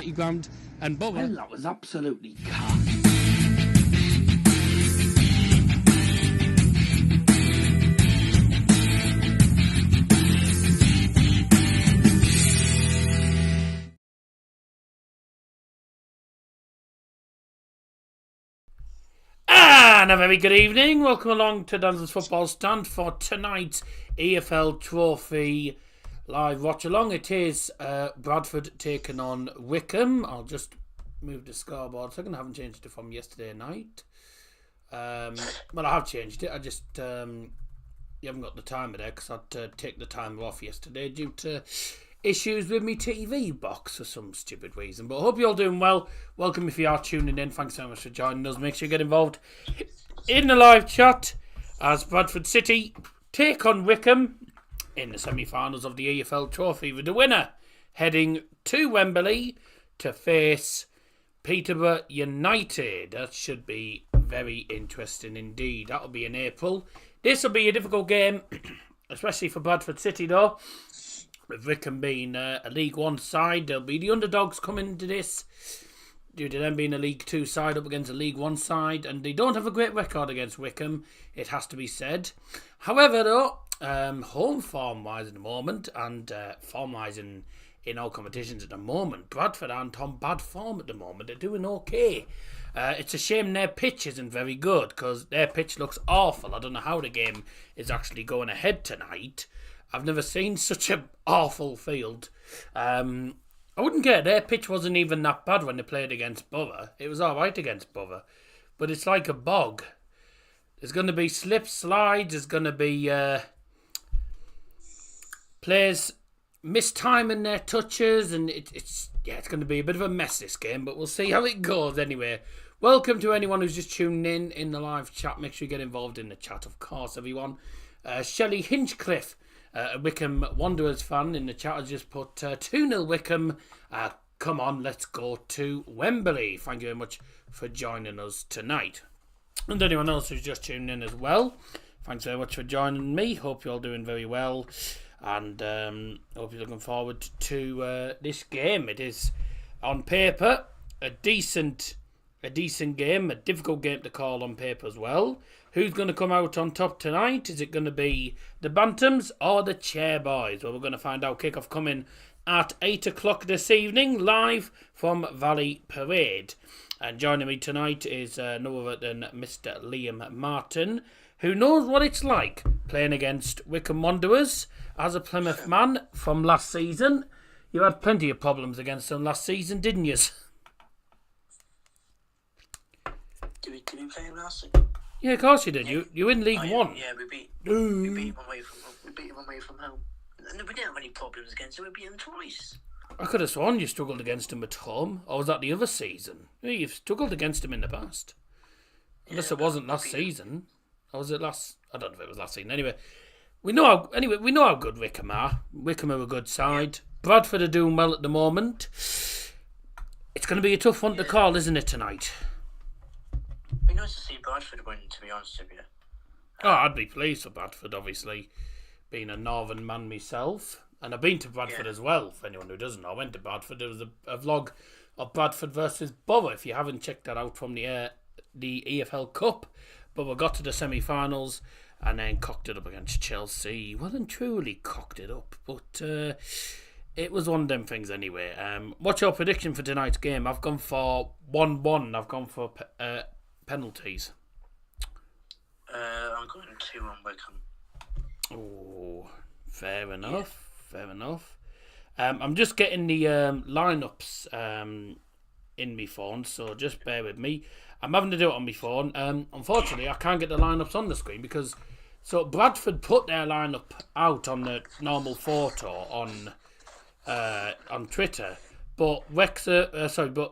party ground, and Borough. Well, that was absolutely cat. And a very good evening. Welcome along to Dan's Football Stand for tonight's EFL Trophy live watch along. It is Bradford taking on Wycombe. I'll just move the scoreboard a second. I haven't changed it from yesterday night. Well, I have changed it. I just you haven't got the timer there because I had to take the timer off yesterday due to issues with my TV box for some stupid reason. But I hope you're all doing well. Welcome if you are tuning in. Thanks so much for joining us. Make sure you get involved in the live chat as Bradford City take on Wycombe in the semi-finals of the EFL Trophy, with the winner heading to Wembley to face Peterborough United. That should be very interesting indeed. That'll be in April. This will be a difficult game, especially for Bradford City though. With Wycombe being a League One side, they'll be the underdogs coming into this, due to them being a League Two side up against a League One side, and they don't have a great record against Wycombe, it has to be said. However, though, home form-wise at the moment, and form-wise in all competitions at the moment, Bradford aren't on bad form at the moment. They're doing okay. It's a shame their pitch isn't very good, because their pitch looks awful. I don't know how the game is actually going ahead tonight. I've never seen such an awful field. I wouldn't care. Their pitch wasn't even that bad when they played against Borough. It was alright against Borough. But it's like a bog. There's going to be slips, slides. There's going to be players mistiming their touches. And it's going to be a bit of a mess, this game. But we'll see how it goes anyway. Welcome to anyone who's just tuning in the live chat. Make sure you get involved in the chat, of course, everyone. Shelley Hinchcliffe, a Wycombe Wanderers fan in the chat, has just put 2-0 Wycombe. Come on, let's go to Wembley. Thank you very much for joining us tonight. And anyone else who's just tuning in as well, thanks very much for joining me. Hope you're all doing very well. And hope you're looking forward to this game. It is, on paper, a decent game, a difficult game to call on paper as well. Who's going to come out on top tonight? Is it going to be the Bantams or the Chairboys? Well, we're going to find out. Kick-off coming at 8 o'clock this evening, live from Valley Parade. And joining me tonight is no other than Mr. Liam Martin, who knows what it's like playing against Wycombe Wanderers as a Plymouth man from last season. You had plenty of problems against them last season, didn't you? Did we play him last season? Yeah, of course you did. Yeah. You in League One. Yeah, we beat him away from home. And we didn't have any problems against him. We beat him twice. I could have sworn you struggled against him at home. Or was that the other season? Yeah, you've struggled against him in the past. Unless it wasn't last season. Or was it last? I don't know if it was last season. Anyway, we know how good Wycombe are. Wycombe are a good side. Yeah. Bradford are doing well at the moment. It's going to be a tough one to call, isn't it, tonight? It'd be nice to see Bradford win, to be honest with you. I'd be pleased for Bradford, obviously, being a northern man myself. And I've been to Bradford as well, for anyone who doesn't know. I went to Bradford. There was a vlog of Bradford versus Borough, if you haven't checked that out, from the EFL Cup. Borough got to the semi-finals and then cocked it up against Chelsea. Well and truly cocked it up, but it was one of them things anyway. What's your prediction for tonight's game? I've gone for 1-1. I've gone for penalties. I'm going 2 on Wycombe. Oh, fair enough. Fair enough. I'm just getting the lineups in my phone, so just bear with me. I'm having to do it on my phone. Unfortunately, I can't get the lineups on the screen because Bradford put their lineup out on the normal photo on Twitter, but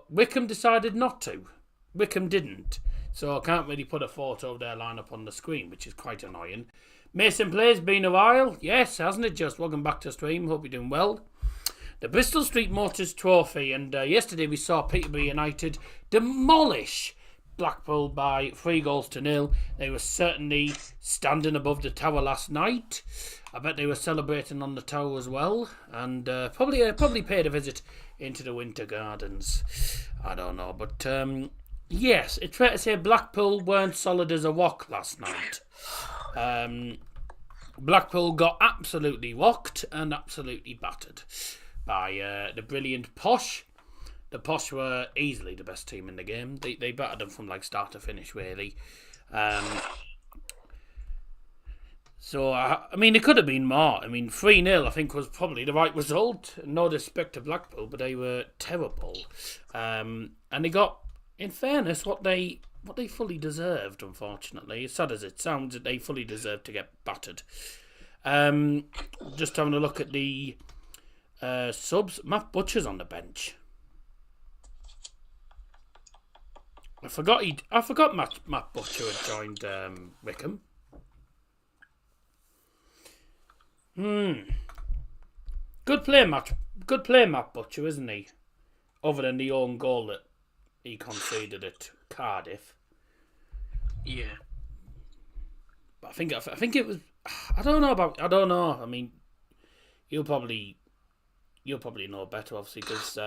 Wycombe decided not to. Wycombe didn't. So I can't really put a photo of their lineup on the screen, which is quite annoying. Mason Play's been a while. Yes, hasn't it? Just welcome back to stream. Hope you're doing well. The Bristol Street Motors Trophy. And yesterday we saw Peterborough United demolish Blackpool by 3-0. They were certainly standing above the tower last night. I bet they were celebrating on the tower as well. And probably paid a visit into the Winter Gardens. I don't know, but yes, it's fair to say Blackpool weren't solid as a rock last night. Blackpool got absolutely rocked and absolutely battered by the brilliant Posh. The Posh were easily the best team in the game. They battered them from like start to finish, really. So, I mean, it could have been more. I mean, 3-0, I think, was probably the right result. No disrespect to Blackpool, but they were terrible. And they got, in fairness, what they fully deserved, unfortunately. As sad as it sounds, they fully deserved to get battered. Just having a look at the subs. Matt Butcher's on the bench. I forgot Matt Butcher had joined Wycombe. Good play, Matt Butcher, isn't he? Other than the own goal that he conceded at Cardiff. Yeah. But I think it was. I don't know. I mean, you'll probably know better, obviously, because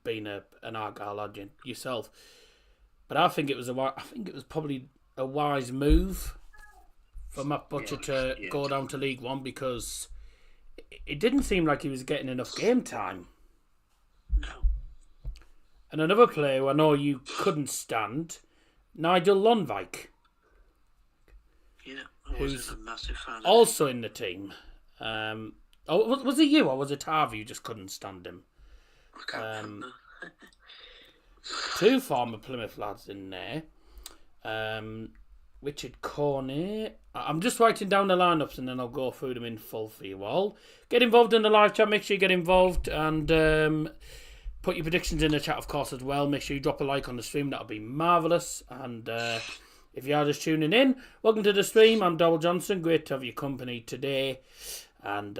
being an Argyle lad yourself. But I think it was probably a wise move for Matt Butcher to go down to League One, because it didn't seem like he was getting enough game time. No. And another player who I know you couldn't stand, Nigel Lonvike. Yeah, I wasn't a massive fan of him. Also in the team. Was it you or was it Harvey who just couldn't stand him? I can't remember. Two former Plymouth lads in there. Richard Corney. I'm just writing down the lineups and then I'll go through them in full for you all. Get involved in the live chat. Make sure you get involved and put your predictions in the chat, of course, as well. Make sure you drop a like on the stream. That'll be marvellous. And if you are just tuning in, welcome to the stream. I'm Dowell Johnson. Great to have your company today. And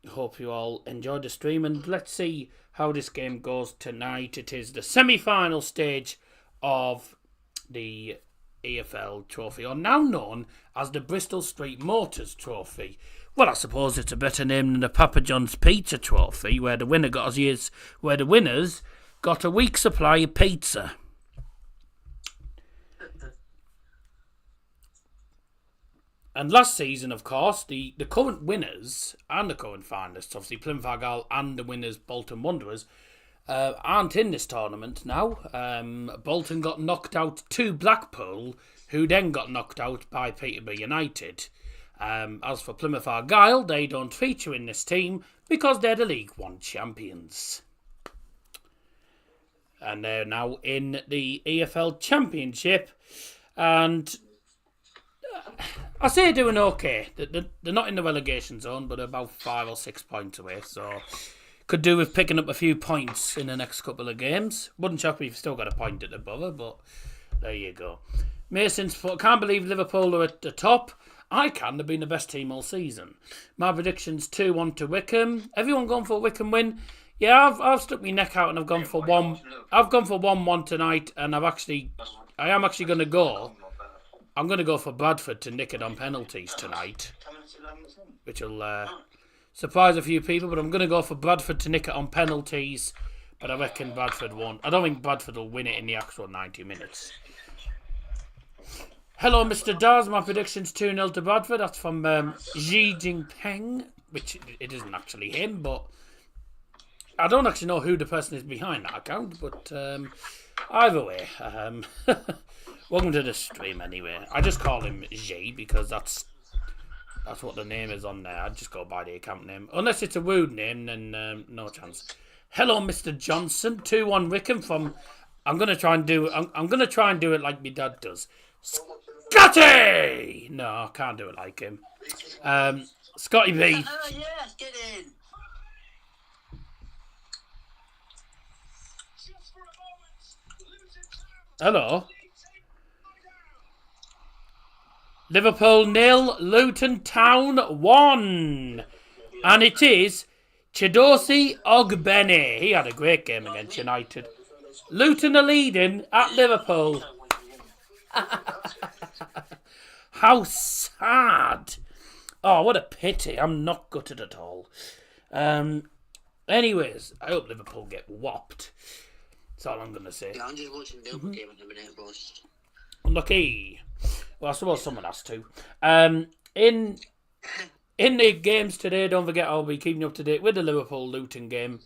hope you all enjoyed the stream. And let's see how this game goes tonight. It is the semi-final stage of the EFL Trophy, or now known as the Bristol Street Motors Trophy. Well, I suppose it's a better name than the Papa John's Pizza Trophy, where the winners got a week's supply of pizza. And last season, of course, the current winners and the current finalists, obviously Plymouth Argyle and the winners Bolton Wanderers, aren't in this tournament now. Bolton got knocked out to Blackpool, who then got knocked out by Peterborough United. As for Plymouth Argyle, they don't feature in this team because they're the League One champions. And they're now in the EFL Championship. And I say doing okay. They're not in the relegation zone, but about 5 or 6 points away. So could do with picking up a few points in the next couple of games. Wouldn't shock me if you've still got a point at the bother, but there you go. Mason's can't believe Liverpool are at the top. I can. They've been the best team all season. My prediction's 2-1 to Wycombe. Everyone gone for a Wycombe win? Yeah, I've stuck my neck out and I've gone for one. I've gone for 1-1 tonight, and I am actually going to go. I'm going to go for Bradford to nick it on penalties tonight, which will surprise a few people, but I'm going to go for Bradford to nick it on penalties, but I reckon Bradford won't. I don't think Bradford will win it in the actual 90 minutes. Hello, Mr. Daz. My prediction's 2-0 to Bradford. That's from Xi Jinping, which it isn't actually him, but I don't actually know who the person is behind that account, but either way, welcome to the stream anyway. I just call him Xi because that's what the name is on there. I just go by the account name. Unless it's a rude name, then no chance. Hello, Mr. Johnson. 2-1 Wycombe from. I'm gonna try and do it like my dad does. Scotty! No, I can't do it like him. Scotty B. Oh, yes, get in. Hello. Liverpool 0, Luton Town 1. And it is Chidozie Ogbene. He had a great game against United. Luton are leading at Liverpool. How sad. Oh, what a pity. I'm not gutted at all. Anyways, I hope Liverpool get whopped. That's all I'm going to say. Yeah, I'm just watching the Liverpool game at the minute, boss. Unlucky. Well, I suppose someone has to. In the games today, don't forget I'll be keeping you up to date with the Liverpool-Luton game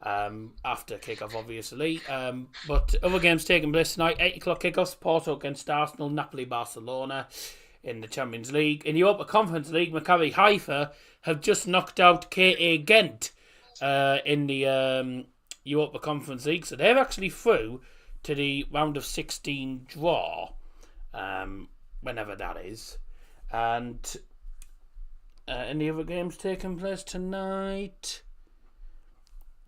after kick-off, obviously. But other games taking place tonight, 8 o'clock kick-offs, Porto against Arsenal, Napoli-Barcelona in the Champions League. In the Europa Conference League, Maccabi Haifa have just knocked out KA Ghent in the Europa Conference League. So they're actually through to the round of 16 draw, whenever that is. And any other games taking place tonight?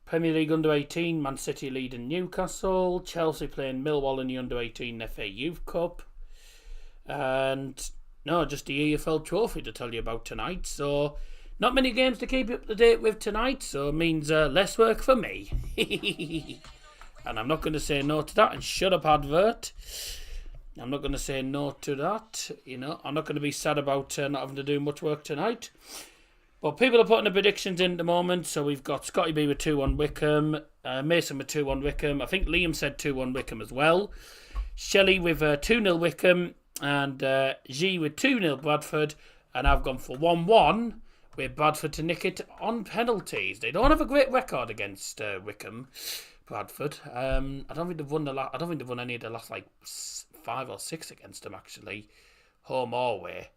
Premier League Under-18, Man City leading Newcastle. Chelsea playing Millwall in the Under-18 FA Youth Cup. And no, just the EFL Trophy to tell you about tonight. So not many games to keep you up to date with tonight. So it means less work for me. And I'm not going to say no to that. And shut up, advert. I'm not going to say no to that. You know, I'm not going to be sad about not having to do much work tonight. But people are putting the predictions in at the moment. So we've got Scotty B with 2-1 Wycombe. Mason with 2-1 Wycombe. I think Liam said 2-1 Wycombe as well. Shelley with 2-0 Wycombe. And G with 2-0 Bradford. And I've gone for 1-1 with Bradford to nick it on penalties. They don't have a great record against Wycombe, Bradford. I don't think they've won I don't think they've won any of the last 5 or 6 against them, actually, home or away.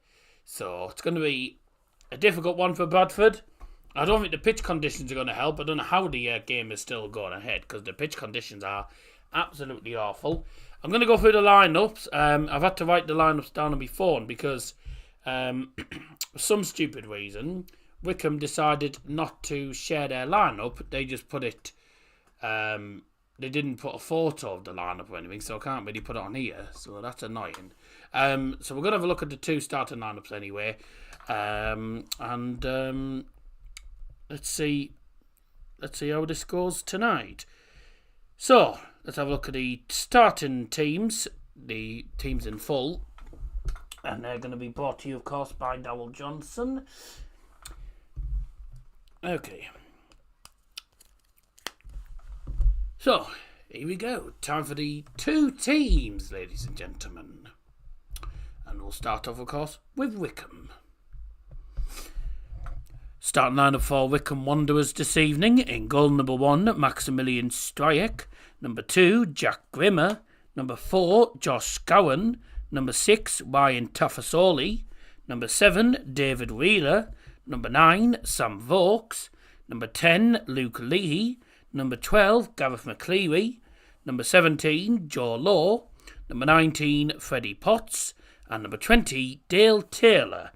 So it's going to be a difficult one for Bradford. I don't think the pitch conditions are going to help. I don't know how the game is still going ahead because the pitch conditions are absolutely awful. I'm going to go through the lineups. I've had to write the lineups down on my phone because for some stupid reason Wycombe decided not to share their lineup. They just put it. They didn't put a photo of the lineup or anything, so I can't really put it on here. So that's annoying. So we're going to have a look at the 2 starting lineups anyway. Let's see how this goes tonight. So let's have a look at the starting teams, the teams in full. And they're going to be brought to you, of course, by Dowell Johnson. Okay. So, here we go. Time for the 2 teams, ladies and gentlemen. And we'll start off, of course, with Wycombe. Starting lineup for Wycombe Wanderers this evening. In goal, number 1, Maximilian Stryek. Number 2, Jack Grimmer. Number 4, Josh Scowen. Number 6, Ryan Tafasoli. Number 7, David Wheeler. Number 9, Sam Vokes. Number 10, Luke Leahy. Number 12, Gareth McCleary. Number 17, Joe Law. Number 19, Freddie Potts. And number 20, Dale Taylor.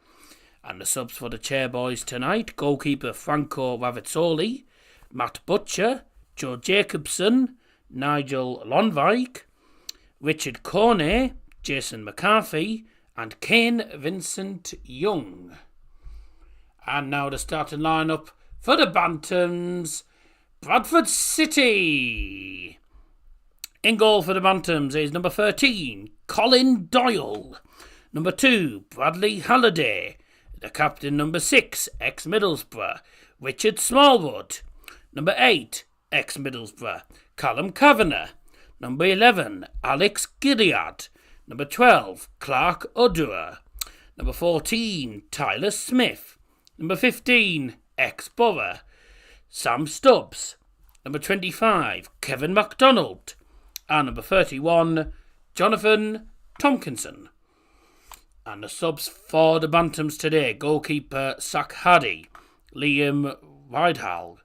And the subs for the Chairboys tonight: goalkeeper Franco Ravazzoli, Matt Butcher, Joe Jacobson, Nigel Lonvike, Richard Corney, Jason McCarthy, and Kane Vincent Young. And now the starting lineup for the Bantams: Bradford City. In goal for the Bantams is number 13, Colin Doyle. Number 2, Bradley Halliday. The captain, number 6, ex-Middlesbrough, Richard Smallwood. Number 8, ex-Middlesbrough, Callum Kavanagh. Number 11, Alex Gilead. Number 12, Clark Odua. Number 14, Tyler Smith. Number 15, ex-Borough, Sam Stubbs. Number 25, Kevin MacDonald. And number 31, Jonathan Tompkinson. And the subs for the Bantams today: goalkeeper Zach Haddy, Liam Rydhall,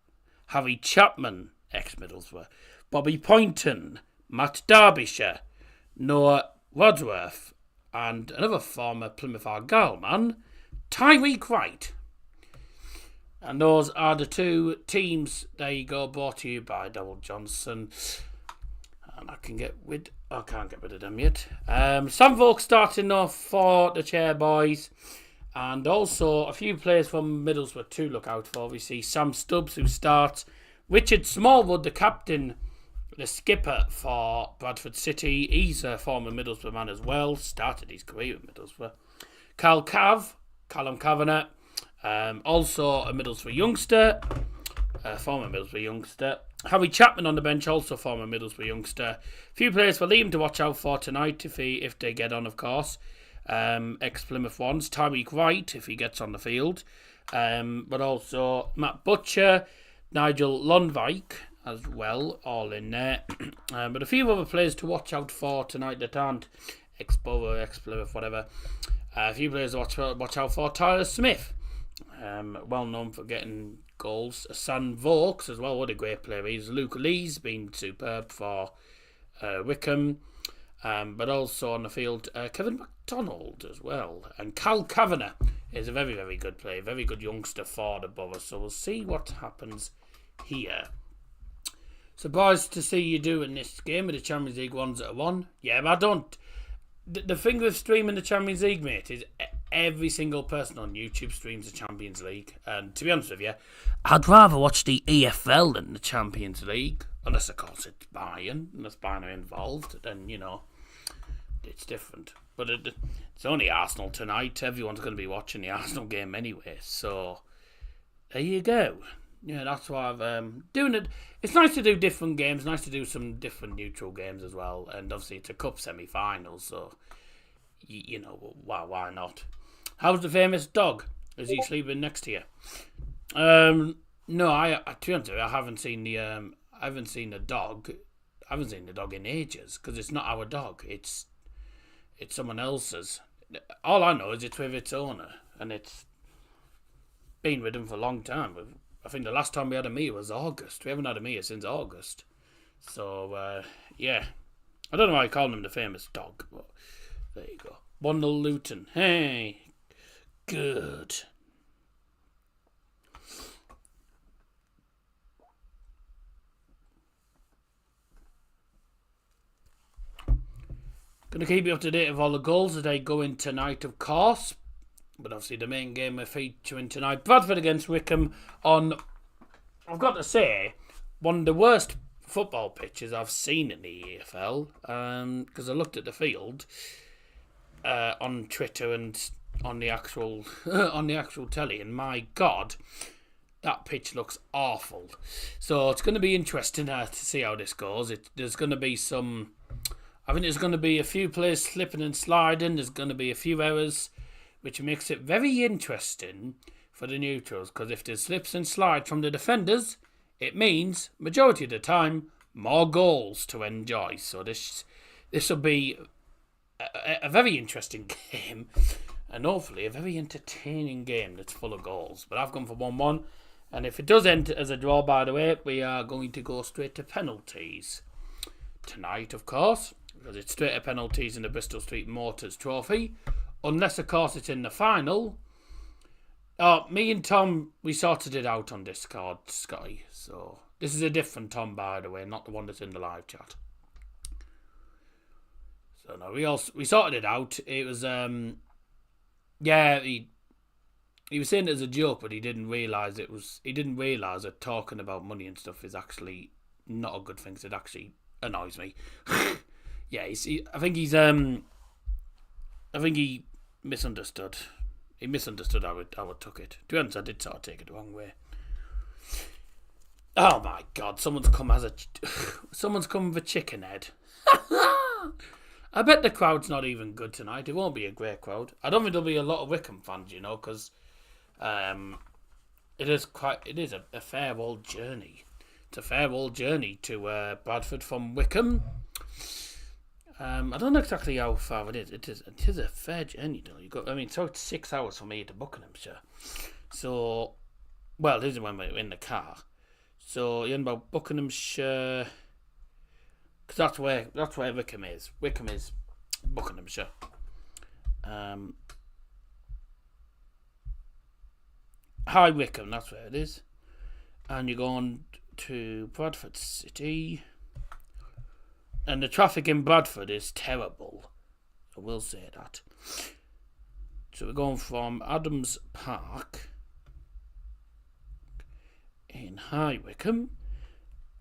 Harry Chapman, ex-Middlesbrough, Bobby Poynton, Matt Derbyshire, Noah Wadsworth, and another former Plymouth Argyle man, Tyreek Wright. And those are the 2 teams. There you go, brought to you by Dowell Johnson. And I can't get rid of them yet. Sam Vokes starting off for the Chairboys. And also a few players from Middlesbrough to look out for. We see Sam Stubbs, who starts. Richard Smallwood, the captain, the skipper for Bradford City. He's a former Middlesbrough man as well. Started his career at Middlesbrough. Callum Kavanagh. Also a Middlesbrough youngster. former Middlesbrough youngster. Harry Chapman on the bench, also former Middlesbrough youngster. Few players for Liam to watch out for tonight if they get on, of course. Ex-Plymouth ones. Tyreek Wright, if he gets on the field. But also Matt Butcher, Nigel Lundvik as well, all in there. But a few other players to watch out for tonight that aren't ex-Borough, ex-Plymouth, whatever. A few players to watch out for. Tyler Smith, well known for getting goals. San Vokes as well, what a great player he is. Luke Lee's been superb for Wycombe. But also on the field, Kevin McDonald as well. And Cal Kavanagh is a very, very good player, very good youngster for the Borough. So we'll see what happens here. Surprised to see you doing this game with the Champions League ones that are won. Yeah, but I don't. The thing with streaming the Champions League, mate, is every single person on YouTube streams the Champions League. And to be honest with you, I'd rather watch the EFL than the Champions League. Unless, of course, it's Bayern. Unless Bayern are involved, then, you know, it's different. But it's only Arsenal tonight. Everyone's going to be watching the Arsenal game anyway. So, there you go. Yeah, that's why I'm doing it. It's nice to do different games. Nice to do some different neutral games as well. And obviously it's a cup semi-final, so you know why not? How's the famous dog? Is he sleeping next to you? No, I to be honest with you, I haven't seen the dog. I haven't seen the dog in ages because it's not our dog. It's someone else's. All I know is it's with its owner, and it's been with him for a long time. I think the last time we had a Mia was August. We haven't had a Mia since August. So, yeah. I don't know why I call him the famous dog, but there you go. 1-0 Luton. Hey. Good. Going to keep you up to date with all the goals that they go in tonight, of course. But obviously the main game we're featuring tonight, Bradford against Wycombe on, I've got to say, one of the worst football pitches I've seen in the EFL. Because I looked at the field on Twitter and on the actual telly, and my God, that pitch looks awful. So it's going to be interesting to see how this goes. There's going to be I think there's going to be a few players slipping and sliding. There's going to be a few errors, which makes it very interesting for the neutrals, because if there's slips and slides from the defenders, it means, majority of the time, more goals to enjoy. So this will be a very interesting game, and hopefully a very entertaining game that's full of goals. But I've gone for 1-1, and if it does end as a draw, by the way, we are going to go straight to penalties tonight, of course, because it's straight to penalties in the Bristol Street Motors Trophy. Unless, of course, it's in the final. Me and Tom, we sorted it out on Discord, Scotty. So, this is a different Tom, by the way, not the one that's in the live chat. So, no, we sorted it out. It was, yeah, he was saying it as a joke, but he didn't realise that talking about money and stuff is actually not a good thing, because it actually annoys me. Yeah, I think he misunderstood. He misunderstood how I took it. To be honest, I did sort of take it the wrong way. Oh my God! Someone's come with a chicken head. I bet the crowd's not even good tonight. It won't be a great crowd. I don't think there'll be a lot of Wycombe fans, you know, because it is a fair old journey. It's a fair old journey to Bradford from Wycombe. I don't know exactly how far it is. It is a fair journey, though. So it's 6 hours from here to Buckinghamshire. So, well, this is when we're in the car. So you're in about Buckinghamshire, because that's where Wycombe is. Wycombe is Buckinghamshire. High Wycombe, that's where it is. And you're going to Bradford City. And the traffic in Bradford is terrible. I will say that. So we're going from Adams Park in High Wycombe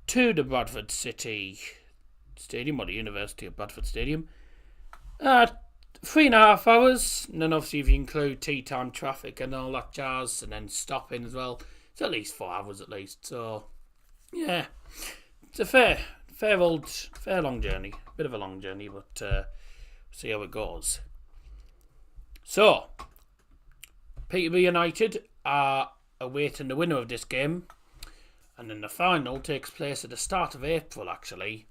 to the Bradford City Stadium, or the University of Bradford Stadium. 3.5 hours. And then obviously if you include tea time traffic and all that jazz, and then stopping as well, It's at least 4 hours at least. So, yeah. It's a fair long journey. Bit of a long journey, but see how it goes. So, Peterborough United are awaiting the winner of this game. And then the final takes place at the start of April, actually.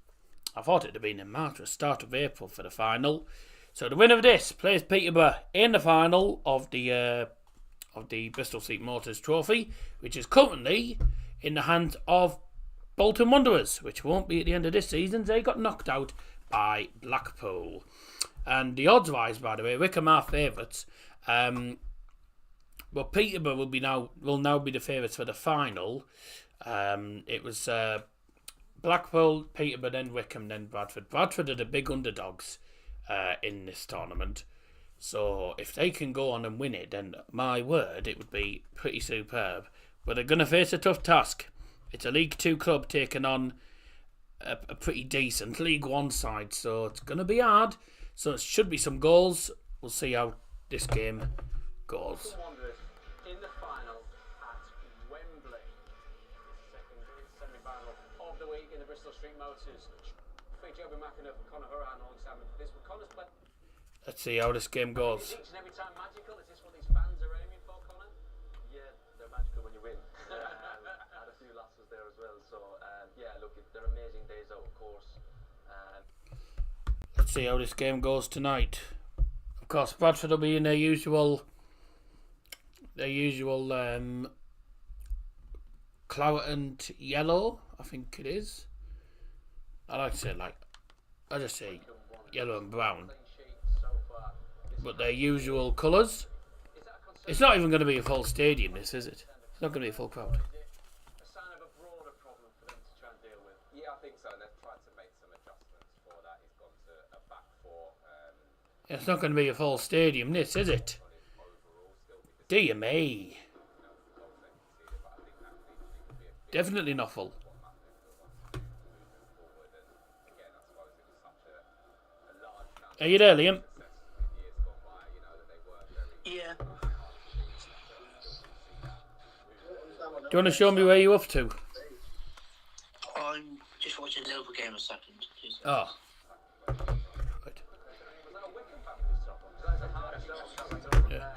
I thought it had been in March, the start of April for the final. So the winner of this plays Peterborough in the final of the Bristol Street Motors Trophy, which is currently in the hands of Bolton Wanderers, which won't be at the end of this season. They got knocked out by Blackpool. And the odds-wise, by the way, Wycombe are favourites. But Peterborough will now be the favourites for the final. It was Blackpool, Peterborough, then Wycombe, then Bradford. Bradford are the big underdogs in this tournament. So if they can go on and win it, then my word, it would be pretty superb. But they're going to face a tough task. It's a League 2 club taking on a pretty decent League 1 side. So it's going to be hard. So it should be some goals. We'll see how this game goes. In the final at Wembley, second semi-final of the week in the Bristol Street Motors. Joby McInerney and Conor Horan alongside me. This Connor's play. Let's see how this game goes. Is each and every time magical? Is this what these fans are aiming for, Connor? Yeah, they're magical when you win. Had a few losses there as well. So yeah, look, they're amazing days out, of course. Let's see how this game goes tonight. Of course, Bradford will be in their usual claret and yellow, I think it is. I just say yellow and brown. But their usual colours. It's not even going to be a full stadium, this, is it? It's not going to be a full crowd. A sign of a broader problem for them to try and deal with. Yeah, I think so. They've tried to make some adjustments for that. He's gone to a back four. It's not going to be a full stadium, this, is it? Dear me. Definitely not full. Are you there, Liam? Yeah. Do you want to show me where you're up to? I'm just watching the Liverpool game a second. Oh. Right. Yeah.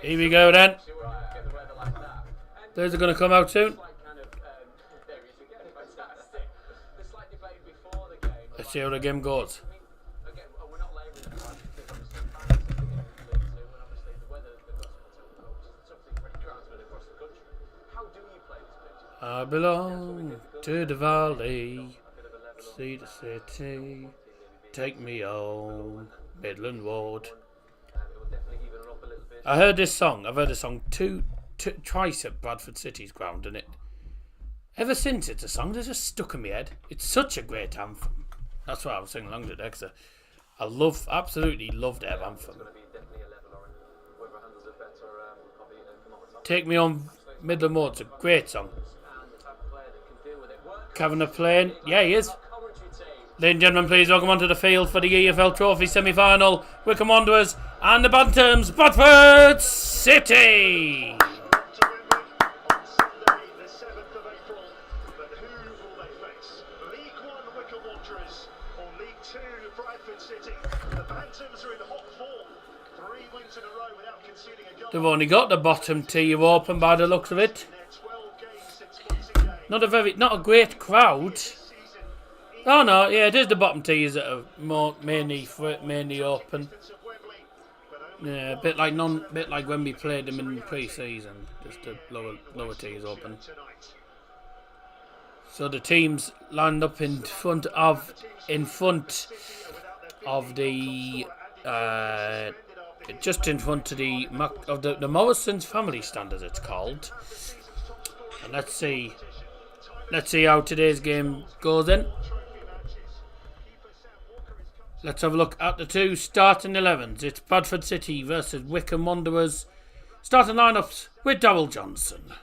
Here we go then. Those are going to come out soon. Let's see how the game goes. I belong to the valley, see the city, take me home, Midland Ward. I heard this song. I've heard this song twice at Bradford City's ground, and ever since it's a song that's just stuck in my head. It's such a great anthem. That's why I was singing along to it, because I absolutely love their anthem. Take Me On Midland Ward's a great song. Kavanagh playing. Yeah, he is. Ladies and gentlemen, please welcome onto the field for the EFL Trophy semi-final, Wycombe Wanderers and the Bantams, Bradford City. They've only got the bottom tier open by the looks of it. Not a great crowd. Oh no, yeah, it is the bottom tiers that are mainly open. Yeah, a bit like when we played them in pre-season, just the lower tiers open. So the teams lined up in front of the just in front of the Morrison's family stand, as it's called. And let's see how today's game goes then. Let's have a look at the two starting 11s. It's Bradford City versus Wycombe Wanderers. Starting lineups with Darryl Johnson.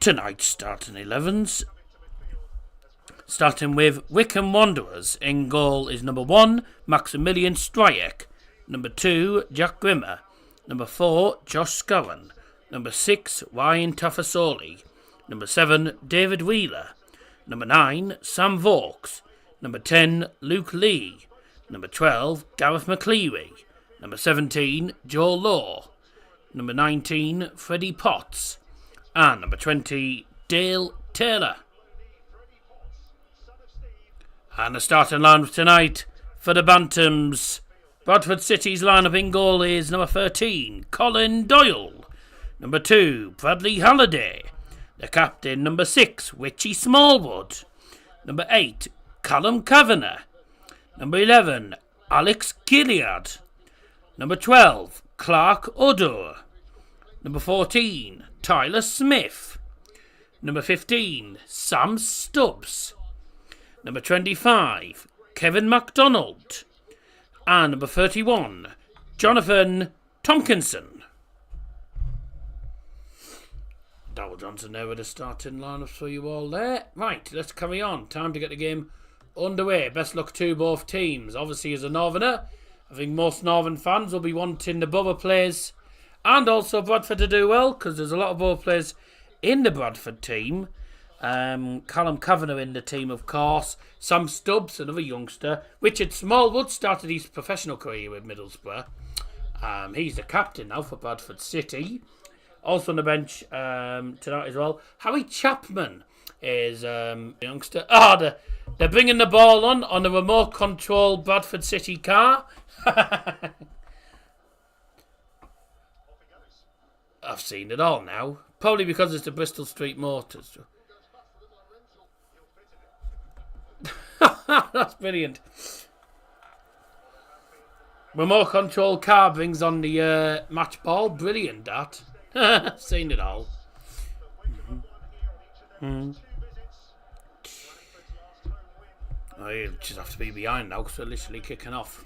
Tonight's starting 11s. Starting with Wycombe Wanderers. In goal is number 1, Maximilian Stryek. Number 2, Jack Grimmer. Number 4, Josh Scowen. Number 6, Ryan Tafasoli. Number 7, David Wheeler. Number 9, Sam Vauxhall. Number 10, Luke Lee. Number 12, Gareth McCleary. Number 17, Joe Law. Number 19, Freddie Potts. And number 20, Dale Taylor. And the starting lineup tonight for the Bantams. Bradford City's lineup in goal is number 13, Colin Doyle. Number 2, Bradley Halliday. The captain, number 6, Richie Smallwood. Number 8, Callum Kavanagh. Number 11, Alex Gilliard. Number 12, Clark Odur. Number 14, Tyler Smith. Number 15, Sam Stubbs. Number 25, Kevin MacDonald. And number 31, Jonathan Tompkinson. Darrell Johnson there with the starting lineup for you all there. Right, let's carry on. Time to get the game underway. Best luck to both teams. Obviously, as a Northerner, I think most Northern fans will be wanting the Borough players and also Bradford to do well, because there's a lot of Borough players in the Bradford team. Callum Kavanagh in the team, of course. Sam Stubbs, another youngster. Richard Smallwood started his professional career with Middlesbrough. He's the captain now for Bradford City. Also on the bench tonight as well, Harry Chapman is a youngster. They're bringing the ball on the remote control Bradford City car. I've seen it all now. Probably because it's the Bristol Street Motors. That's brilliant. Remote control car brings on the match ball. Brilliant, that. I've seen it all. I just have to be behind now because we're literally kicking off.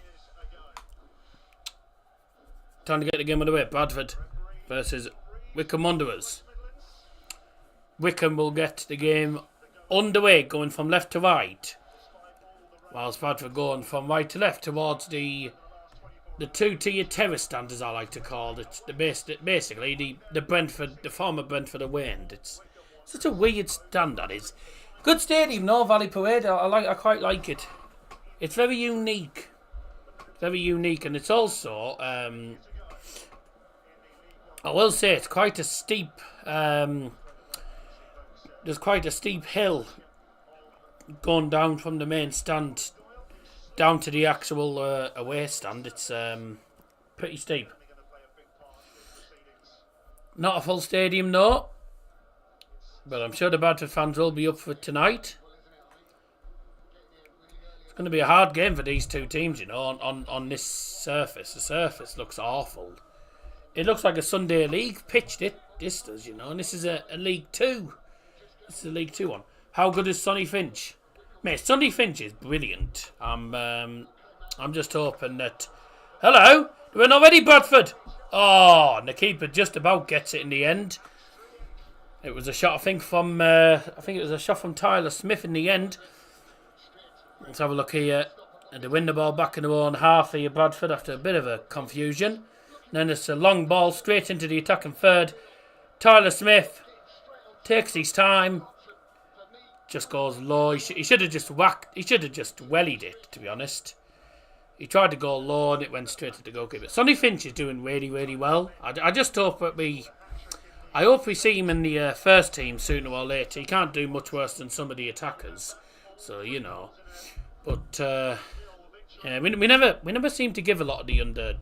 Time to get the game underway. Bradford versus Wycombe Wanderers. Wycombe will get the game underway, going from left to right, whilst Bradford going from right to left towards the two-tier terrace stand, as I like to call it. Basically the former Brentford away end. It's such a weird stand, that is. Good stadium, North Valley Parade. I quite like it. It's very unique. Very unique, and it's also I will say it's quite a steep. There's quite a steep hill going down from the main stand down to the actual away stand. It's pretty steep. Not a full stadium, no. But I'm sure the Bradford fans will be up for it tonight. It's going to be a hard game for these two teams, you know, on this surface. The surface looks awful. It looks like a Sunday League pitch, this does, you know, and this is a League 2. This is a League 2 one. How good is Sonny Finch? Mate, Sonny Finch is brilliant. I'm just hoping that... Hello? We're not ready, Bradford. Oh, and the keeper just about gets it in the end. It was a shot, I think it was a shot from Tyler Smith in the end. Let's have a look here. And they win the ball back in their own half here, Bradford, after a bit of a confusion. And then it's a long ball straight into the attacking third. Tyler Smith takes his time. Just goes low. He should have just whacked. He should have just wellied it, to be honest. He tried to go low and it went straight to the goalkeeper. Sonny Finch is doing really, really well. I just hope that I hope we see him in the first team sooner or later. He can't do much worse than some of the attackers. So, you know. But, yeah, we never seem to give a lot of the under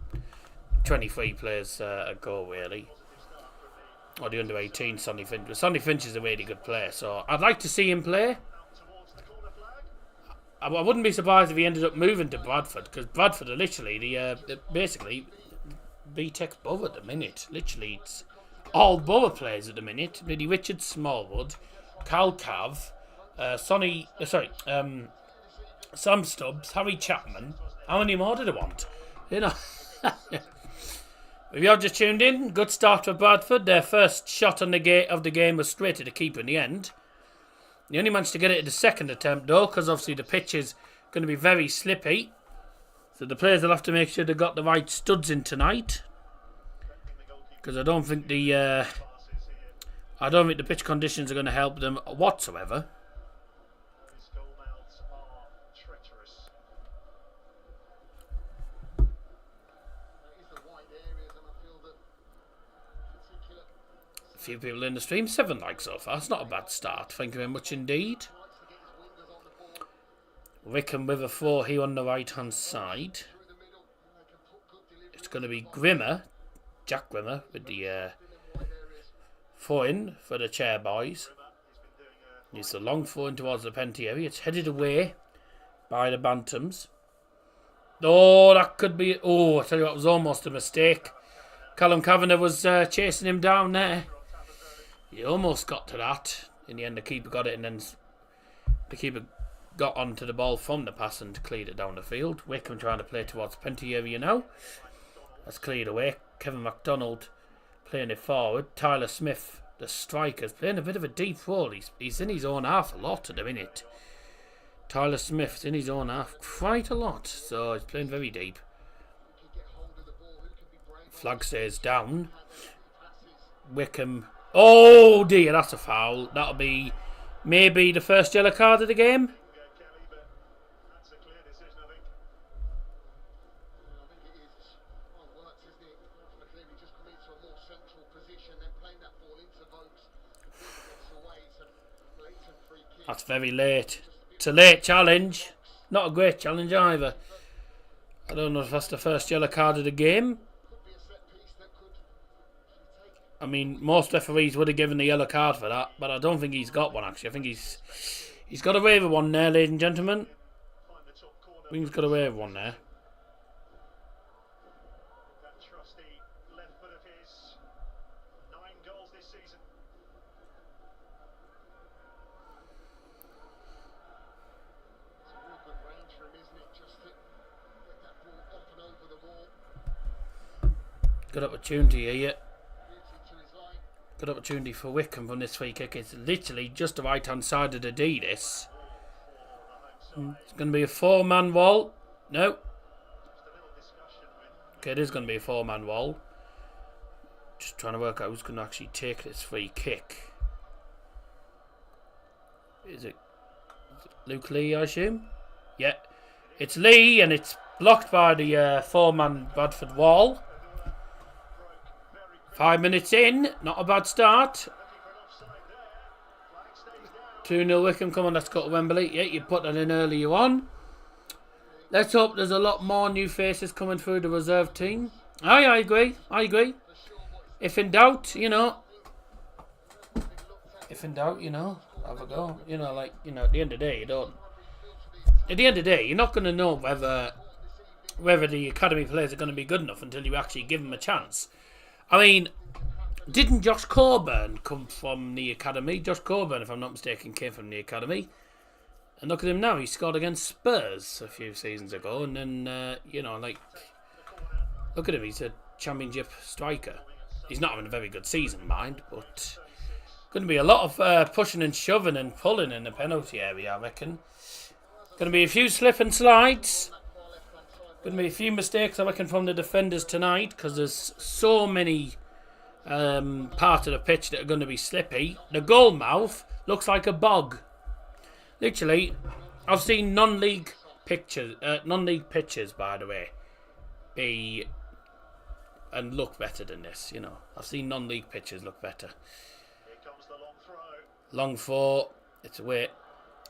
23 players a go, really. Or the under 18 Sonny Finch. But Sonny Finch is a really good player, so I'd like to see him play. I wouldn't be surprised if he ended up moving to Bradford, because Bradford are literally basically B-Tech Borough at the minute. Literally, it's all Borough players at the minute. Maybe Richard Smallwood, Cal Cav, Sam Stubbs, Harry Chapman. How many more did I want? You know. If you have just tuned in, good start for Bradford. Their first shot on the game was straight to the keeper in the end. They only managed to get it at the second attempt, though, because obviously the pitch is going to be very slippy. So the players will have to make sure they've got the right studs in tonight. because I don't think the pitch conditions are going to help them whatsoever. A few people in the stream, 7 likes so far. It's not a bad start. Thank you very much indeed. Wycombe with a 4 here on the right hand side. It's going to be Grimmer, Jack Grimmer, with the 4 in for the Chairboys. It's a long 4 in towards the penalty area. It's headed away by the Bantams. Oh, that could be... Oh, I tell you what, it was almost a mistake. Callum Kavanagh was chasing him down there. He almost got to that. In the end, the keeper got it, and then the keeper got onto the ball from the pass and cleared it down the field. Wycombe trying to play towards the penalty area now. That's cleared away. Kevin MacDonald playing it forward. Tyler Smith, the striker's playing a bit of a deep role. He's in his own half a lot at the minute. Tyler Smith's in his own half quite a lot, so he's playing very deep. Flag stays down. Wycombe. Oh dear, that's a foul. That'll be maybe the first yellow card of the game. That's very late. It's a late challenge. Not a great challenge either. I don't know if that's the first yellow card of the game. I mean, most referees would have given the yellow card for that, but I don't think he's got one actually. I think he's got away with one there, ladies and gentlemen. I think he's got away with one there. Good opportunity here. Good opportunity for Wycombe from this free kick. It's literally just the right hand side of the D, this. It's going to be a 4-man wall. No. Okay, it is going to be a 4-man wall. Just trying to work out who's going to actually take this free kick. Is it Luke Lee, I assume? Yeah. It's Lee, and it's blocked by the 4-man Bradford wall. 5 minutes in, not a bad start. 2-0 Wycombe, come on, let's go to Wembley. Yeah, you put that in earlier on. Let's hope there's a lot more new faces coming through the reserve team. I agree. If in doubt, you know. Have a go. At the end of the day, you don't. At the end of the day, you're not going to know whether the academy players are going to be good enough until you actually give them a chance. I mean, didn't Josh Coburn come from the academy? Josh Coburn, if I'm not mistaken, came from the academy. And look at him now. He scored against Spurs a few seasons ago. And then, look at him. He's a championship striker. He's not having a very good season, mind. But going to be a lot of pushing and shoving and pulling in the penalty area, I reckon. Going to be a few slip and slides. Going to be a few mistakes, I reckon, from the defenders tonight, because there's so many parts of the pitch that are going to be slippy. The goal mouth looks like a bog. Literally, I've seen non-league pitches, by the way, be and look better than this. You know, I've seen non-league pitches look better. Here comes the long throw. Long throw. It's away.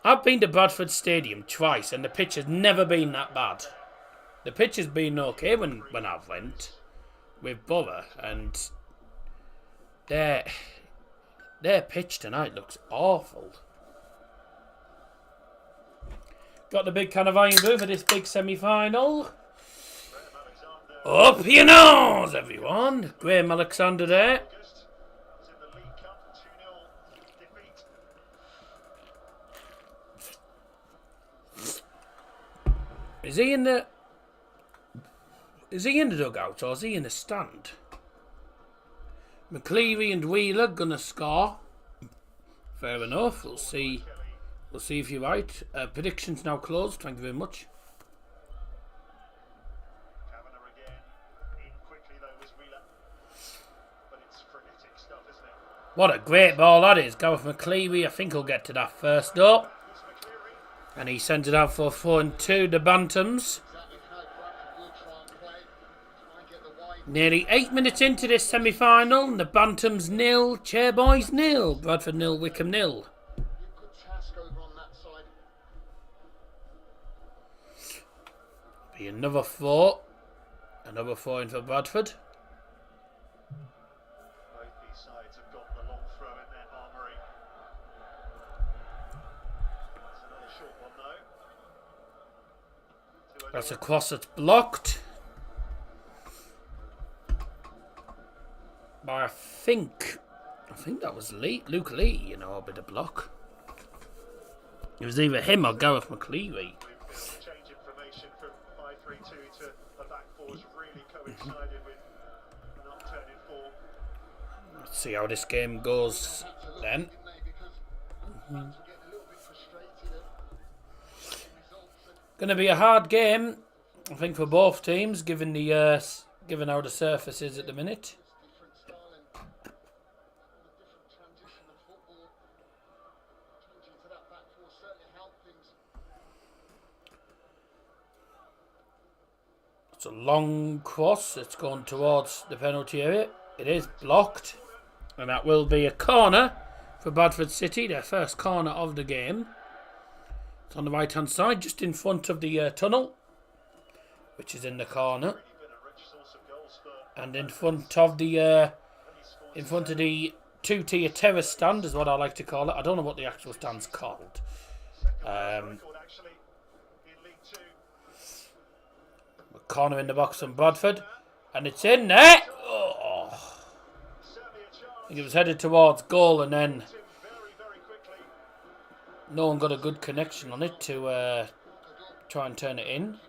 I've been to Bradford Stadium twice, and the pitch has never been that bad. The pitch has been okay when I've went with Borough, and their pitch tonight looks awful. Got the big can of iron blue for this big semi-final. Up your nose, everyone. Graham Alexander there. Is he in the dugout or is he in the stand? McCleary and Wheeler gonna score. Fair enough. We'll see. We'll see if you're right. Predictions now closed. Thank you very much. Kavanagh again. In quickly though was Wheeler. What a great ball that is. Gareth McCleary, I think he'll get to that first up. And he sends it out for 4-2, the Bantams. Nearly 8 minutes into this semi-final. The Bantams 0, Chairboys 0, Bradford 0, Wycombe 0. Be another 4. Another 4 in for Bradford. Both these sides have got the long throw in their armoury. That's another short one though. That's a cross that's blocked. But I think that was Luke Lee, you know, a bit of block. It was either him or Gareth McCleary. Change information from 5-3-2 to a back four's really coincided with an upturn in form. Let's see how this game goes then. Going to be a hard game, I think, for both teams, given how the surface is at the minute. It's a long cross. It's gone towards the penalty area. It is blocked. And that will be a corner for Bradford City. Their first corner of the game. It's on the right hand side, just in front of the tunnel, which is in the corner. And in front of the two-tier terrace stand is what I like to call it. I don't know what the actual stand's called. Corner in the box from Bradford, and it's in there. Oh. I think it was headed towards goal, and then no one got a good connection on it to try and turn it in.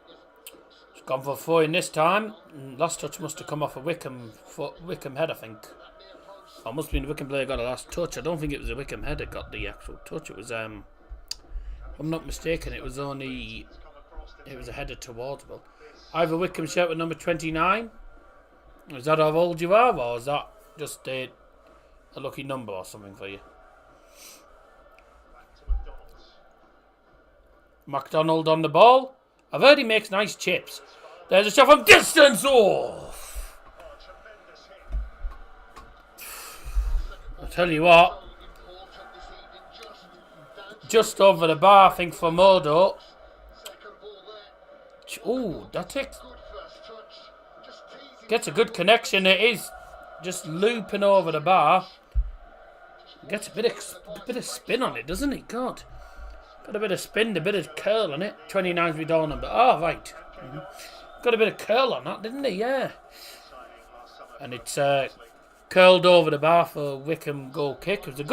It's gone for 4 in this time. Last touch must have come off a Wycombe head, I think. Or must have been the Wycombe player got a last touch. I don't think it was a Wycombe head that got the actual touch. It was, if I'm not mistaken, it was a header towards goal. Either Wycombe shirt with number 29. Is that how old you are, or is that just a lucky number or something for you? McDonald on the ball. I've heard he makes nice chips. There's a shot from distance. Oh! I'll tell you what. Just over the bar, I think, for Modo. Oh, that gets a good connection. It is just looping over the bar. Gets a bit of spin on it, doesn't it? God, got a bit of spin, a bit of curl on it. 29's my door number. Oh, right. Got a bit of curl on that, didn't he? Yeah. And it's curled over the bar for Wycombe goal kick. It was a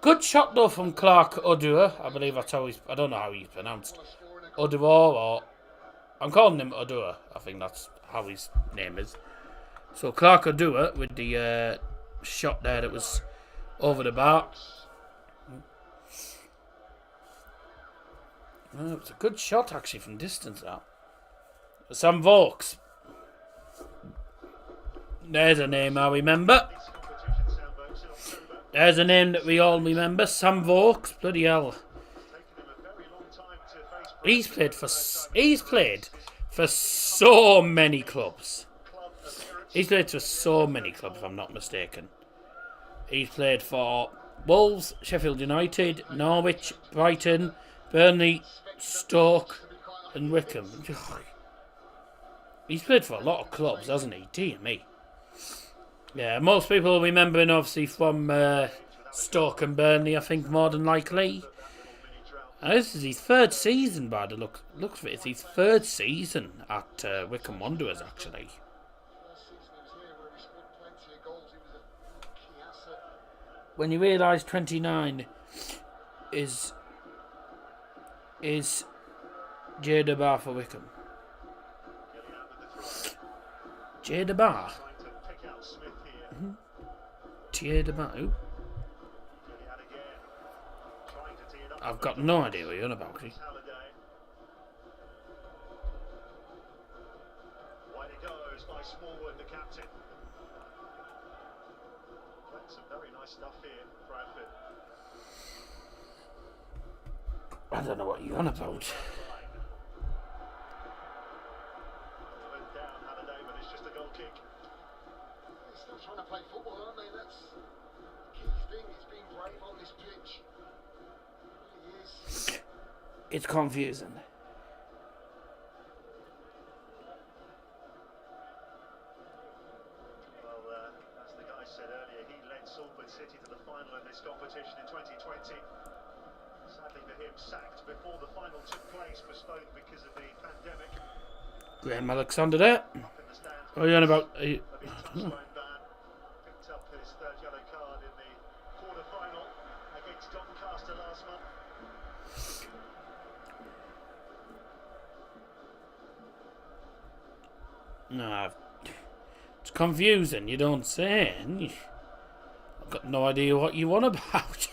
good shot though from Clark Odua. I believe that's how I don't know how he's pronounced. Odua or. I'm calling him Odua. I think that's how his name is. So Clark Odua with the shot there that was over the bar. Well, it was a good shot actually from distance. That Sam Vokes. There's a name I remember. There's a name that we all remember. Sam Vokes. Bloody hell. He's played for so many clubs. He's played for so many clubs, if I'm not mistaken. He's played for Wolves, Sheffield United, Norwich, Brighton, Burnley, Stoke, and Wycombe. He's played for a lot of clubs, hasn't he? Dear me. Yeah, most people will remember him obviously from Stoke and Burnley, I think, more than likely. This is his 3rd season, by the looks of it. It's his 3rd season at Wycombe Wanderers, actually. When you realise 29 is Jada Bar for Wycombe. Jada Bar? Jada Bar? Who? I've got no idea what you're on about, actually. Playing some very nice stuff here, Bradford. I don't know what you're on about. Went down Halliday, but it's just a goal kick. They're still trying to play football, aren't they? That's the key thing. He's being brave on this pitch. He really is. It's confusing. Well, as the guy said earlier, he led Salford City to the final in this competition in 2020. Sadly for him, sacked before the final took place, postponed because of the pandemic. Graham Alexander there. Up in the stands. What are you on about? A big touchline ban. Picked up his third yellow card in the quarter-final against Doncaster last month. No, it's confusing. You don't say. I've got no idea what you want about.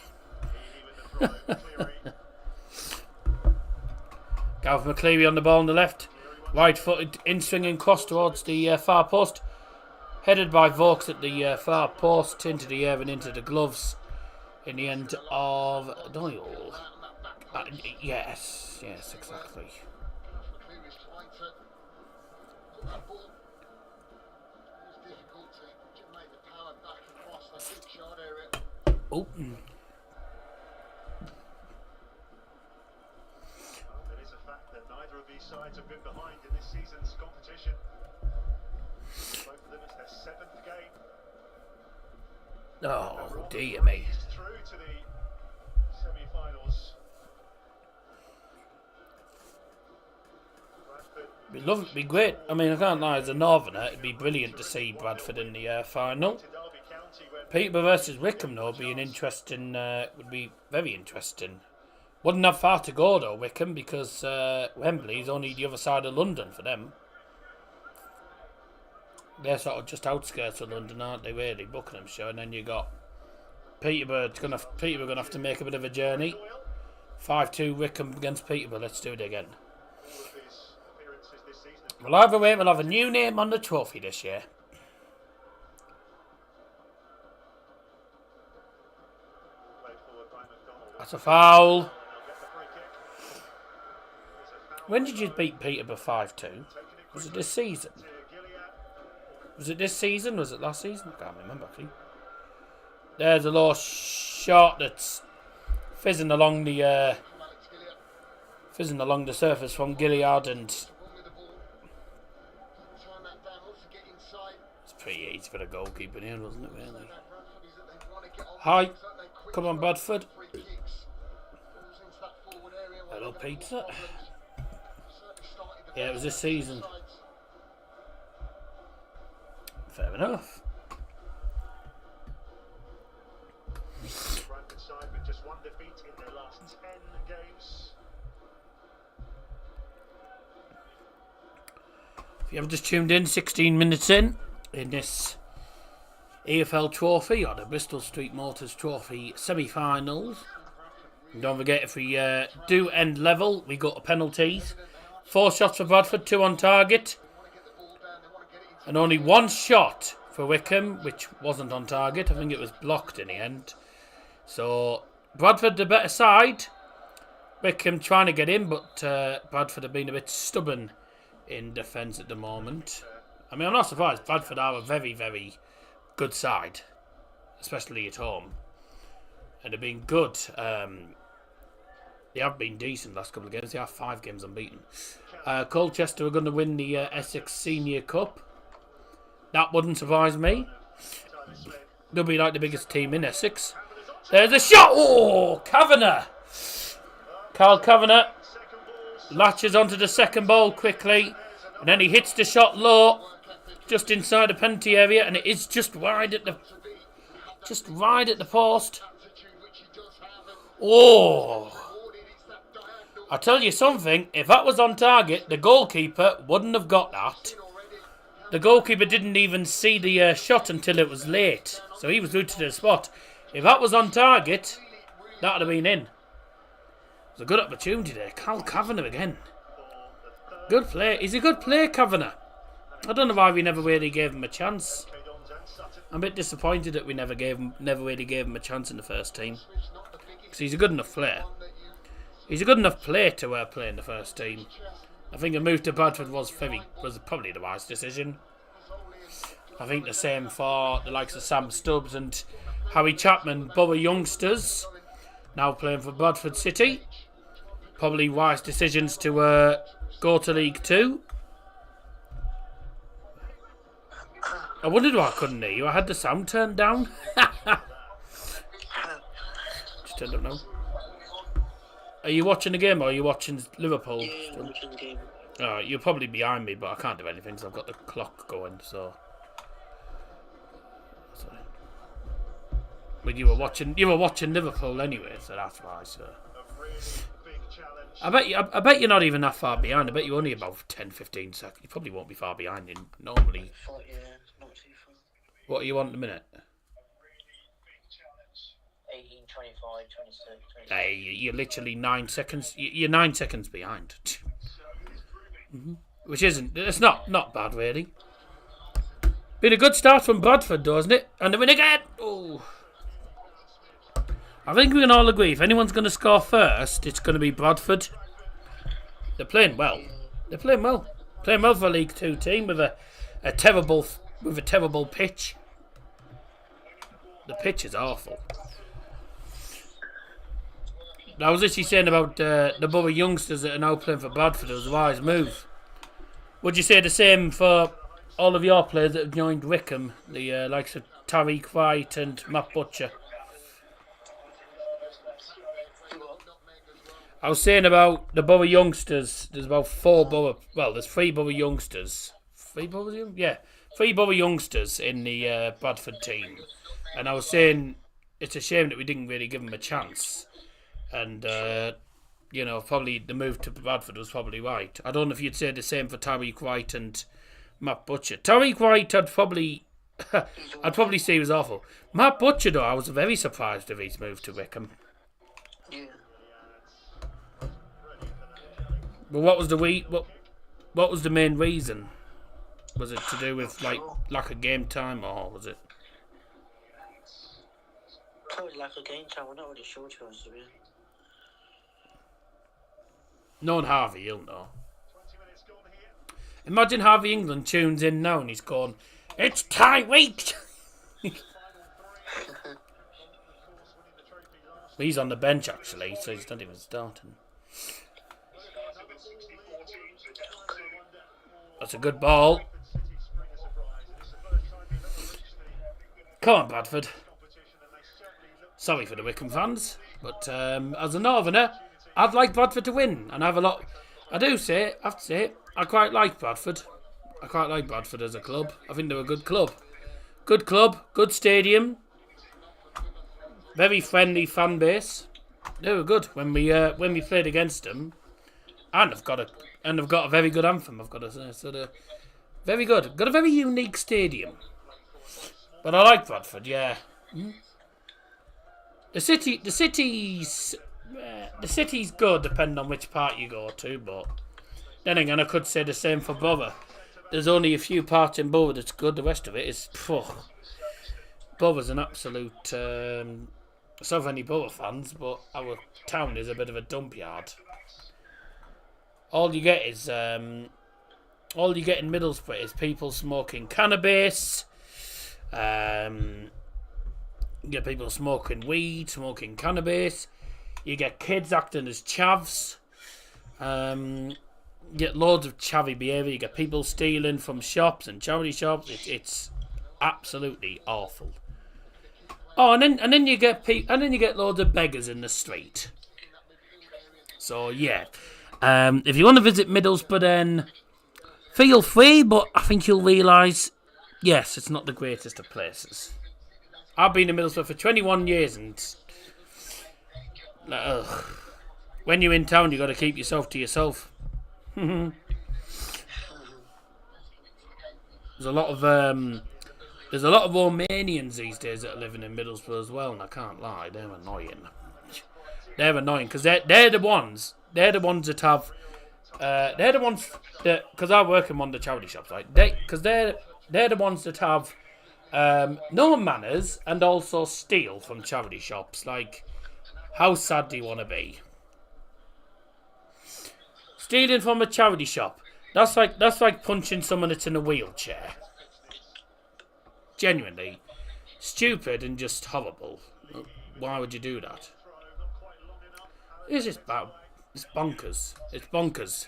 Healy with the throw, Cleary. Gareth McCleary on the ball on the left. Right-footed, in-swinging cross towards the far post. Headed by Vaux at the far post, into the air and into the gloves. In the end of Doyle. Yes, exactly. McCleary's trying to put that ball. It was difficult to make the power back across that big shot area. Oh. It is a fact that neither of these sides have been behind in this season's competition. Both of them, it's their 7th game. Oh, dear me. Through to the semi-finals. It'd be great. I mean, I can't lie, as a northerner, it'd be brilliant to see Bradford in the final. Peterborough versus Wycombe, though, would be would be very interesting. Wouldn't have far to go, though, Wycombe, because Wembley's only the other side of London for them. They're sort of just outskirts of London, aren't they, really? Buckinghamshire, and then you got Peterborough gonna have to make a bit of a journey. 5-2 Wycombe against Peterborough. Let's do it again. Well, either way, we'll have a new name on the trophy this year. That's a foul. When did you beat Peterborough 5-2? Was it this season? Was it this season? Was it last season? I can't remember, actually. There's a low shot that's fizzing along the surface from Gilliard, and it's pretty easy for the goalkeeper here, wasn't it, really? Hi. Come on, Bradford. Hello, Peter. Yeah, it was this season. Fair enough. Bradford side with just one defeat in their last 10 games. If you have just tuned in, 16 minutes in this EFL Trophy, or the Bristol Street Motors Trophy semi-finals. Don't forget, if we do end level, we go to penalties. 4 shots for Bradford, 2 on target. And only 1 shot for Wycombe, which wasn't on target. I think it was blocked in the end. So, Bradford the better side. Wycombe trying to get in, but Bradford have been a bit stubborn in defence at the moment. I mean, I'm not surprised. Bradford are a very, very good side, especially at home. And they've been good. They have been decent last couple of games. They have 5 games unbeaten. Colchester are going to win the Essex Senior Cup. That wouldn't surprise me. They'll be like the biggest team in Essex. There's a shot! Oh, Kavanagh! Carl Kavanagh latches onto the second ball quickly. And then he hits the shot low, just inside the penalty area. And it is just wide at the post. Oh! I tell you something, if that was on target, the goalkeeper wouldn't have got that. The goalkeeper didn't even see the shot until it was late. So he was rooted to the spot. If that was on target, that would have been in. It was a good opportunity there. Carl Kavanagh again. Good play. He's a good player, Kavanagh. I don't know why we never really gave him a chance. I'm a bit disappointed that we never really gave him a chance in the first team. Because he's a good enough player. He's a good enough player to play in the first team. I think a move to Bradford was probably the wise decision. I think the same for the likes of Sam Stubbs and Harry Chapman, Borough youngsters, now playing for Bradford City. Probably wise decisions to go to League 2. I wondered why I couldn't hear you. I had the sound turned down. Just turned up now. Are you watching the game or are you watching Liverpool? Yeah, I'm watching the game. Oh, you're probably behind me, but I can't do anything because I've got the clock going. So, sorry. But you were watching Liverpool anyway, so that's why. So, I bet you're not even that far behind. I bet you're only about 10-15 seconds. You probably won't be far behind. Normally. Yeah, not too far. What are you on at the minute? 18, 25, 26, 27. Hey, you're literally 9 seconds. You're 9 seconds behind. Which isn't. It's not bad really. Been a good start from Bradford, though, hasn't it? And the win again. Oh. I think we can all agree if anyone's going to score first, it's going to be Bradford. They're playing well. They're playing well. Playing well for a League 2 team with a terrible pitch. The pitch is awful. I was actually saying about the Borough youngsters that are now playing for Bradford. It was a wise move. Would you say the same for all of your players that have joined Wycombe? The likes of Tariq White and Matt Butcher. I was saying about the Borough youngsters. There's about 4 Borough. Well, there's 3 Borough youngsters. 3 Borough? Yeah. 3 Borough youngsters in the Bradford team. And I was saying it's a shame that we didn't really give them a chance. And, probably the move to Bradford was probably right. I don't know if you'd say the same for Tariq White and Matt Butcher. Tariq White, I'd probably say he was awful. Matt Butcher, though, I was very surprised of his move to Wycombe. Yeah. But what was the main reason? Was it to do with lack of game time, or was it? Probably lack of game time. I'm not really sure, to be honest with you. Knowing Harvey, he'll know. Imagine Harvey England tunes in now and he's going, "It's Tyreek." He's on the bench actually, so he's not even starting. That's a good ball. Come on, Bradford. Sorry for the Wycombe fans, but as a Northerner, I'd like Bradford to win, and I have to say, I quite like Bradford. I quite like Bradford as a club. I think they're a good club. Good club, good stadium, very friendly fan base. They were good when we played against them, and I've got a very good anthem. I've got to say, so they're very good. Got a very unique stadium, but I like Bradford. Yeah, the city's good depending on which part you go to, but then again, I could say the same for Borough. There's only a few parts in Borough that's good. The rest of it is, Borough's an absolute. So many Borough fans, but our town is a bit of a dump yard. All you get in Middlesbrough is people smoking cannabis. You get people smoking weed, smoking cannabis. You get kids acting as chavs. You get loads of chavvy behaviour. You get people stealing from shops and charity shops. It's absolutely awful. Oh, and then you get loads of beggars in the street. So yeah, if you want to visit Middlesbrough, then feel free. But I think you'll realise, yes, it's not the greatest of places. I've been in Middlesbrough for 21 years, and when you're in town, you got to keep yourself to yourself. There's a lot of Romanians these days that are living in Middlesbrough as well, and I can't lie, they're annoying. They're annoying because they're the ones that have because I work in one of the charity shops, right? They're the ones that have no manners and also steal from charity shops. Like, how sad do you want to be? Stealing from a charity shop. That's like punching someone that's in a wheelchair. Genuinely. Stupid and just horrible. Why would you do that? It's just bad. It's bonkers. It's bonkers.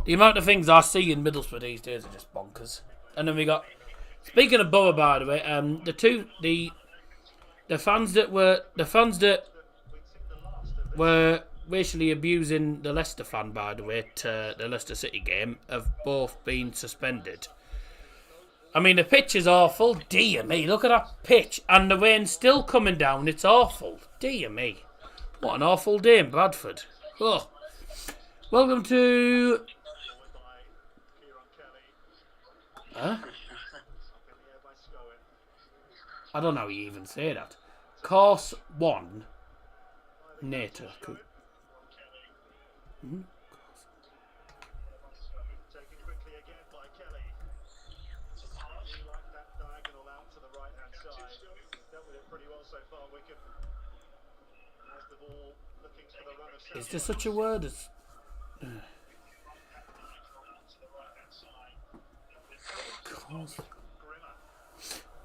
The amount of things I see in Middlesbrough these days are just bonkers. And then we got, speaking of Borough, by the way, the fans that were racially abusing the Leicester fan, by the way, at the Leicester City game, have both been suspended. I mean, the pitch is awful. Dear me, look at that pitch. And the rain's still coming down. It's awful. Dear me. What an awful day in Bradford. Oh. Welcome to... Huh? I don't know how you even say that. Course 1. Nater. Hmm? Is there such a word as...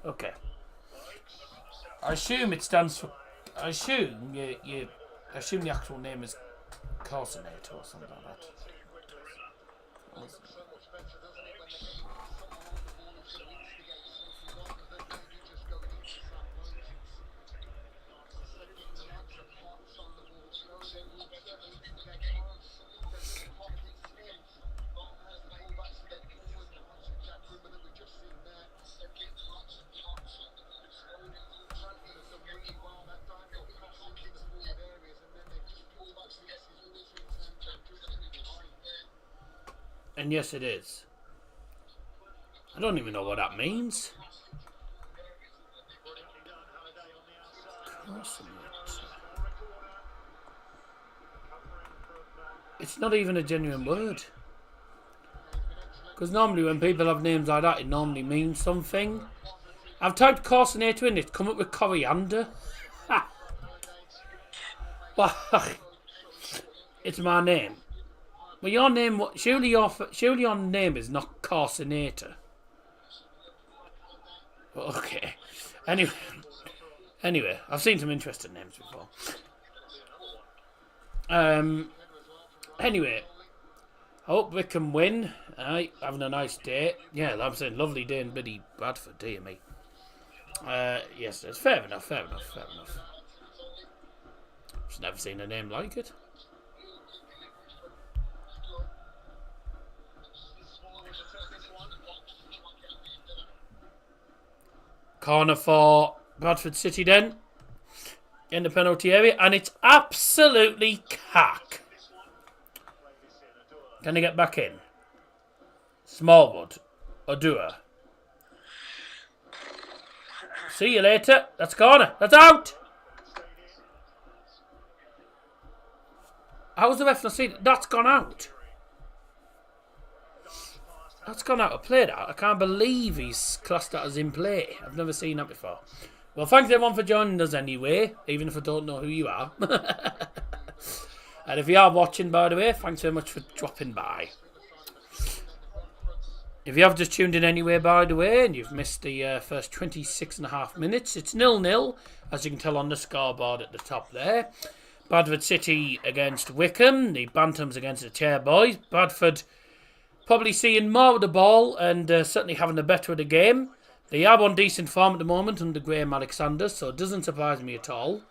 Okay. I assume it stands for... I assume I assume the actual name is Corsinator or something like that. And yes, it is. I don't even know what that means. It's not even a genuine word. Because normally when people have names like that, it normally means something. I've typed Corsinator in, it's come up with coriander. Ha! Well, it's my name. Well, your name, surely your name is not Corsinator. Okay. Anyway, I've seen some interesting names before. Anyway, I hope Wycombe win. Having a nice day. Yeah, I'm saying lovely day in bloody Bradford, dear me. Yes, it's fair enough. Just never seen a name like it. Corner for Bradford City then. In the penalty area. And it's absolutely cack. Can they get back in? Smallwood. Odua. See you later. That's corner. That's out. How's the ref not seen it? That's gone out. That's gone out of play, that. I can't believe he's classed that as in play. I've never seen that before. Well, thanks everyone for joining us anyway, even if I don't know who you are. And if you are watching, by the way, thanks very much for dropping by. If you have just tuned in anyway, by the way, and you've missed the first 26.5 minutes, it's 0-0, as you can tell on the scoreboard at the top there. Bradford City against Wycombe, the Bantams against the Chairboys. Bradford probably seeing more of the ball and certainly having the better of the game. They are on decent form at the moment under Graham Alexander, so it doesn't surprise me at all.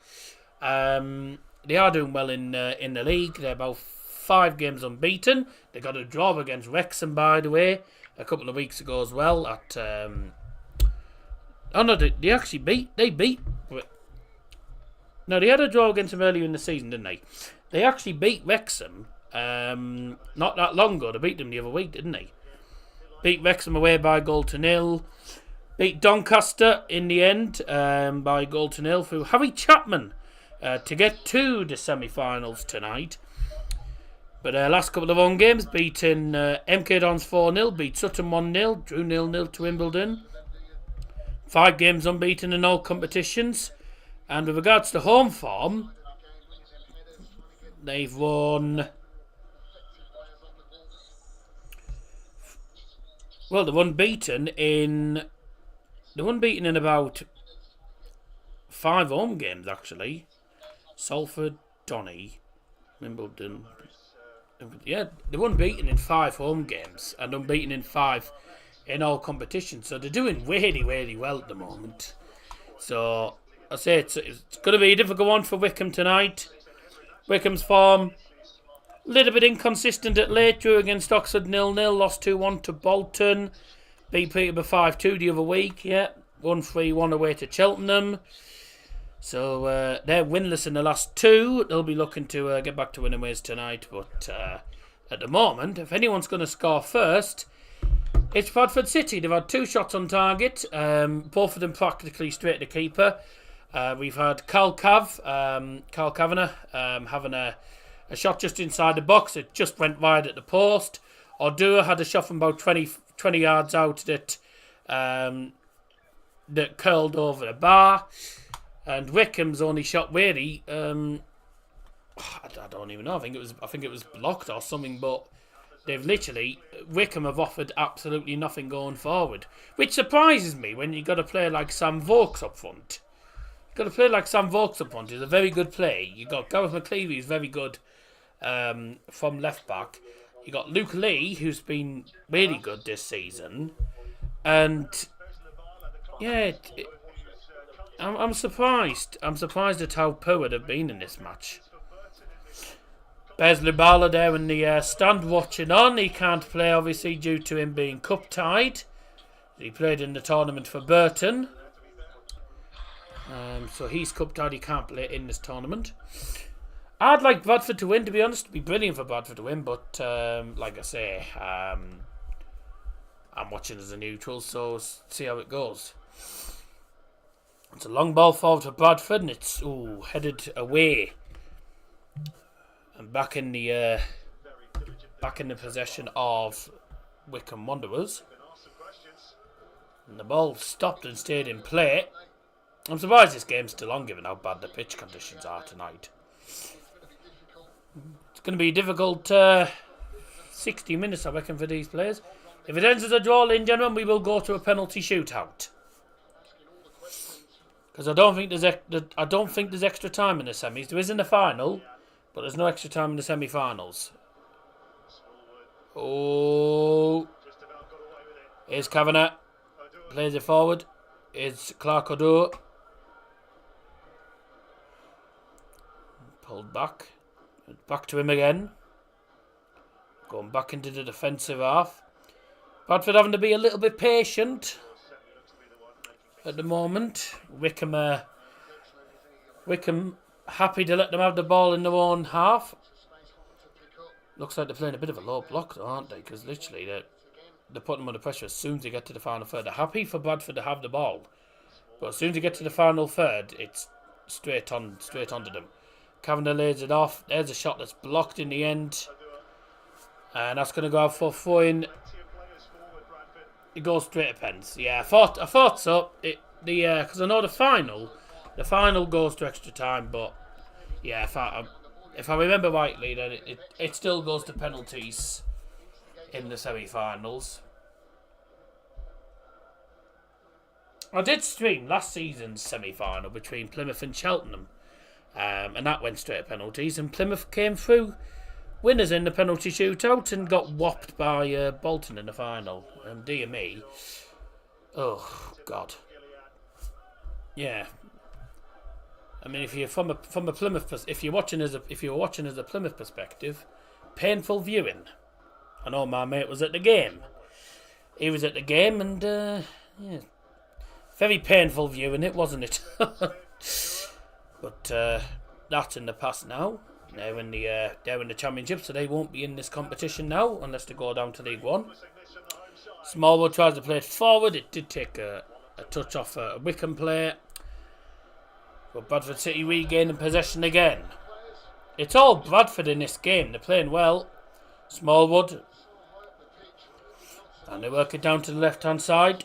They are doing well in the league. They're about 5 games unbeaten. They got a draw against Wrexham, by the way, a couple of weeks ago as well. At oh no, they actually beat. No, they had a draw against them earlier in the season, didn't they? They actually beat Wrexham. Not that long ago. They beat them the other week, didn't they? Beat Wrexham away by 0-0. Beat Doncaster in the end by 0-0 through Harry Chapman to get to the semi-finals tonight. But last couple of home games, beating MK Dons 4-0, beat Sutton 1-0, drew 0-0 to Wimbledon. 5 games unbeaten in all competitions. And with regards to home form, they've won... Well, they're unbeaten in about 5 home games, actually. Salford, Donny, Wimbledon. Yeah, they're unbeaten in 5 home games and unbeaten in 5 in all competitions. So they're doing really, really well at the moment. So I say it's going to be a difficult one for Wycombe tonight. Wycombe's form, a little bit inconsistent at late. Drew against Oxford 0-0, lost 2-1 to Bolton. Beat Peterborough 5-2 the other week, yeah. 1-3-1 away to Cheltenham. So they're winless in the last 2. They'll be looking to get back to winning ways tonight. But at the moment, if anyone's going to score first, it's Bradford City. They've had 2 shots on target, both of them practically straight to keeper. We've had Carl Kavanagh having a shot just inside the box. It just went wide at the post. Ordua had a shot from about 20 yards out that curled over the bar. And Wycombe's only shot really, I don't even know. I think it was blocked or something. But they've Wycombe have offered absolutely nothing going forward, which surprises me when you got a player like Sam Vokes up front. He's a very good player. You got Gareth McCleavey, who's very good from left back. You got Luke Lee, who's been really good this season, and yeah. I'm surprised. I'm surprised at how poor they've been in this match. Bez Lubala there in the stand watching on. He can't play, obviously, due to him being cup tied. He played in the tournament for Burton. So he's cup tied. He can't play in this tournament. I'd like Bradford to win, to be honest. It'd be brilliant for Bradford to win. But, like I say, I'm watching as a neutral, so see how it goes. It's a long ball forward for Bradford, and it's headed away, and back in the possession of Wycombe Wanderers. And the ball stopped and stayed in play. I'm surprised this game's still on, given how bad the pitch conditions are tonight. It's going to be a difficult 60 minutes, I reckon, for these players. If it ends as a draw, ladies and gentlemen, we will go to a penalty shootout. Because I don't think there's extra time in the semis. There is in the final, but there's no extra time in the semi-finals. Oh, here's Kavanagh. Plays it forward. Here's Clark O'Doe. Pulled back. Back to him again. Going back into the defensive half. Bradford having to be a little bit patient at the moment. Wycombe happy to let them have the ball in their own half. Looks like they're playing a bit of a low block, though, aren't they? Because literally they're putting them under pressure as soon as they get to the final third. They're happy for Bradford to have the ball, but as soon as they get to the final third, it's straight onto them. Kavanagh lays it off. There's a shot that's blocked in the end, and that's going to go out for throwing. It goes straight to pens. Yeah, I thought so. Because I know the final goes to extra time, but yeah, if I remember rightly, then it still goes to penalties in the semi-finals. I did stream last season's semi-final between Plymouth and Cheltenham, and that went straight to penalties, and Plymouth came through winners in the penalty shootout and got whopped by Bolton in the final. Dear me. Oh God. Yeah. I mean, if you're from a Plymouth, if you're watching as a Plymouth perspective, painful viewing. I know my mate was at the game. He was at the game, and yeah, very painful viewing it, wasn't it? But that's in the past now. They're in the Championship, so they won't be in this competition now unless they go down to League One. Smallwood tries to play it forward. It did take a touch off a Wycombe player. But Bradford City regaining possession again. It's all Bradford in this game. They're playing well. Smallwood. And they work it down to the left-hand side.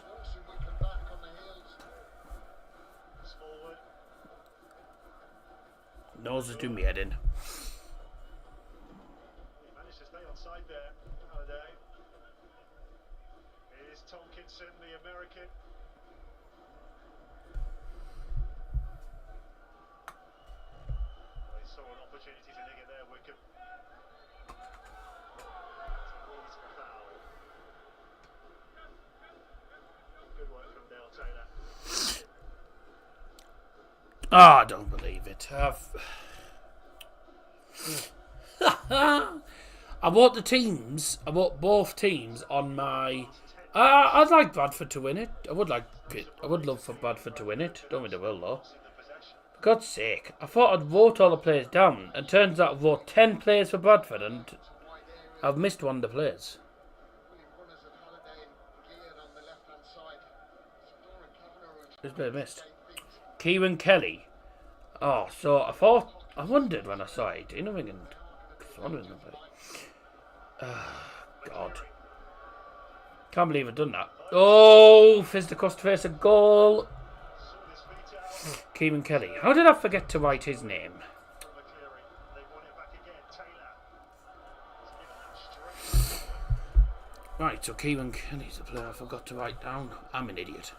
Nose is doing me head in. He managed to stay on side there. Halliday. Here's Tomkinson, the American. They saw an opportunity to nick it there, Wycombe. Towards the foul. Good work from Dale Taylor. I don't believe it. I bought the teams. I bought both teams on my. I'd like Bradford to win it. I would like it. I would love for Bradford to win it. Don't think they will though. For God's sake, I thought I'd vote all the players down, and turns out I vote 10 players for Bradford, and I've missed one of the players. Who's been missed? Kieran Kelly. Oh, so I wondered when I saw it. You know, thinking, God. Can't believe I've done that. Oh, Fizdicus to face a goal. Kieran Kelly. How did I forget to write his name? Right, so Kieran Kelly's the player I forgot to write down. I'm an idiot.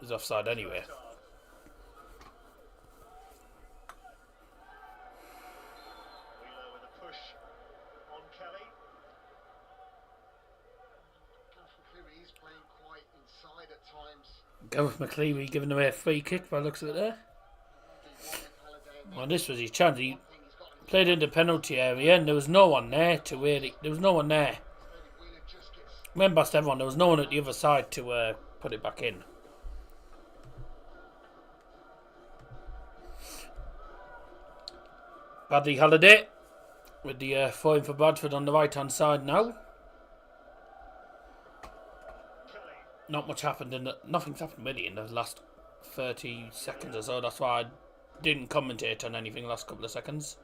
He's offside anyway. Gareth McCleary giving away a free kick by the looks of it there. Well, this was his chance. He played in the penalty area and there was no one there to really. There was no one there. Went past everyone. There was no one at the other side to put it back in. Bradley Halliday with the throw-in for Bradford on the right-hand side now. Not much happened nothing's happened really in the last 30 seconds or so. That's why I didn't commentate on anything the last couple of seconds.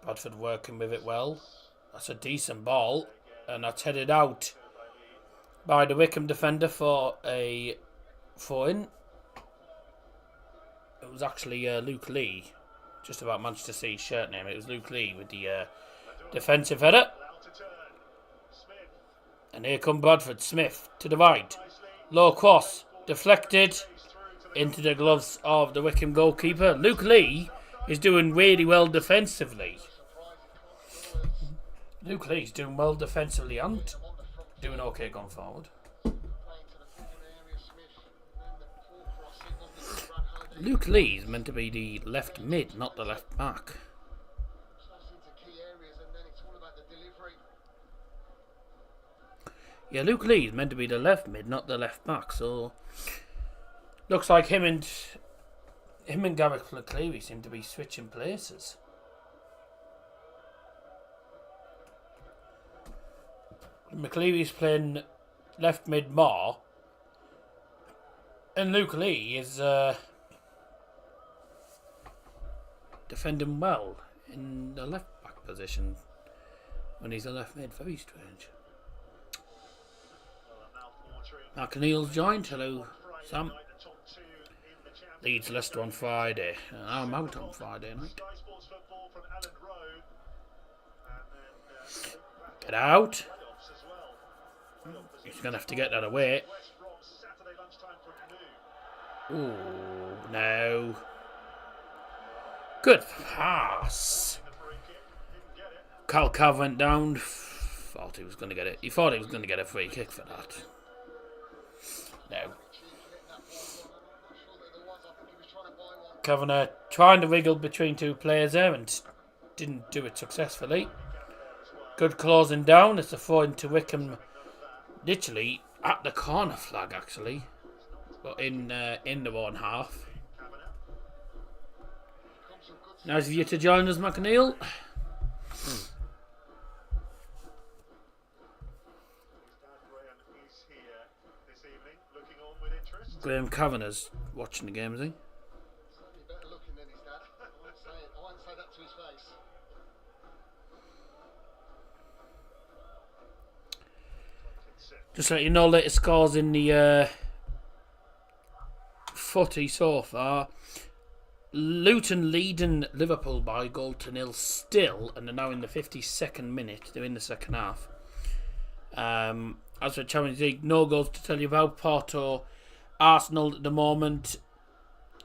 Bradford working with it well. That's a decent ball, and that's headed out by the Wycombe defender for a throw-in. It was actually Luke Lee. Just about managed to see his shirt name. It was Luke Lee with the defensive header. And here come Bradford. Smith to the right. Low cross. Deflected into the gloves of the Wycombe goalkeeper. Luke Lee is doing really well defensively. Luke Lee's doing well defensively and doing okay going forward. Luke Lee is meant to be the left mid, not the left back. Yeah, Luke Lee is meant to be the left mid, not the left back. So looks like him and Gareth McCleary seem to be switching places. McCleary's playing left mid more, and Luke Lee is defending well in the left back position when he's a left mid. Very strange. Mark Neal's joined. Hello, Sam. Leeds Leicester on Friday. I'm out on Friday night. Get out. He's going to have to get that away. Ooh, no. Good pass. Cal Cav went down. Thought he was going to get it. He thought he was going to get a free kick for that. No. Kavanagh trying to wriggle between two players there and didn't do it successfully. Good closing down. It's a throw into Wycombe, literally at the corner flag actually, but in the one half. Nice of you to join us, McNeil. Graham Kavanagh's watching the game, is he? Just let you know, latest scores in the footy so far. Luton leading Liverpool by a goal to nil still, and they're now in the 52nd minute. They're in the second half. As for Champions League, no goals to tell you about. Porto, Arsenal at the moment.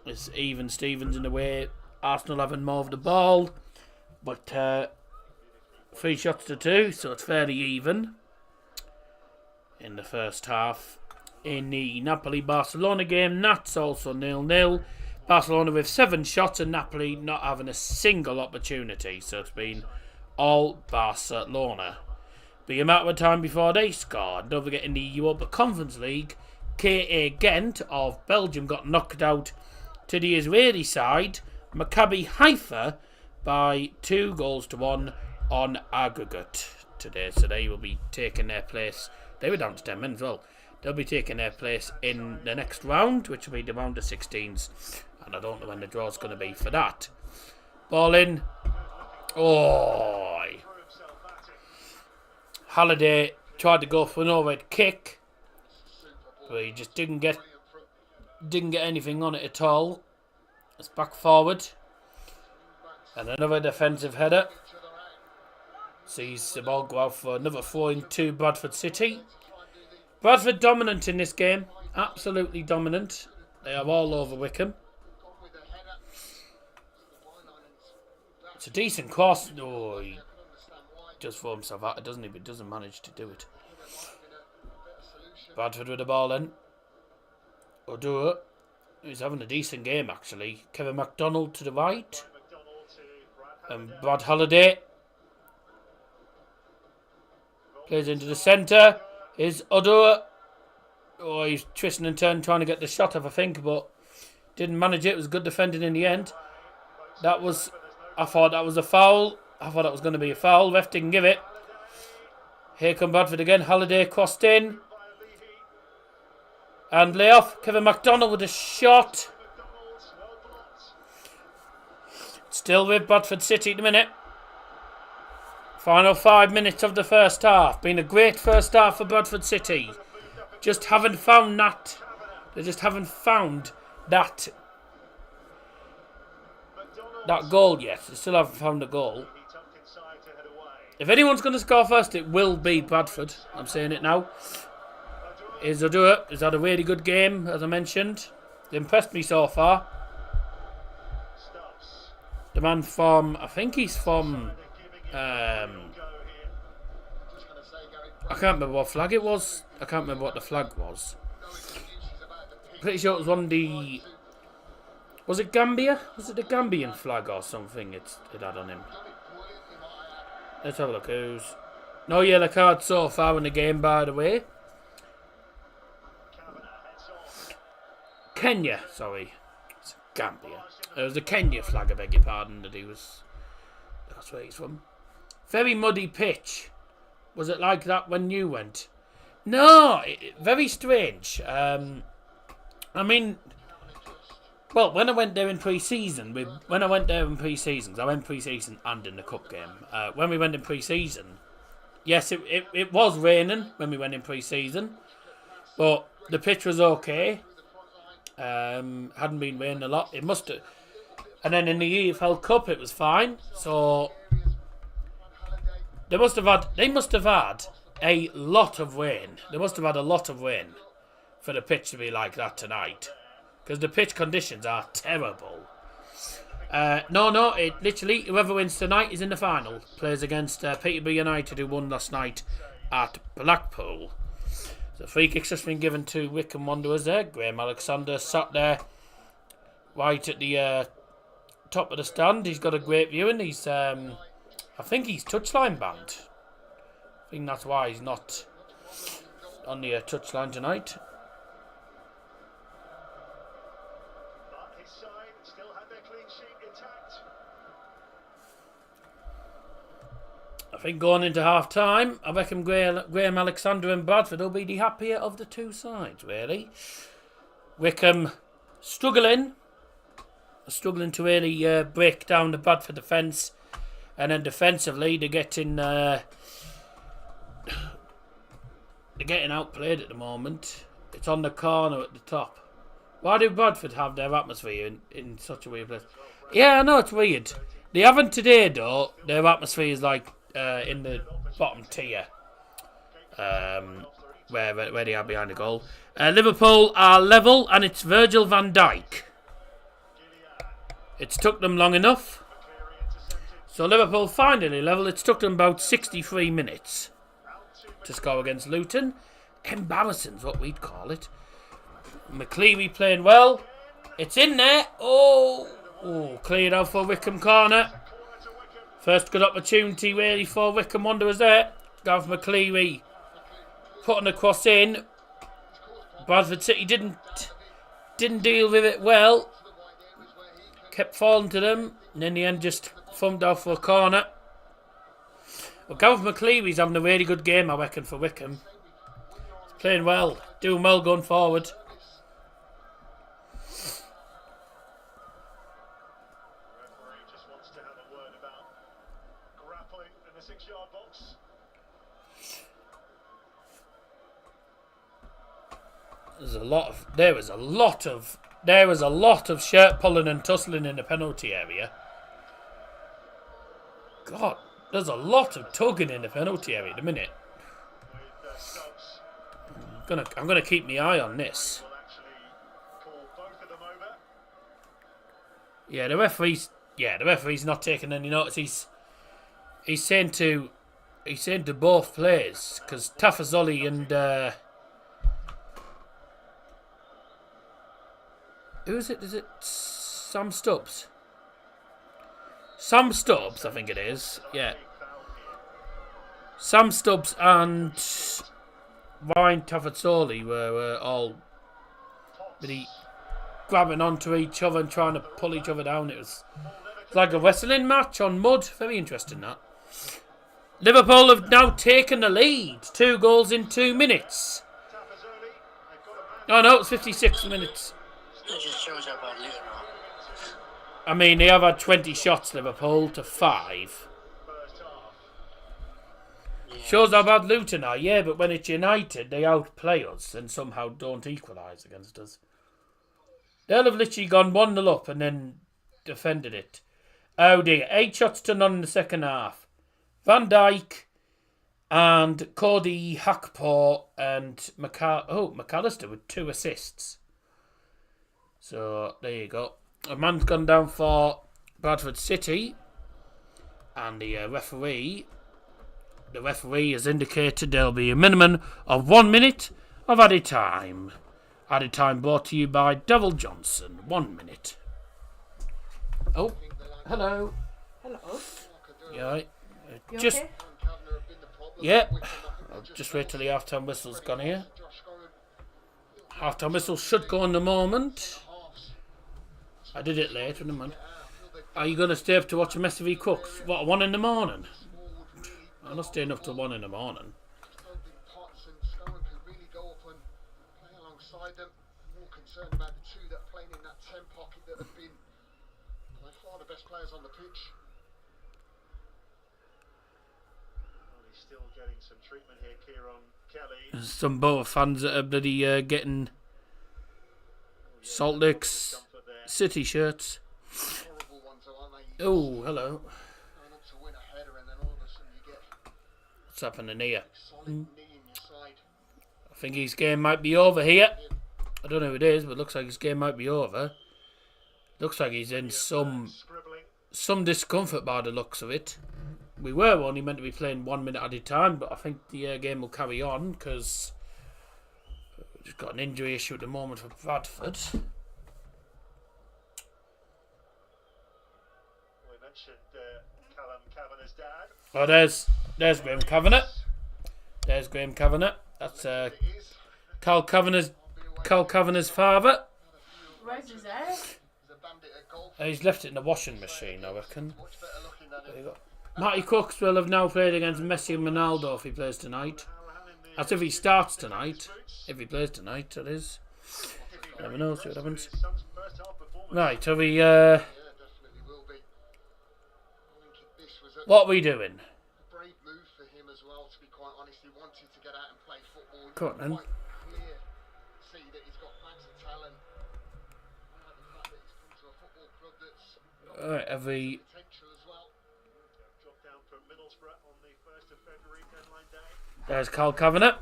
It's even Stevens in the way. Arsenal having more of the ball, but 3 shots to 2, so it's fairly even in the first half. In the Napoli-Barcelona game, that's also 0-0. Barcelona with 7 shots and Napoli not having a single opportunity. So it's been all Barcelona. Be a matter of time before they score. Don't forget, in the Europa Conference League, KA Ghent of Belgium got knocked out to the Israeli side, Maccabi Haifa, by 2-1 on aggregate today. So they will be taking their place. They were down to 10 men as well. They'll be taking their place in the next round, which will be the round of 16s. And I don't know when the draw's going to be for that. Ball in. Oh. Halliday tried to go for an overhead kick, but he just didn't get anything on it at all. It's back forward. And another defensive header. Sees the ball go out for another throw into Bradford City. Bradford dominant in this game. Absolutely dominant. They are all over Wycombe. It's a decent cross. Oh, he does throw himself out, doesn't he? But doesn't manage to do it. Bradford with the ball in. Odua, who's having a decent game actually. Kevin MacDonald to the right. And Brad Halliday. Plays into the centre. Is Odua. Oh, he's twisting and turning, trying to get the shot off, I think, but didn't manage it. It was good defending in the end. I thought that was a foul. I thought that was going to be a foul. Ref didn't give it. Here come Bradford again. Halliday crossed in. And lay off. Kevin MacDonald with a shot. Still with Bradford City at the minute. Final 5 minutes of the first half. Been a great first half for Bradford City. Just haven't found that. They just haven't found that goal yet. They still haven't found a goal. If anyone's going to score first, it will be Bradford. I'm saying it now. Is Odua. He's had a really good game, as I mentioned. They impressed me so far. The man from, I think he's from, I can't remember what flag it was. I can't remember what the flag was. Pretty sure it was one of the... Was it Gambia? Was it the Gambian flag or something it had on him? Let's have a look who's... No yellow card so far in the game, by the way. Kenya, sorry. It's Gambia. It was the Kenya flag, I beg your pardon, that he was... That's where he's from. Very muddy pitch. Was it like that when you went? No, very strange. I mean... Well, when I went there in pre-season, because I went pre-season and in the cup game. When we went in pre-season, yes, it was raining when we went in pre-season, but the pitch was okay. Hadn't been raining a lot. It must have, and then in the EFL Cup it was fine. So they must have had a lot of rain. They must have had a lot of rain for the pitch to be like that tonight. Because the pitch conditions are terrible. It literally, whoever wins tonight is in the final. Plays against Peterborough United, who won last night at Blackpool. So free kick's just been given to Wycombe Wanderers there. Graham Alexander sat there right at the top of the stand. He's got a great view and he's, I think he's touchline banned. I think that's why he's not on the touchline tonight. I think going into half-time, I reckon Graham Alexander and Bradford will be the happier of the two sides, really. Wycombe struggling to really break down the Bradford defence. And then defensively, they're getting They're getting outplayed at the moment. It's on the corner at the top. Why do Bradford have their atmosphere in such a weird place? Yeah, I know it's weird. They haven't today though. Their atmosphere is like in the bottom tier, where they are behind the goal. Liverpool are level, and it's Virgil van Dijk. It's took them long enough. So Liverpool finally level. It's took them about 63 minutes to score against Luton. Embarrassing is what we'd call it. McCleary playing well. It's in there. Oh, cleared out for Wycombe corner. First good opportunity really for Wycombe Wanderers there. Gareth McCleary putting the cross in. Bradford City didn't deal with it well. Kept falling to them. And in the end just thumbed off for a corner. Well, Gareth McCleary's having a really good game, I reckon, for Wycombe. He's playing well. Doing well going forward. There was a lot of shirt pulling and tussling in the penalty area. God, there's a lot of tugging in the penalty area at the minute. I'm gonna keep my eye on this. Yeah, the referee's not taking any notice. He's saying to both players, because Tafazoli and who is it? Is it Sam Stubbs? Sam Stubbs, I think it is. Yeah. Sam Stubbs and Ryan Tafazoli were all really grabbing onto each other and trying to pull each other down. It was like a wrestling match on mud. Very interesting, that. Liverpool have now taken the lead. 2 goals in 2 minutes. Oh no, it's 56 minutes. It just shows how bad Luton are. I mean, they have had 20 shots, Liverpool, to 5. Yeah. Shows how bad Luton are, yeah, but when it's United, they outplay us and somehow don't equalise against us. They'll have literally gone 1-0 up and then defended it. Oh dear, 8 shots to none in the second half. Van Dijk and Cody Hackpaw and McAllister with 2 assists. So, there you go. A man's gone down for Bradford City. And the referee has indicated there'll be a minimum of 1 minute of added time. Added time brought to you by Devil Johnson. 1 minute. Oh, hello. Hello. Yeah, You just okay? yep. I'll just wait till the half-time whistle's gone here. Half-time whistle should go in the moment. I did it late, never mind. Are you going to stay up to watch a Messi v Cooks? What, 1 in the morning? I'm not staying up till 1 in the morning. Concerned about the 2 that are playing in that 10 pocket that have been by far the best players on the pitch. Well, he's still getting some treatment here, Kieran Kelly. There's some Boa fans that are bloody getting Salt Lake City shirts. Horrible ones, aren't they? Oh, hello. Going up to win a header and then all of a sudden you get What's happening here? a solid knee in your side. I think his game might be over here. I don't know who it is, but it looks like his game might be over. Looks like he's in some discomfort by the looks of it. We were only meant to be playing 1 minute at a time, but I think the game will carry on because we've just got an injury issue at the moment for Bradford. We mentioned Callum Kavanagh's dad. Oh, there's Graham Kavanagh. There's Graham Kavanagh. That's Carl Kavanagh's father. Where's his hair? He's left it in the washing machine, I reckon. There you go. Matty Cooks will have now played against Messi and Ronaldo if he plays tonight. That's if he starts tonight. If he plays tonight, that is. Never know, see what happens. Right, are we... what are we doing? Brave move for him as well, to be quite honest. He wanted to get out and play football. You Go on, then. quite clear see that he's got bags of talent. The fact that he's come to a football club that's got Alright, every potential as well. Dropped down from Middlesbrough on the 1st of February deadline day. there's Carl Kavanagh,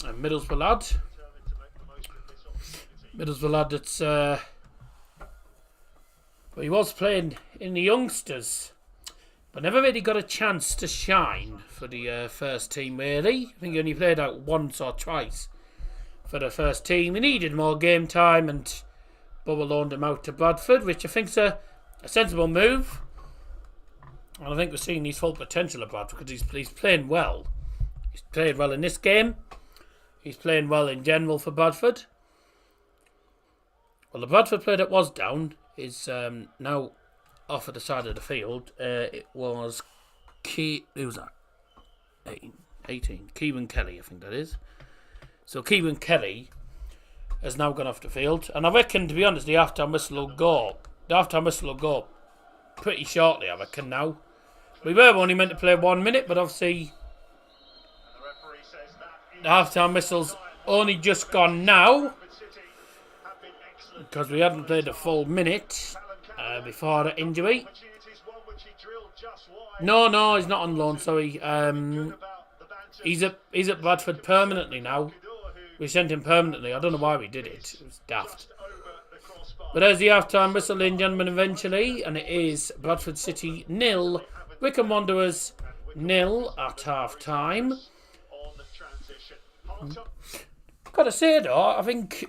a Middlesbrough lad. Determined to make the most of this opportunity. Middlesbrough lad that's well, he was playing in the youngsters, but never really got a chance to shine for the first team, really. I think he only played out once or twice for the first team. He needed more game time, and Bubba loaned him out to Bradford, which I think's a sensible move. And I think we're seeing his full potential at Bradford because he's playing well. He's played well in this game. He's playing well in general for Bradford. Well, the Bradford player that was down is now off at the side of the field. It was who was that? 18. Kieran Kelly, I think that is. So Kieran Kelly has now gone off the field, and I reckon, to be honest, the half-time whistle will go. The half-time whistle will go pretty shortly, I reckon. Now we were only meant to play 1 minute, but obviously The referee says that the half-time whistle's only just gone now, Bradford City have been excellent. because we hadn't played a full minute before the injury. Opportunities, one which he drilled just wide. No, he's not on loan. Sorry, Good about the Bantams. he's at Bradford permanently now. We sent him permanently. I don't know why we did it. It was daft. Over the crossbar. But there's the half-time whistle in, gentlemen, eventually, and it is Bradford City 0, Wycombe Wanderers 0 at half-time. On the transition. Heart up. Got to say though, I think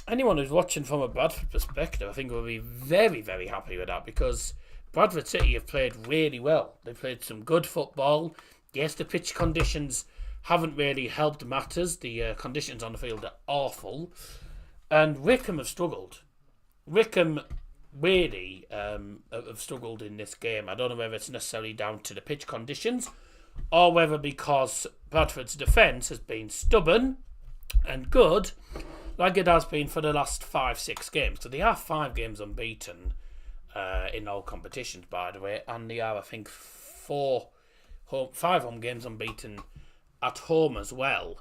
anyone who's watching from a Bradford perspective, I think will be very, very happy with that, because Bradford City have played really well. They've played some good football. Yes, the pitch conditions haven't really helped matters. The conditions on the field are awful. And Wycombe have struggled. Wycombe really have struggled in this game. I don't know whether it's necessarily down to the pitch conditions or whether because Bradford's defence has been stubborn and good, like it has been for the last 5-6 games. So they are 5 games unbeaten in all competitions, by the way, and they are, I think, 5 home games unbeaten at home as well.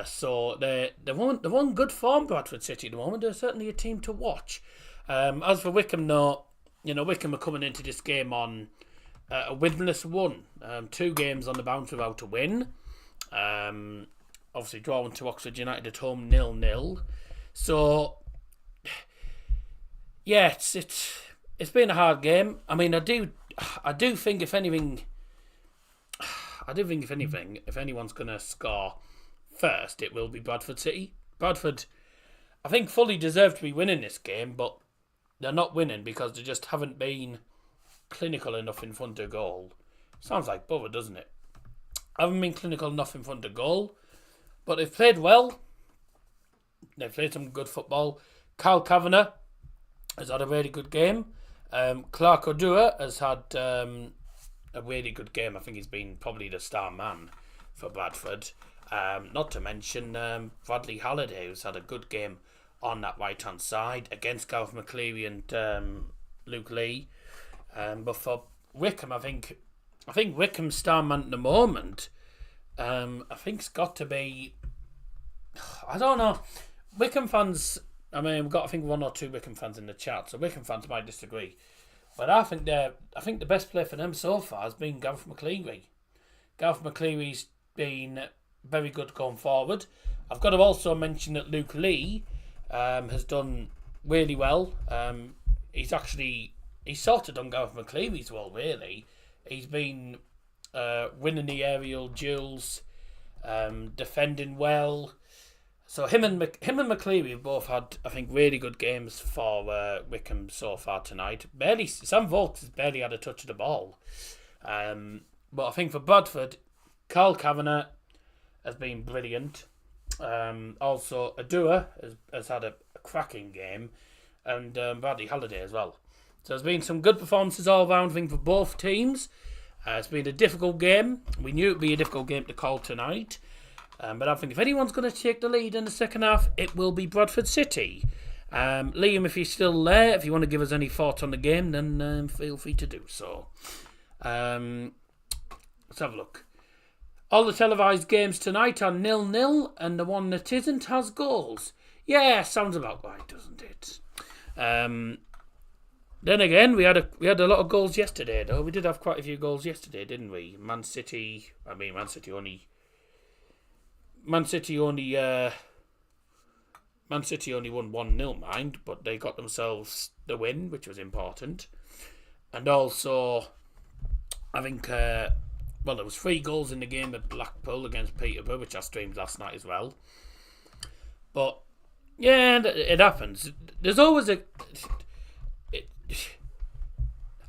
So they're one good form, Bradford City, at the moment. They're certainly a team to watch. As for Wycombe, though, Wycombe are coming into this game on a winless run. 2 games on the bounce without a win. Obviously drawing to Oxford United at home 0-0. So yeah, it's been a hard game. I mean, I do think if anything, if anyone's going to score first, it will be Bradford City. Bradford, I think, fully deserve to be winning this game, but they're not winning because they just haven't been clinical enough in front of goal. Sounds like bother, doesn't it? Haven't been clinical enough in front of goal, but they've played well. They've played some good football. Carl Kavanagh has had a really good game. Clark Odua has had a really good game. I think he's been probably the star man for Bradford. Not to mention Bradley Halliday, who's had a good game on that right-hand side against Gareth McCleary and Luke Lee. But for Wycombe, I think Wycombe's star man at the moment, I think it's got to be, I don't know. Wycombe fans, I mean, we've got, I think, 1 or 2 Wycombe fans in the chat, so Wycombe fans might disagree. But I think the best player for them so far has been Gareth McCleary. Gareth McCleary's been very good going forward. I've got to also mention that Luke Lee has done really well. He's sort of done Gareth McCleary's well, really. He's been winning the aerial duels, defending well. So him and McCleary have both had, I think, really good games for Wycombe so far tonight. Sam Vokes has barely had a touch of the ball. But I think for Bradford, Carl Kavanagh has been brilliant. Also, Odua has had a cracking game, and Bradley Halliday as well. So there's been some good performances all round, I think, for both teams. It's been a difficult game. We knew it would be a difficult game to call tonight. But I think if anyone's going to take the lead in the second half, it will be Bradford City. Liam, if you're still there, if you want to give us any thoughts on the game, then feel free to do so. Let's have a look. All the televised games tonight are 0-0, and the one that isn't has goals. Yeah, sounds about right, doesn't it? Then again, we had a lot of goals yesterday, though. We did have quite a few goals yesterday, didn't we? Man City only won 1-0, mind, but they got themselves the win, which was important. And also, I think, there was 3 goals in the game at Blackpool against Peterborough, which I streamed last night as well. But, yeah, it happens. There's always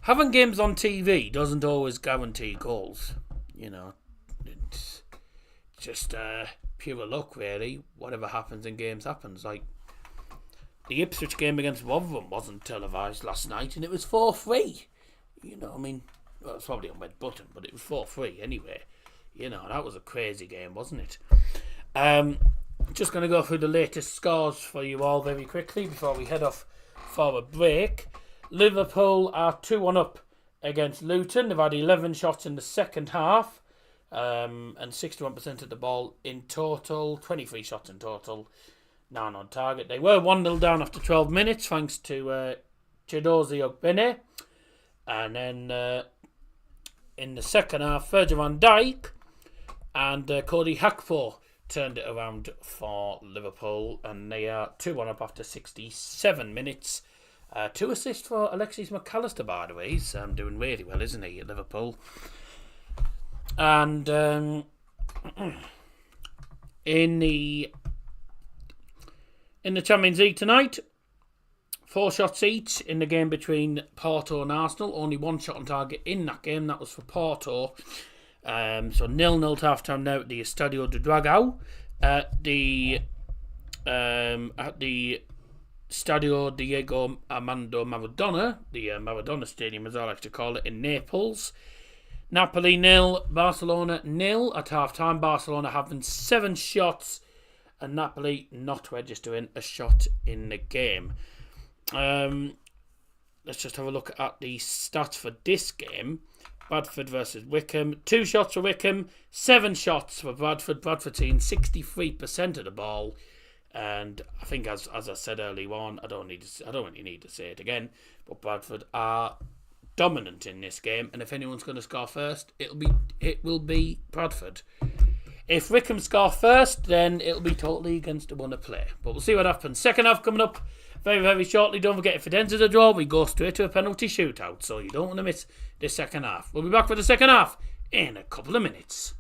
having games on TV doesn't always guarantee goals. You know, it's just pure luck, really. Whatever happens in games happens. Like, the Ipswich game against Rotherham wasn't televised last night, and it was 4-3. You know, I mean, well, it's probably on Red Button, but it was 4-3 anyway. You know, that was a crazy game, wasn't it? Just going to go through the latest scores for you all very quickly before we head off for a break. Liverpool are 2-1 up against Luton. They've had 11 shots in the second half, and 61% of the ball in total. 23 shots in total, 9 on target. They were 1-0 down after 12 minutes, thanks to Chidozie Ogbene. And then in the second half, Virgil van Dijk and Cody Gakpo turned it around for Liverpool, and they are 2-1 up after 67 minutes. 2 assists for Alexis McAllister, by the way. He's doing really well, isn't he, at Liverpool? And in the Champions League tonight, 4 shots each in the game between Porto and Arsenal. Only 1 shot on target in that game. That was for Porto. So 0-0 to half time now at the Estadio do Dragão. At the Stadio Diego Armando Maradona, the Maradona Stadium as I like to call it, in Naples. Napoli 0, Barcelona 0 at half time. Barcelona having 7 shots and Napoli not registering a shot in the game. Let's just have a look at the stats for this game. Bradford versus Wycombe. 2 shots for Wycombe, 7 shots for Bradford. Bradford team 63% of the ball. And I think, as I said earlier on, I don't really need to say it again, but Bradford are dominant in this game. And if anyone's going to score first, it will be Bradford. If Wycombe score first, then it'll be totally against the one to play. But we'll see what happens. Second half coming up very, very shortly. Don't forget, if it ends as a draw, we go straight to a penalty shootout. So you don't want to miss this second half. We'll be back for the second half in a couple of minutes.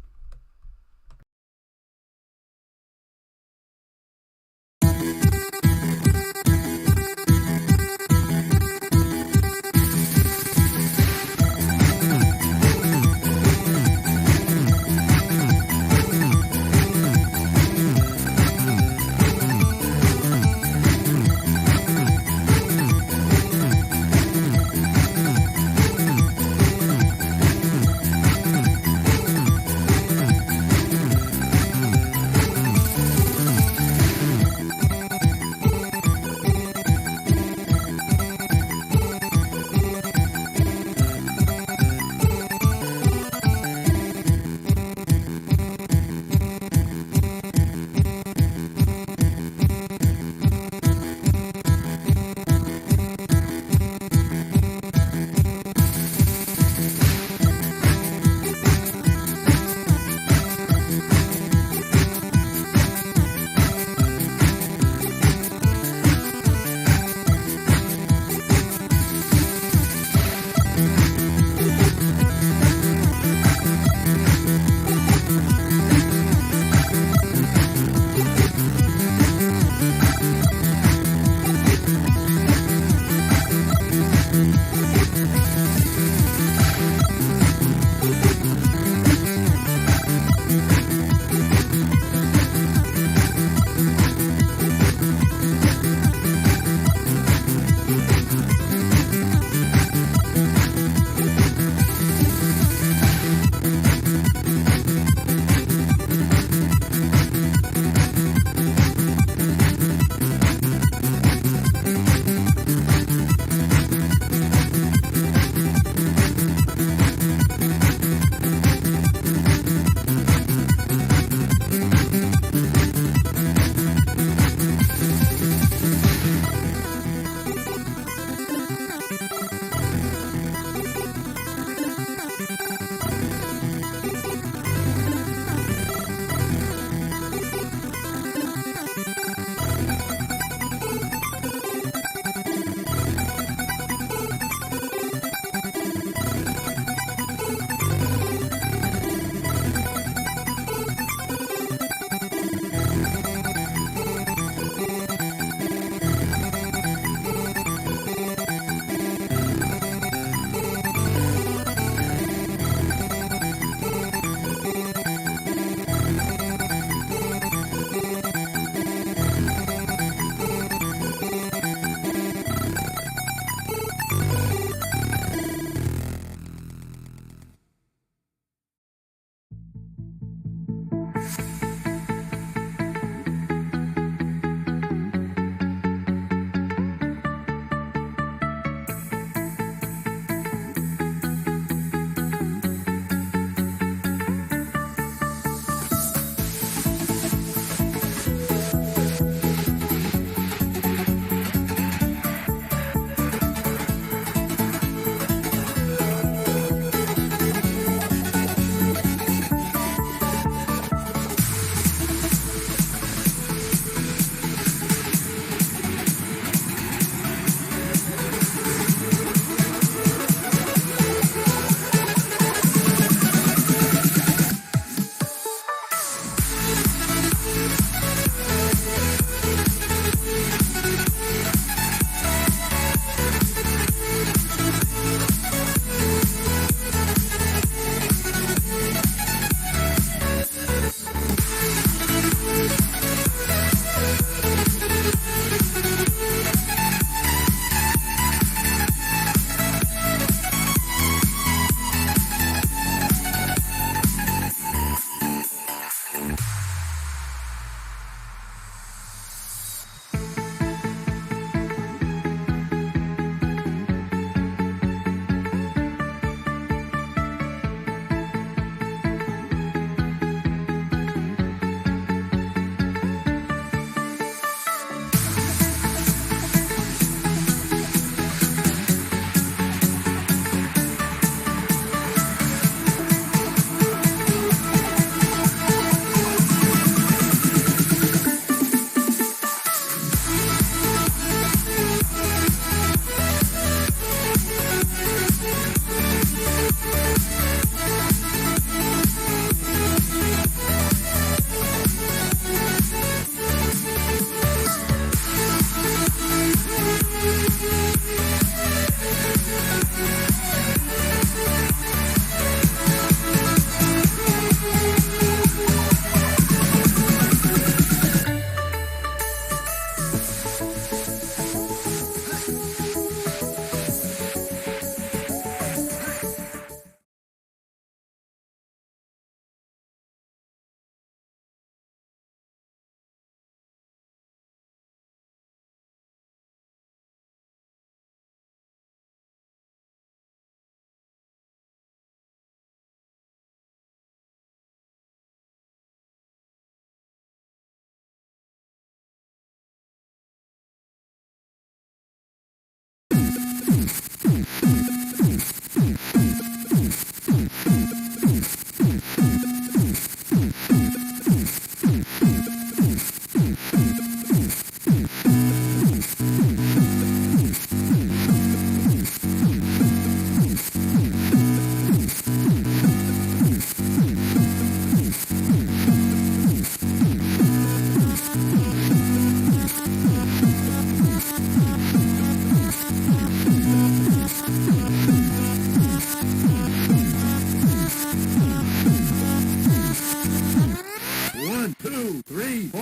2, 3, 4.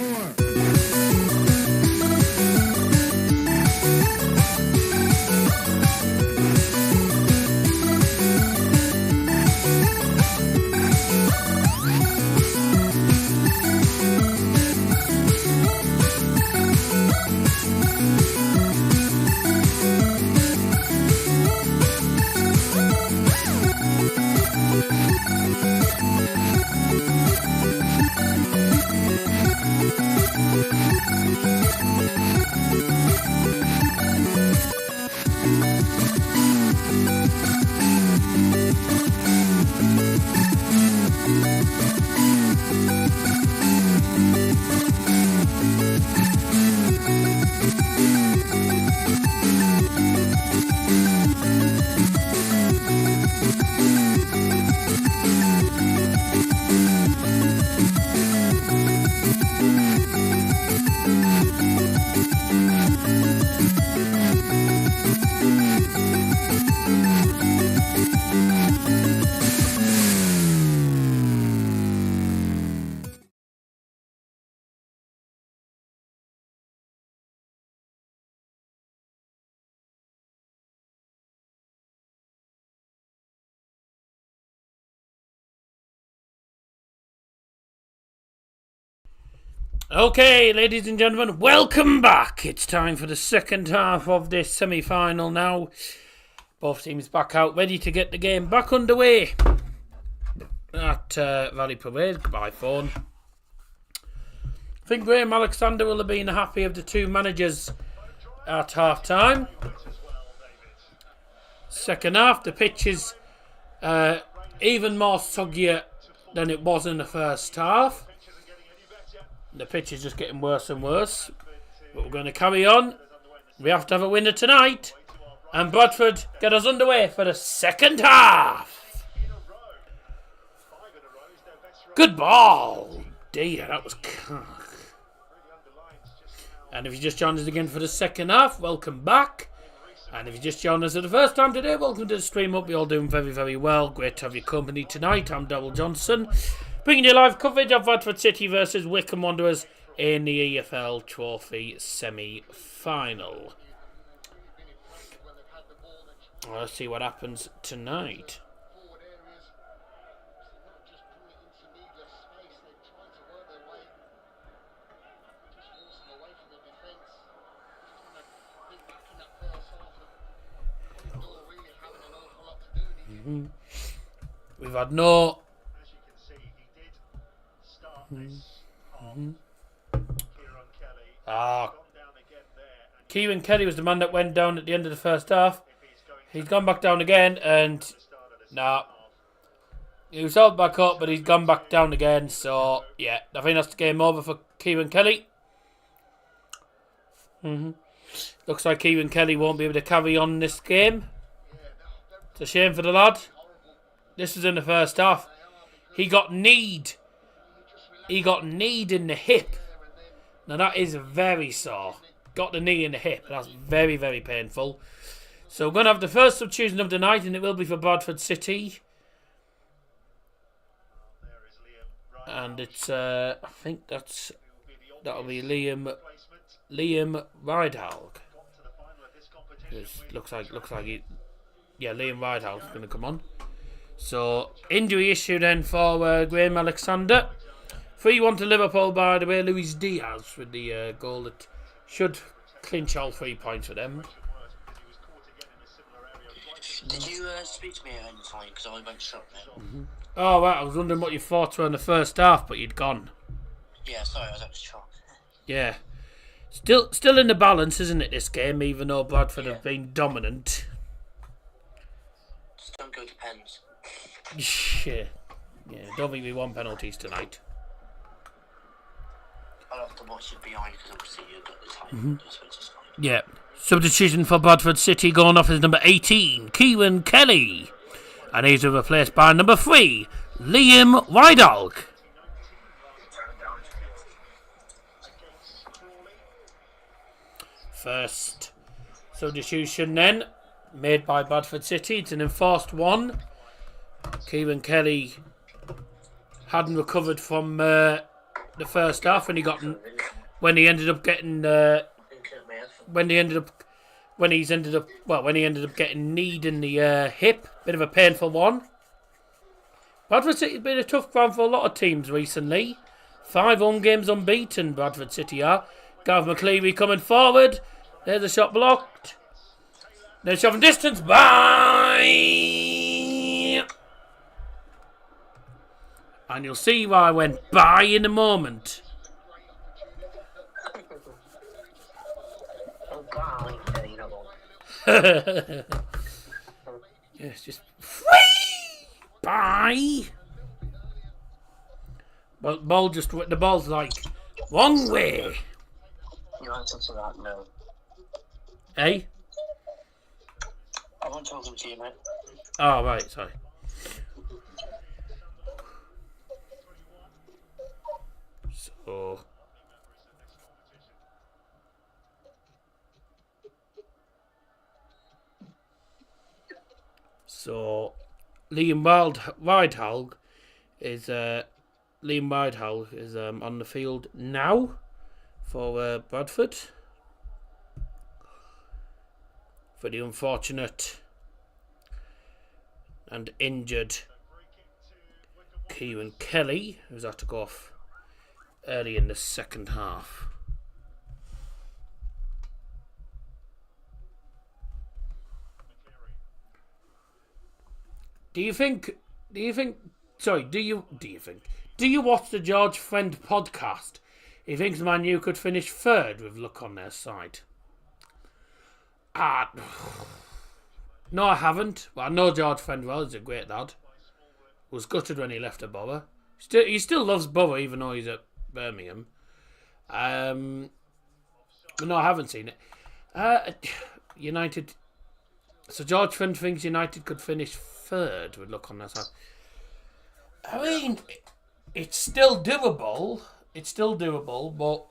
Okay, ladies and gentlemen, welcome back. It's time for the second half of this semi-final now. Both teams back out, ready to get the game back underway at Valley Parade. Goodbye, phone. I think Graham Alexander will have been happy of the two managers at half-time. Second half, the pitch is even more soggier than it was in the first half. The pitch is just getting worse and worse. But we're going to carry on. We have to have a winner tonight. And Bradford get us underway for the second half. Good ball. Dear, that was cock. And if you just joined us again for the second half, welcome back. And if you just joined us for the first time today, welcome to the stream up. You're all doing very, very well. Great to have your company tonight. I'm Daryl Johnson, bringing you live coverage of Bradford City versus Wycombe Wanderers in the EFL Trophy semi-final. Let's see what happens tonight. We've had no... Kieran Kelly was the man that went down at the end of the first half. He's gone back down again, and he was held back up, but he's gone back down again. So yeah, I think that's the game over for Kieran Kelly. Looks like Kieran Kelly won't be able to carry on this game. It's a shame for the lad. This was in the first half. He got kneed. He got kneed in the hip. Now that is very sore. Got the knee in the hip. That's very, very painful. So we're going to have the first substitution of the night, and it will be for Bradford City. And it's, I think that'll be Liam Ridehalgh. Looks like he, yeah, Liam Ridehalgh's going to come on. So injury issue then for Graham Alexander. 3-1 to Liverpool, by the way. Luis Diaz with the goal that should clinch all 3 points for them. Did you speak to me at any time? Because I went shop then. Oh, right. I was wondering what your thoughts were in the first half, but you'd gone. Yeah, sorry, I was at the shop. Yeah. Still in the balance, isn't it, this game, even though Bradford have been dominant. Just don't go to pens. Yeah, don't think we won penalties tonight. I'll have to watch it behind because obviously you've got the time. Yeah. Substitution for Bradford City going off is number 18, Kieran Kelly. And he's replaced by number 3, Liam Ridehalgh. First substitution then, made by Bradford City. It's an enforced one. Kieran Kelly hadn't recovered from the the first half when he ended up getting when he ended up getting kneed in the hip. Bit of a painful one. Bradford City has been a tough ground for a lot of teams recently. 5 home games unbeaten, Bradford City are. Gav McCleary coming forward. There's a shot blocked. There's a shot from distance. Bye! And you'll see why I went by in a moment. Yes, just free. Bye. Well, the ball's like one way. You answer to that, no. Eh? I wasn't talking to you, mate. Oh, right, sorry. So Liam Whitehall is on the field now for Bradford for the unfortunate and injured Kieran Kelly, who's had to go off early in the second half. Do you watch the George Friend podcast? He thinks Man U could finish third with luck on their side. No, I haven't. Well, I know George Friend well. He's a great lad. Was gutted when he left the Borough. He still loves Borough, even though he's at Birmingham. But no, I haven't seen it. United. So George Friend thinks United could finish third with luck on their side. I mean, it's still doable. But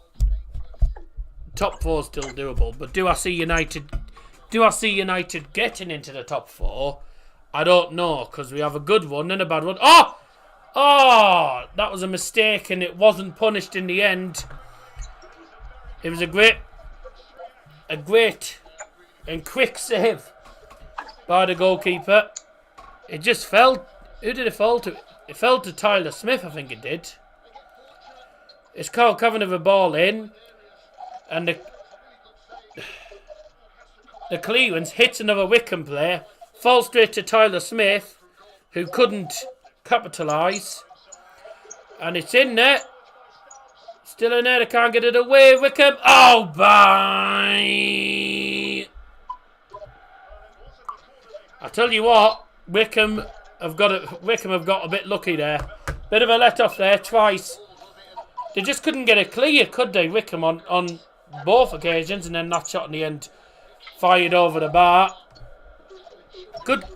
top 4 is still doable. But do I see United getting into the top 4? I don't know, because we have a good one and a bad one. Oh, that was a mistake, and it wasn't punished in the end. It was a great and quick save by the goalkeeper. It just fell. Who did it fall to? It fell to Tyler Smith, I think it did. It's Carl Cavan of a ball in, and the clearance hits another Wycombe player, falls straight to Tyler Smith, who couldn't capitalise, and it's in there. Still in there, they can't get it away. Wycombe, bye! I tell you what, Wycombe have got a bit lucky there. Bit of a let off there twice. They just couldn't get it clear, could they? Wycombe on both occasions, and then that shot in the end fired over the bar. Good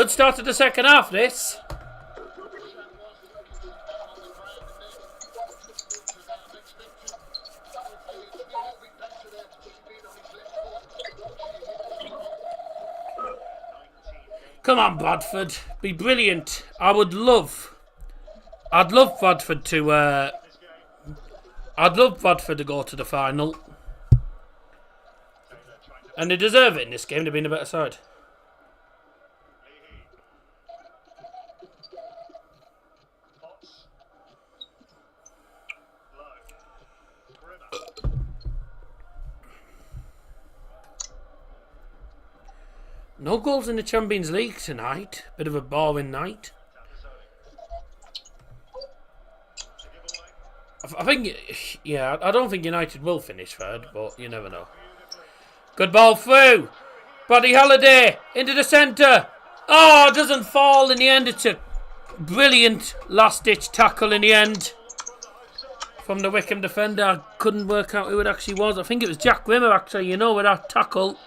start to the second half, this. Come on, Bradford. Be brilliant. I'd love Bradford to go to the final. And they deserve it in this game. They've been a better side. No goals in the Champions League tonight. Bit of a boring night. I think, yeah, I don't think United will finish third, but you never know. Good ball through. Buddy Halliday into the centre. Oh, it doesn't fall in the end. It's a brilliant last-ditch tackle in the end from the Wycombe defender. I couldn't work out who it actually was. I think it was Jack Rimmer, actually, with that tackle.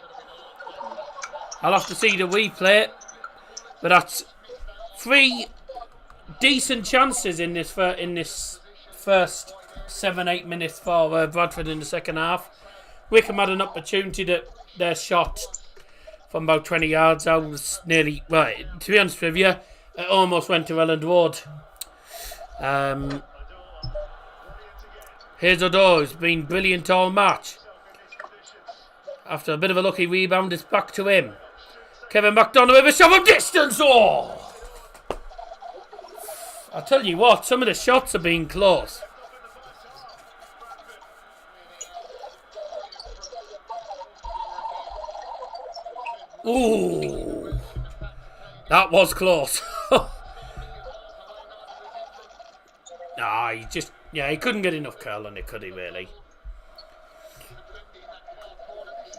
I'll have to see the replay. But that's 3 decent chances in this first 7-8 minutes for Bradford in the second half. Wycombe had an opportunity that their shot from about 20 yards out was nearly, well, to be honest with you, it almost went to Elland Road. Hazeldoor's been brilliant all match. After a bit of a lucky rebound, it's back to him. Kevin McDonough with a shot from distance. Oh! I tell you what, some of the shots have been close. Ooh! That was close. He couldn't get enough curl on it, could he, really?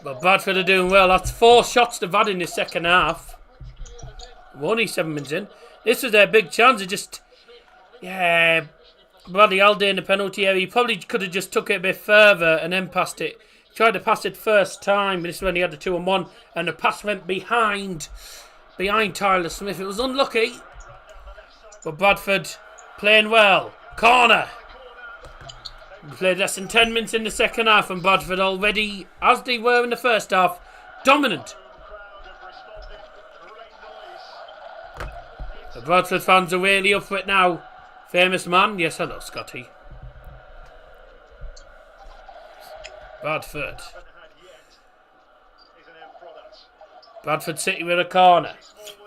But Bradford are doing well. That's 4 shots they've had in the second half. We're only 7 minutes in. This was their big chance. Bradley Alday in the penalty area. He probably could have just took it a bit further and then passed it. Tried to pass it first time, but this is when he had the 2-on-1, and the pass went behind Tyler Smith. It was unlucky, but Bradford playing well. Corner. We played less than 10 minutes in the second half, and Bradford already, as they were in the first half, dominant. The Bradford fans are really up for it now. Famous man. Yes, hello, Scotty. Bradford City with a corner.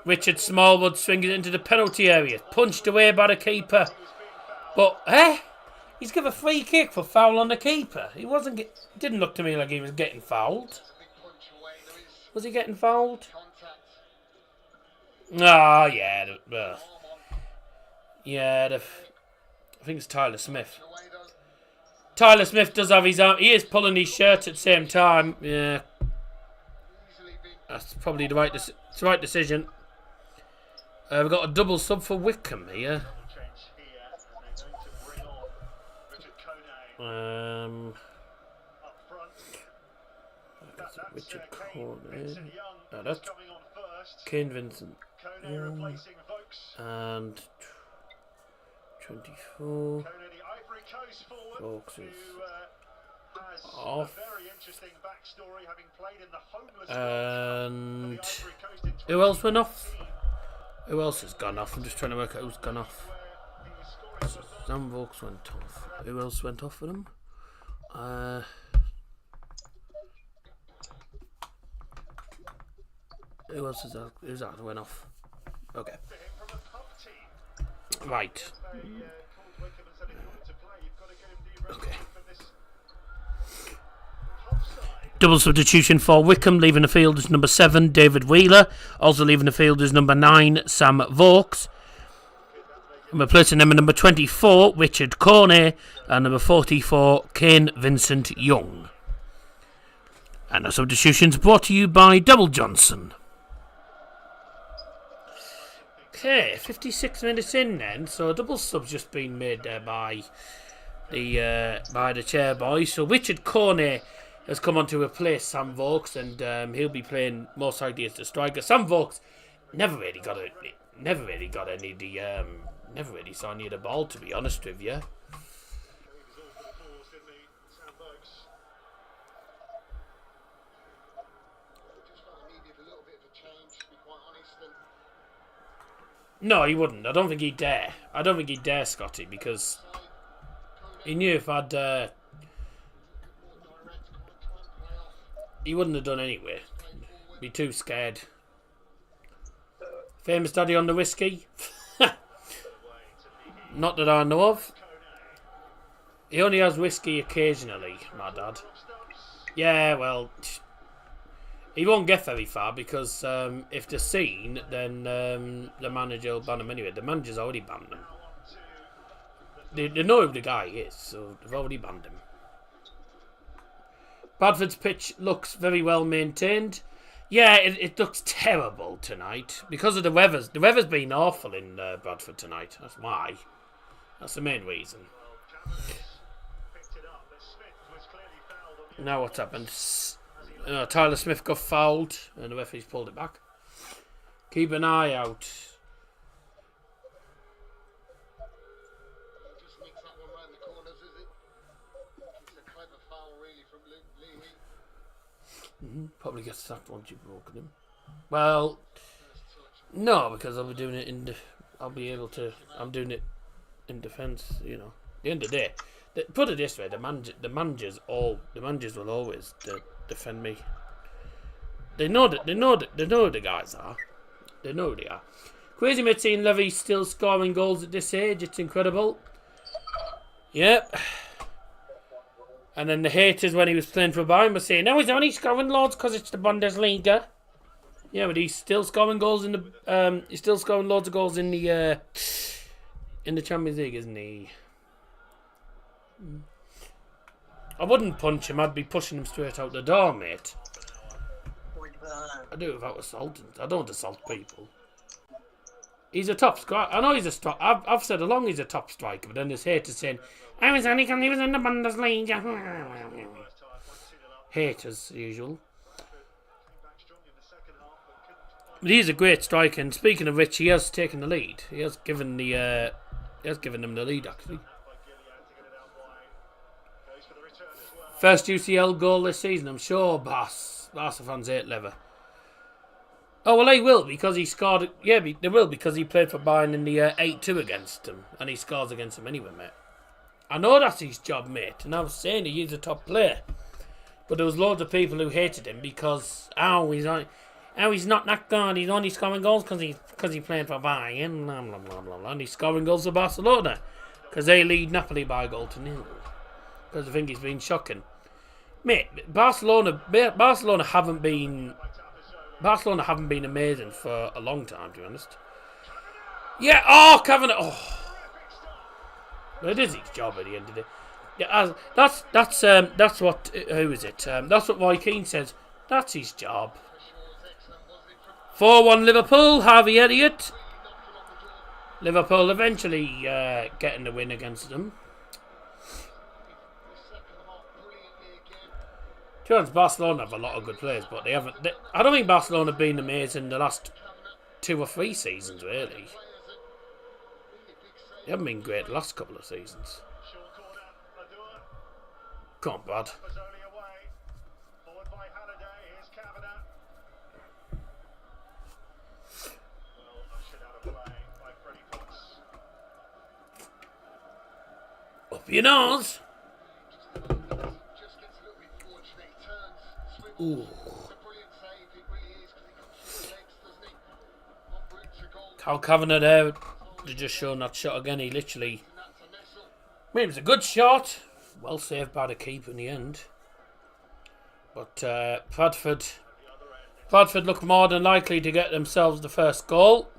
Richard Smallwood swings it into the penalty area. Punched away by the keeper. But, he's given a free kick for foul on the keeper. Didn't look to me like he was getting fouled. Was he getting fouled? Oh, yeah. I think it's Tyler Smith. Tyler Smith does have his arm. He is pulling his shirt at the same time. Yeah. That's probably the right decision. We've got a double sub for Wycombe here. Richard Corney. That's Kane Vincent Young. And 24. Folks is off. And who else went off? Who else has gone off? I'm just trying to work out who's gone off. Sam Vokes went off. Who else went off for them? Who else is that? Who's that went off? Okay. Right. Okay. Double substitution for Wycombe. Leaving the field is number 7, David Wheeler. Also leaving the field is number 9, Sam Vokes. And replacing them at number 24, Richard Corney. And number 44, Kane Vincent Young. And the substitutions brought to you by Double Johnson. Okay, 56 minutes in then. So a double sub's just been made there by the Chairboys. So Richard Corney has come on to replace Sam Vokes, and he'll be playing most likely as the striker. Sam Vokes never really saw any of the ball, to be honest with you. No, he wouldn't. I don't think he'd dare. Scotty, because he knew if he wouldn't have done anyway. Be too scared. Famous daddy on the whiskey? Not that I know of. He only has whiskey occasionally, my dad. Yeah, well, he won't get very far because if they're seen, then the manager will ban him anyway. The manager's already banned him. They know who the guy is, so they've already banned him. Bradford's pitch looks very well maintained. Yeah, it looks terrible tonight because of the weather. The weather's been awful in Bradford tonight. That's why. That's the main reason. Now what's happened? Tyler Smith got fouled and the referee's pulled it back. Keep an eye out. Probably gets sacked once you've broken him. Well, no, because I'll be doing it I'm doing it in defence, you know. At the end of the day, Put it this way: the managers will always defend me. They know who the guys are. They know who they are. Crazy mate seeing Levy still scoring goals at this age. It's incredible. Yep. And then the haters when he was playing for Bayern were saying, "No, he's only scoring loads because it's the Bundesliga." Yeah, but he's still scoring goals in the. He's still scoring loads of goals in the Champions League, isn't he? I wouldn't punch him. I'd be pushing him straight out the door, mate. I do it without assaulting. I don't assault people. He's a top striker. I know he's a striker. I've said along he's a top striker, but then there's haters saying, "I was only because he was in the Bundesliga." Haters, as usual. But he's a great striker, and speaking of which, he has taken the lead. He has given them the lead, actually. First UCL goal this season, I'm sure Barca fans hate Lever. Oh, well, they will, because he scored. Yeah, they will, because he played for Bayern in the 8-2 against them, and he scores against them anyway, mate. I know that's his job, mate, and I was saying he's a top player. But there was loads of people who hated him because, he's not that good, he's only scoring goals because he's playing for Bayern, blah, blah, blah, blah, blah. And he's scoring goals for Barcelona, because they lead Napoli by a goal to nil. Because I think he's been shocking. Mate, Barcelona haven't been amazing for a long time, to be honest. Yeah, Kavanagh. Oh, it is his job at the end of the day. Yeah, that's what. Who is it? That's what Roy Keane says. That's his job. 4-1 Liverpool. Harvey Elliott. Liverpool eventually getting the win against them. To be honest, Barcelona have a lot of good players, but they haven't. I don't think Barcelona have been amazing the last 2 or 3 seasons, really. They haven't been great the last couple of seasons. Come on, Brad. Up your nose. Ooh. Cal Kavanagh there, they're just showing that shot again. He literally, it was a good shot, well saved by the keeper in the end. But Bradford look more than likely to get themselves the first goal.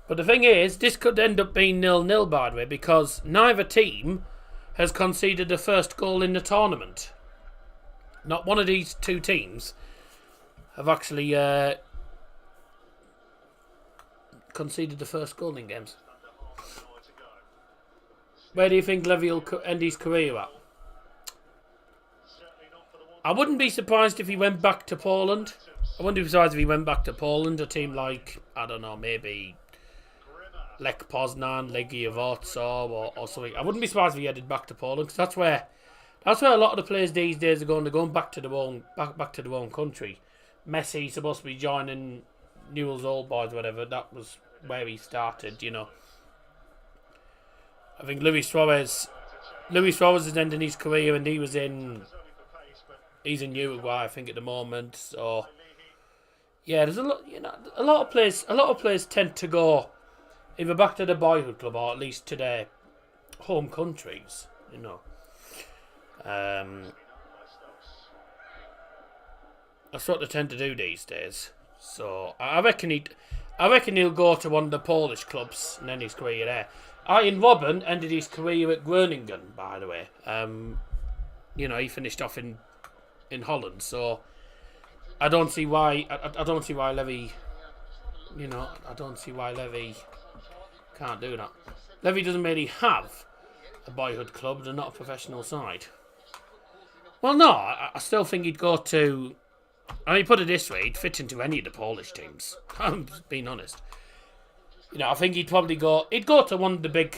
But the thing is, this could end up being 0-0, by the way, because neither team has conceded the first goal in the tournament. Not one of these 2 teams have actually conceded the first goal in games. Where do you think Levy will end his career at? I wouldn't be surprised if he went back to Poland. I wouldn't be surprised if he went back to Poland, a team like, I don't know, maybe Lech Poznan, Legia Warsaw or something. I wouldn't be surprised if he headed back to Poland, because that's where a lot of the players these days are going. They're going back to their own country. Messi supposed to be joining Newell's Old Boys, whatever. That was where he started, you know. I think Luis Suarez is ending his career, and he's in Uruguay, I think, at the moment. So yeah, there's a lot of players tend to go either back to their boyhood club or at least to their home countries, you know. That's what they tend to do these days. So I reckon he'll go to one of the Polish clubs and end his career there. Ian Robben ended his career at Groningen, by the way. You know, he finished off in Holland, so I don't see why Levy. You know, I don't see why Levy can't do that. Levy doesn't really have a boyhood club. They're not a professional side. Well, no, I still think he'd go to. I mean, put it this way, he'd fit into any of the Polish teams. I'm just being honest. You know, I think he'd probably go. He'd go to one of the big.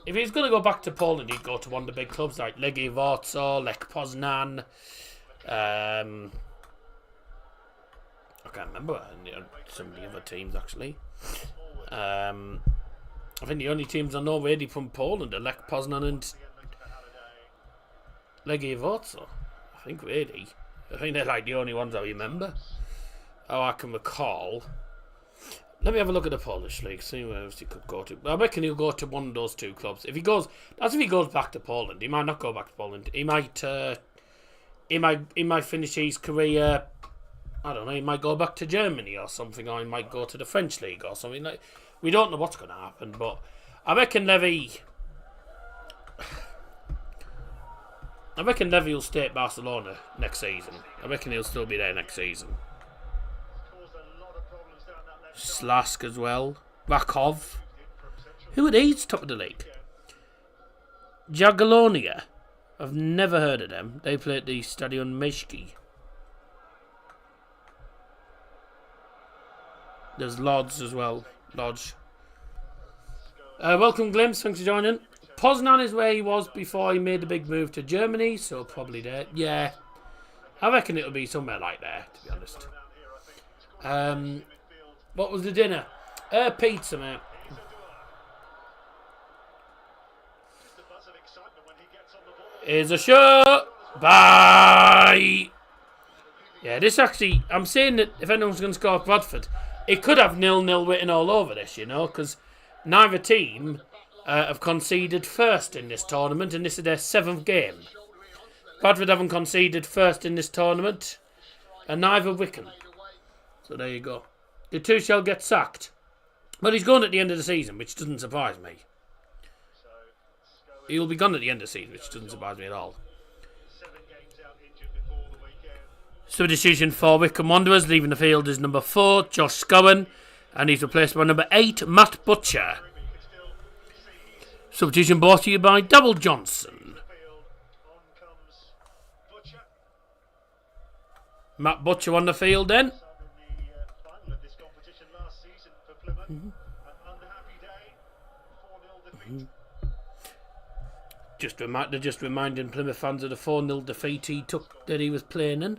If he's going to go back to Poland, he'd go to one of the big clubs like Legia Warsaw, Lech Poznan. I can't remember some of the other teams actually. I think the only teams I know really from Poland are Lech Poznan and League Voto. I think really. I think they're like the only ones I remember. Oh, I can recall. Let me have a look at the Polish league, see where else he could go to. I reckon he'll go to one of those two clubs. If he goes, that's if he goes back to Poland. He might not go back to Poland. He might finish his career. I don't know. He might go back to Germany or something, or he might go to the French league or something. Like, we don't know what's going to happen, but I reckon Levy will stay at Barcelona next season. I reckon he'll still be there next season. Slask as well. Rakov. Who are these top of the league? Jagiellonia. I've never heard of them. They play at the Stadion Meshki. There's Lodz as well. Lodz. Welcome, Glimpse. Thanks for joining. Poznan is where he was before he made the big move to Germany, so probably there. Yeah. I reckon it'll be somewhere like there, to be honest. What was the dinner? Pizza, mate. Here's a shot. Bye. Yeah, this actually, I'm saying that if anyone's going to score Bradford, it could have 0-0 written all over this, you know, because neither team have conceded first in this tournament, and this is their 7th game. Bradford haven't conceded first in this tournament, and neither Wycombe. So there you go. The two shall get sacked. But he's gone at the end of the season, which doesn't surprise me. He'll be gone at the end of the season, which doesn't surprise me at all. So decision for Wycombe Wanderers, leaving the field is number 4, Josh Scowen, and he's replaced by number 8, Matt Butcher. Substitution brought to you by Double Johnson. Matt Butcher on the field then. Just reminding Plymouth fans of the 4-0 defeat he took that he was playing in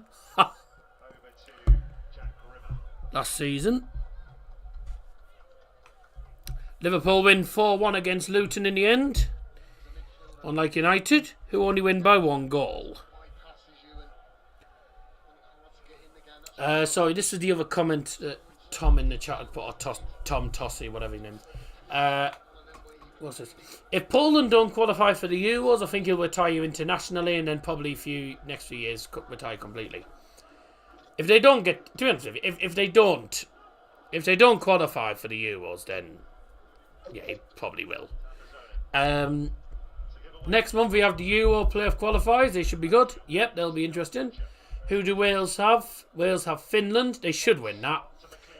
last season. Liverpool win 4-1 against Luton in the end, unlike United, who only win by 1 goal. Sorry, this is the other comment that Tom in the chat had put, or Tom Tossie, whatever his name is. What's this? If Poland don't qualify for the Euros, I think he'll retire internationally, and then probably next few years retire completely. If they don't get, to be honest with you, if they don't qualify for the Euros, then yeah, he probably will. Next month we have the Euro playoff qualifiers. They should be good. Yep, they'll be interesting. Who do Wales have? Wales have Finland. They should win that.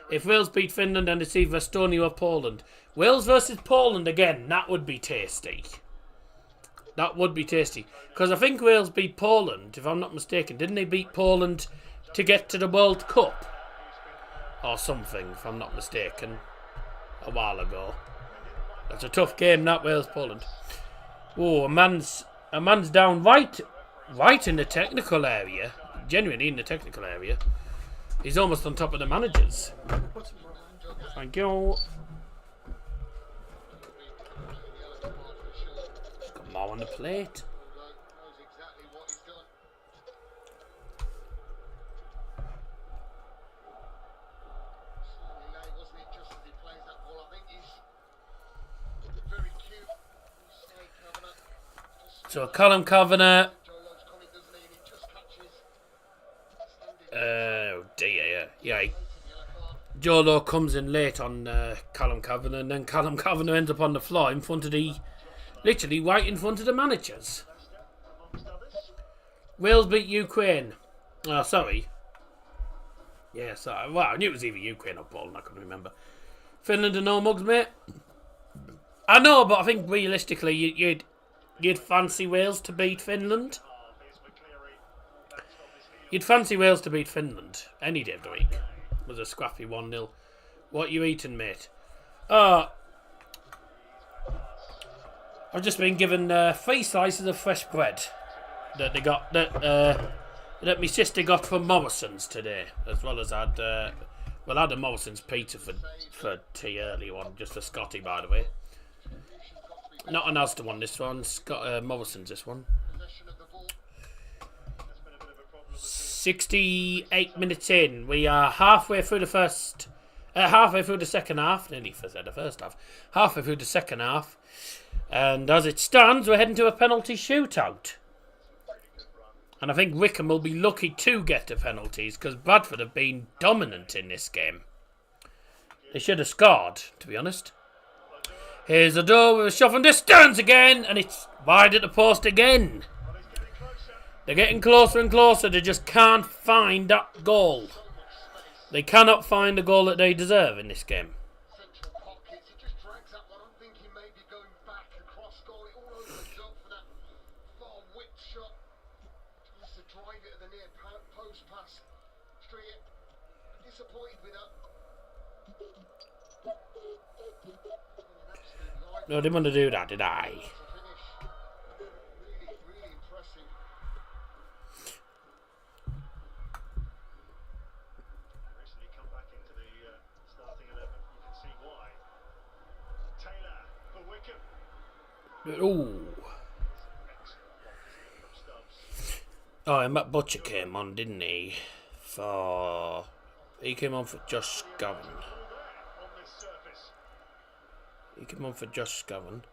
If Wales beat Finland, then it's either Estonia or Poland. Wales versus Poland again. That would be tasty. That would be tasty. Because I think Wales beat Poland, if I'm not mistaken. Didn't they beat Poland to get to the World Cup? Or something, if I'm not mistaken. A while ago. That's a tough game, that Wales-Poland. Oh, a man's down right in the technical area. Genuinely in the technical area. He's almost on top of the managers. Thank you. Got more on the plate. So Callum Kavanagh. Oh dear, yeah. Joe Lowe comes in late on Callum Kavanagh, and then Callum Kavanagh ends up on the floor in front of literally right in front of the managers. Wales beat Ukraine. Oh, sorry. Yeah, sorry. Well, I knew it was either Ukraine or Poland, I couldn't remember. Finland and no mugs, mate. I know, but I think realistically you'd fancy Wales to beat Finland. You'd fancy Wales to beat Finland any day of the week. It was a scrappy 1-0. What you eating, mate? I've just been given 3 slices of fresh bread that they got that my sister got from Morrison's today, as well as I had a Morrison's pizza for tea earlier on, just a Scotty, by the way. Not an Asda one, this one. Morrison's, this one. 68 minutes in. We are halfway through the halfway through the second half. Nearly said the first half. Halfway through the second half. And as it stands, we're heading to a penalty shootout. And I think Wycombe will be lucky to get the penalties because Bradford have been dominant in this game. They should have scored, to be honest. Here's the door with a shot from distance again, and it's wide at the post again. They're getting closer and closer. They just can't find that goal. They cannot find the goal that they deserve in this game. Central pockets, he just drags that one. I'm thinking maybe going back across goal. It all opens up for that far whip shot. Just to drive it at the near post pass. Straight. Disappointed with that. No, I didn't want to do that, did I? Really, really impressive. Recently come back into the starting 11. You can see why. Taylor for Wycombe. Ooh. Excellent from Stubbs. Oh, and Matt Butcher came on, didn't he? He came on for Josh Scoven. On this surface. He came on for Josh Scoven.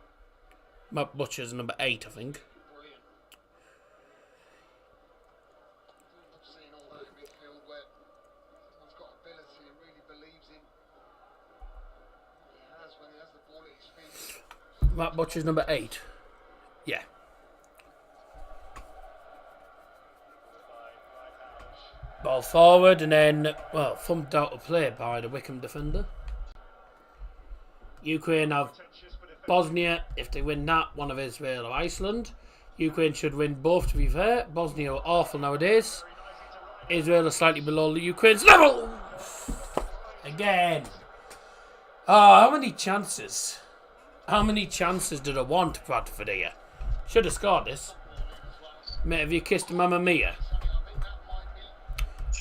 Matt Butcher's number 8, I think. Brilliant. I've seen all that in midfield where someone's got ability and really believes in. He has when he has the ball at his feet. Matt Butcher's number 8. Yeah. Ball forward and then, well, thumped out of play by the Wycombe defender. Ukraine have Bosnia. If they win that, one of Israel or Iceland. Ukraine should win both, to be fair. Bosnia are awful nowadays. Israel are slightly below Ukraine's level. Again. Oh, how many chances? How many chances did I want, Bradford here? Should have scored this. Mate, have you kissed Mamma Mia?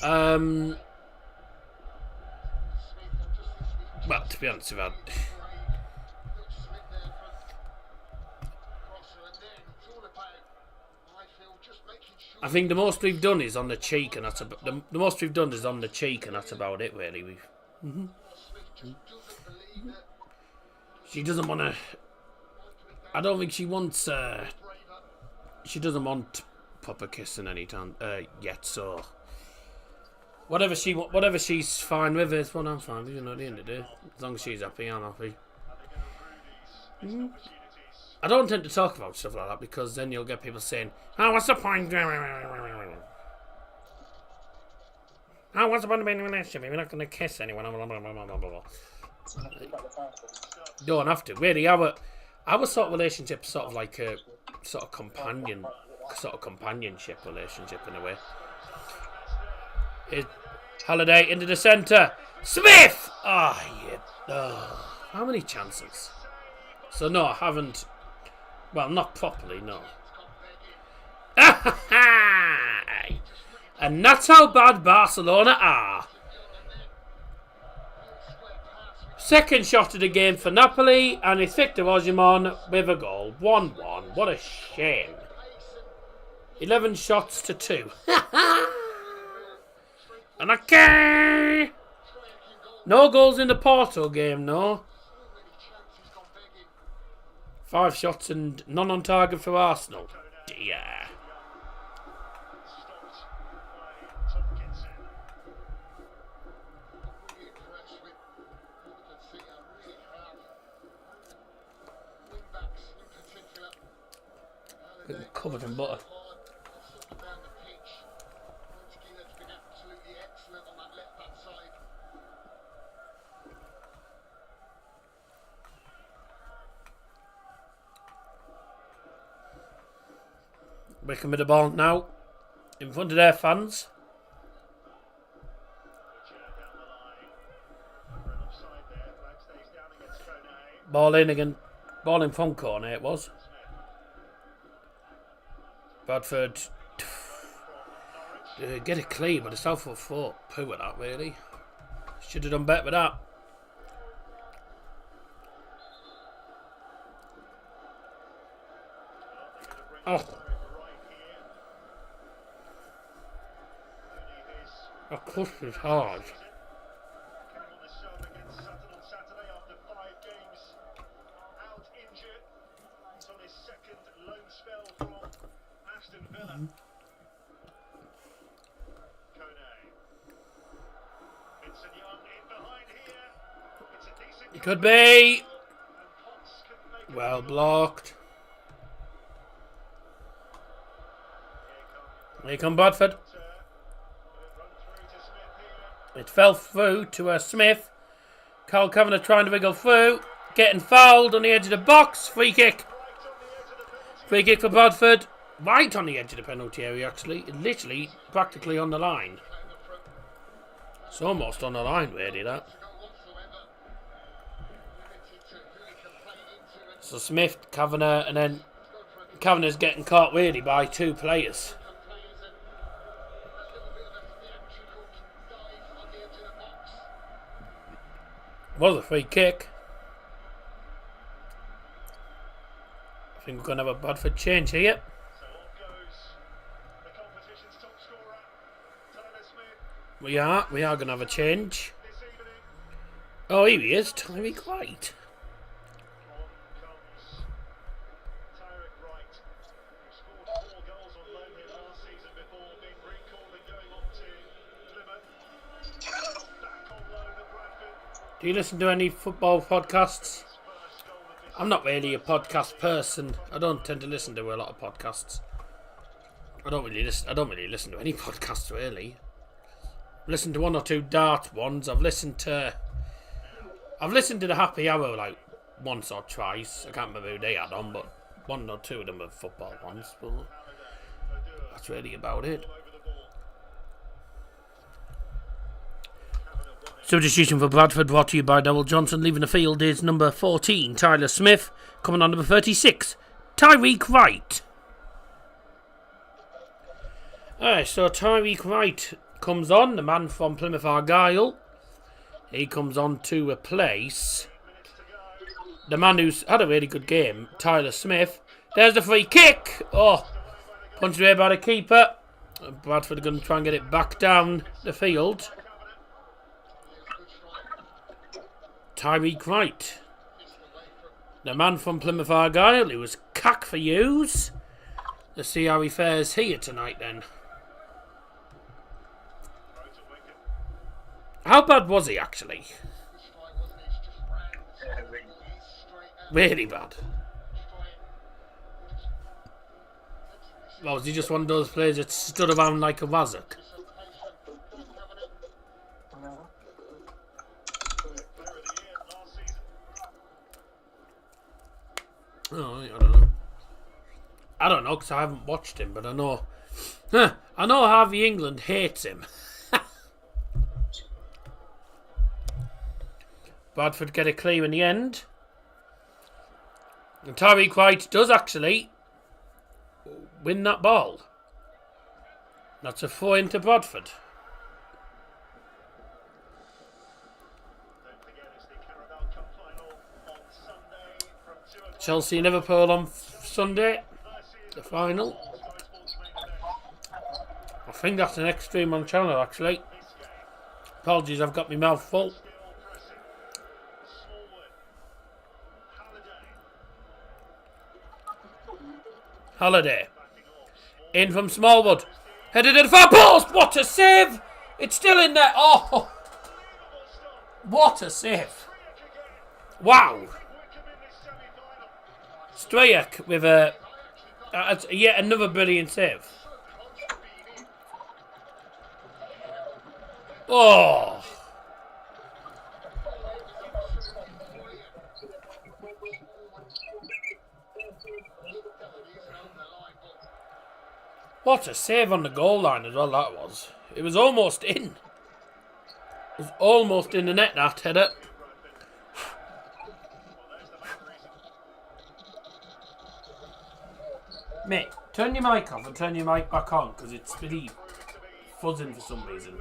Well, to be honest, about I think the most we've done is on the cheek, and that's about the most we've done is on the cheek, and that's about it, really. We've. She doesn't want to. I don't think she wants. She doesn't want proper kissing any time yet. So whatever she's fine with is what I'm fine with. You know, at the end of the day, as long as she's happy, I'm happy. I don't tend to talk about stuff like that because then you'll get people saying, "Oh, what's the point? Oh, what's the point of being in a relationship? We're not going to kiss anyone." Don't have to. Really, our sort of relationship, sort of like a sort of companionship relationship in a way. Halliday into the centre. Smith. How many chances? So no, I haven't. Well, not properly, no. And that's how bad Barcelona are. Second shot of the game for Napoli, and it's Victor Osimhen with a goal. 1-1. What a shame. 11 shots to 2. And okay. No goals in the Porto game, no. 5 shots and none on target for Arsenal. Dear. Covered in butter. Wycombe with the ball now, in front of their fans. Ball in again. Ball in from corner it was. Bradford get it clean, but it's out for 4. Poo at that, really. Should have done better with that. Oh. A push is hard. Came on the sub against Sutton on Saturday after 5 games out injured. He's on his second loan spell from Aston Villa. Kone. Vincent Young in behind here. It's a decent Could be. and Potts can make it. Well blocked. Here come Bradford. It fell through to Smith. Carl Kavanagh trying to wriggle through. Getting fouled on the edge of the box. Free kick. Free kick for Bradford. Right on the edge of the penalty area, actually. Literally, practically on the line. It's almost on the line, really, that. So Smith, Kavanagh, and then Kavanagh's getting caught, really, by 2 players. Was a free kick. I think we're going to have a Bradford change here. So off goes the competition's top scorer, Tyler Smith. We are going to have a change. This evening, Oh, here he is, Tyreek White. on comes Tyreek Wright, who scored 4 goals on loan here last season before being recalled and going on to Plymouth. Back on loan at Bradford. Do you listen to any football podcasts? I'm not really a podcast person. I don't tend to listen to a lot of podcasts. I don't really listen to any podcasts, really. I've listened to 1 or 2 dart ones. I've listened to the Happy Hour like once or twice. I can't remember who they had on, but 1 or 2 of them are football ones. But that's really about it. Substitution for Bradford brought to you by Dowell Johnson. Leaving the field is number 14, Tyler Smith. Coming on number 36, Tyreek Wright. Alright, so Tyreek Wright comes on, the man from Plymouth Argyle. He comes on to replace the man who's had a really good game, Tyler Smith. There's the free kick. Oh, punched away by the keeper. Bradford are going to try and get it back down the field. Tyreek Wright, the man from Plymouth Argyle, who was cack for yous. Let's see how he fares here tonight then. How bad was he actually? Really bad. Well, was he just one of those players that stood around like a wazzock? Oh, I don't know because I haven't watched him, but I know. I know Harvey England hates him. Bradford get it clear in the end. And Tyreek White does actually win that ball. That's a 4 into Bradford. Chelsea and Liverpool on Sunday, the final. I think that's the next stream on channel actually. Apologies, I've got my mouth full. Holiday. In from Smallwood. Headed in the far post. What a save. It's still in there. Oh. What a save. Wow. Strejek with yet another brilliant save. Oh. What a save on the goal line as well that was. It was almost in. It was almost in the net, that header. Mate, turn your mic off and turn your mic back on because it's really fuzzing for some reason.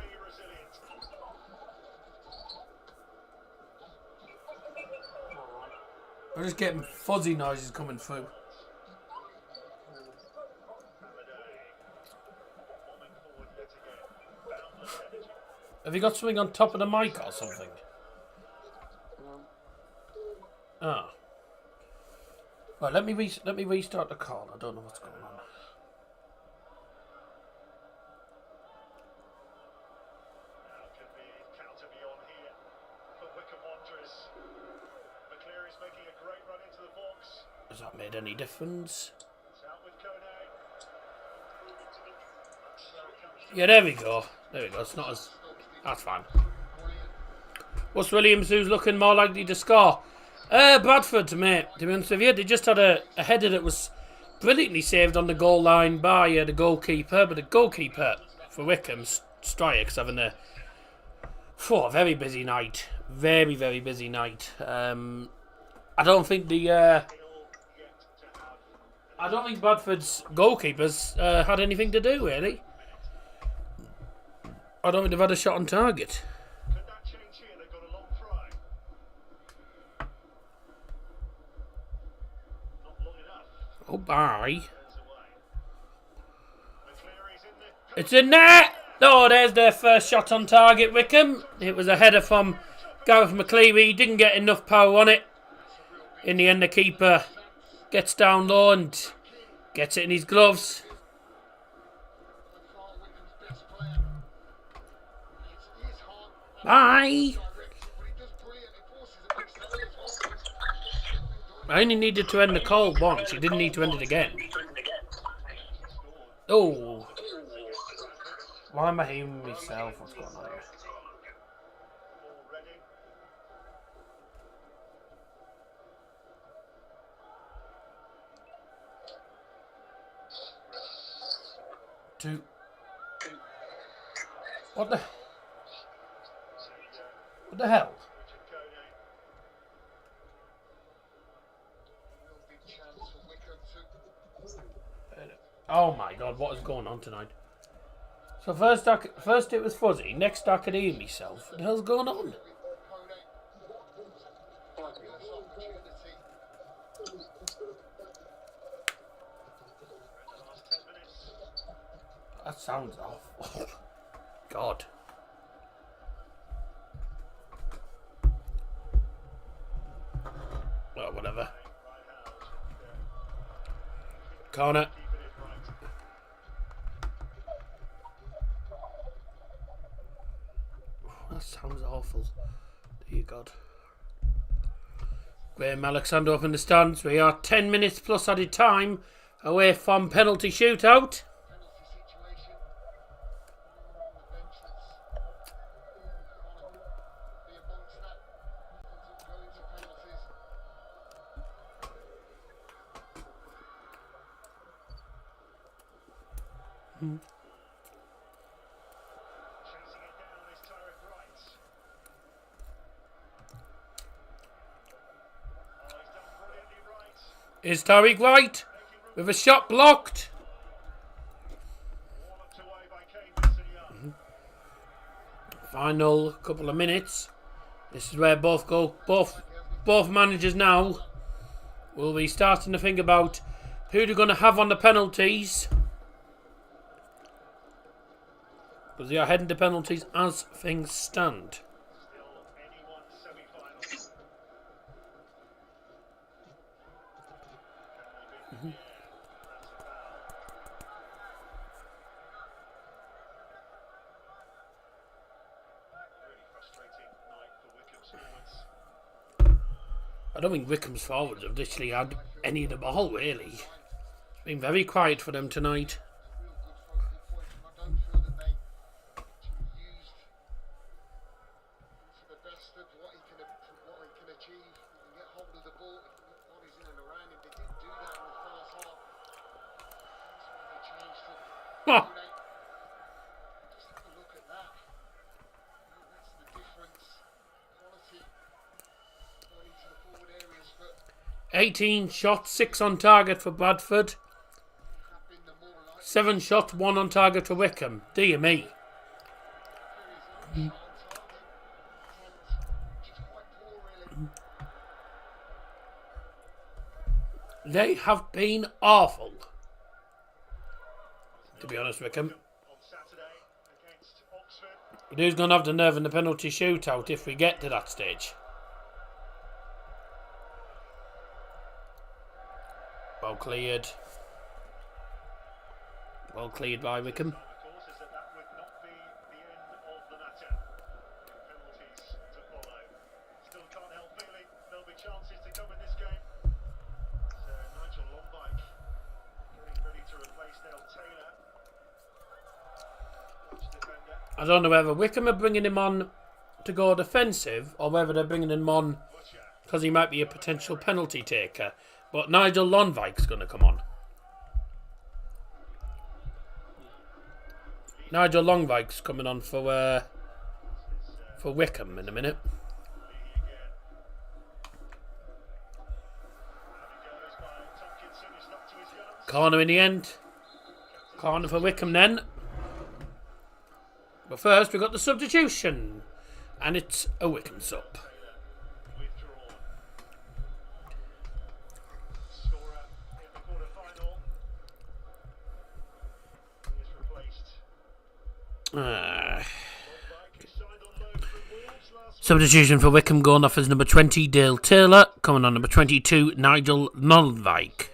I'm just getting fuzzy noises coming through. Have you got something on top of the mic or something? Ah. Right, let me restart the call. I don't know what's going on. Could be counter beyond here for Wycombe Wanderers. McCleary's making a great run into the box. Has that made any difference? It's out with Kone. Yeah, there we go. There we go. It's not as... That's fine. What's Williams, who's looking more likely to score? Bradford, mate. To be honest with you, they just had a header that was brilliantly saved on the goal line by the goalkeeper. But the goalkeeper for Wycombe, Strikes, having a very busy night. Very, very busy night. I don't think Bradford's goalkeepers had anything to do, really. I don't think they've had a shot on target. Could that change here? They've got a long try. Not long enough. Oh, bye. Turns away. McCleary's in there. It's in there! Oh, there's their first shot on target, Wycombe. It was a header from Gareth McCleary. He didn't get enough power on it. In the end, the keeper gets down low and gets it in his gloves. Bye! I only needed to end the call once. You didn't need to end it again. Oh. Why am I hearing myself? What's going on here? Two. What the hell? Oh my god, what is going on tonight? So first it was fuzzy, next I could hear myself. What the hell's going on? That sounds awful. God. Well, whatever. Corner. That sounds awful. Dear God. Graham Alexander up in the stands. We are 10 minutes plus added time away from penalty shootout. Is Tariq right? With a shot blocked. Final couple of minutes. This is where both managers now will be starting to think about who they're going to have on the penalties. Because they are heading to penalties as things stand. I don't think Wycombe's forwards have literally had any of the ball, really. It's been very quiet for them tonight. Huh. 18 shots, 6 on target for Bradford. 7 shots, 1 on target for Wycombe. Dear me. They have been awful. To be honest, Wycombe. On Saturday against Oxford. But who's going to have the nerve in the penalty shootout if we get to that stage? Well cleared. Well cleared by Wycombe. Of course, is that would not be the end of the matter. Penalties to follow. Still can't help feeling there'll be chances to come in this game. It's Nigel Lombike getting ready to replace Dale Taylor. Defender. I don't know whether Wycombe are bringing him on to go defensive or whether they're bringing him on because he might be a potential penalty taker. But Nigel Lonvike's going to come on. Nigel Longvike's coming on for Wycombe in a minute. Corner in the end. Corner for Wycombe then. But first we've got the substitution. And it's a Wycombe sub. Substitution for Wycombe going off as number 20 Dale Taylor, coming on number 22 Nigel Nolvike.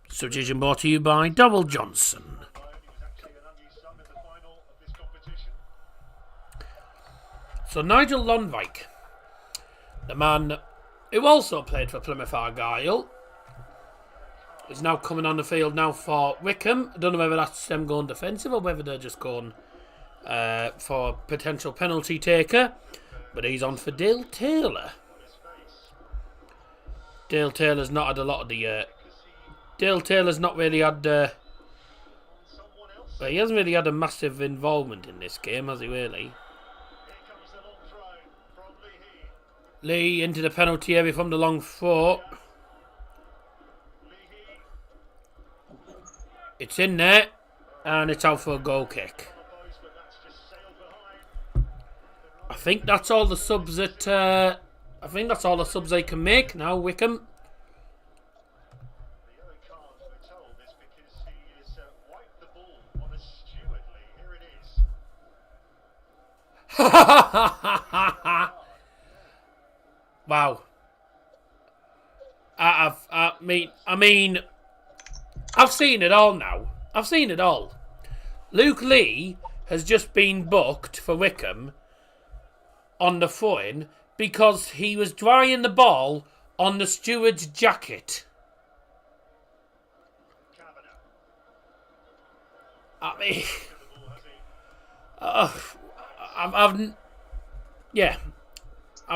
Substitution brought to you by Dowell Johnson. So Nigel Lonvike, the man who also played for Plymouth Argyle, is now coming on the field now for Wycombe. I don't know whether that's them going defensive or whether they're just going for potential penalty taker. But he's on for Dale Taylor. Dale Taylor's not had a lot of the... Dale Taylor's not really had... he hasn't really had a massive involvement in this game, has he really? Lee into the penalty area from the long throw. It's in there, and it's out for a goal kick. I think that's all the subs that they can make now, Wycombe. Wow. I mean, I've seen it all now. I've seen it all. Luke Lee has just been booked for Wycombe on the phone because he was drying the ball on the steward's jacket. I mean, I've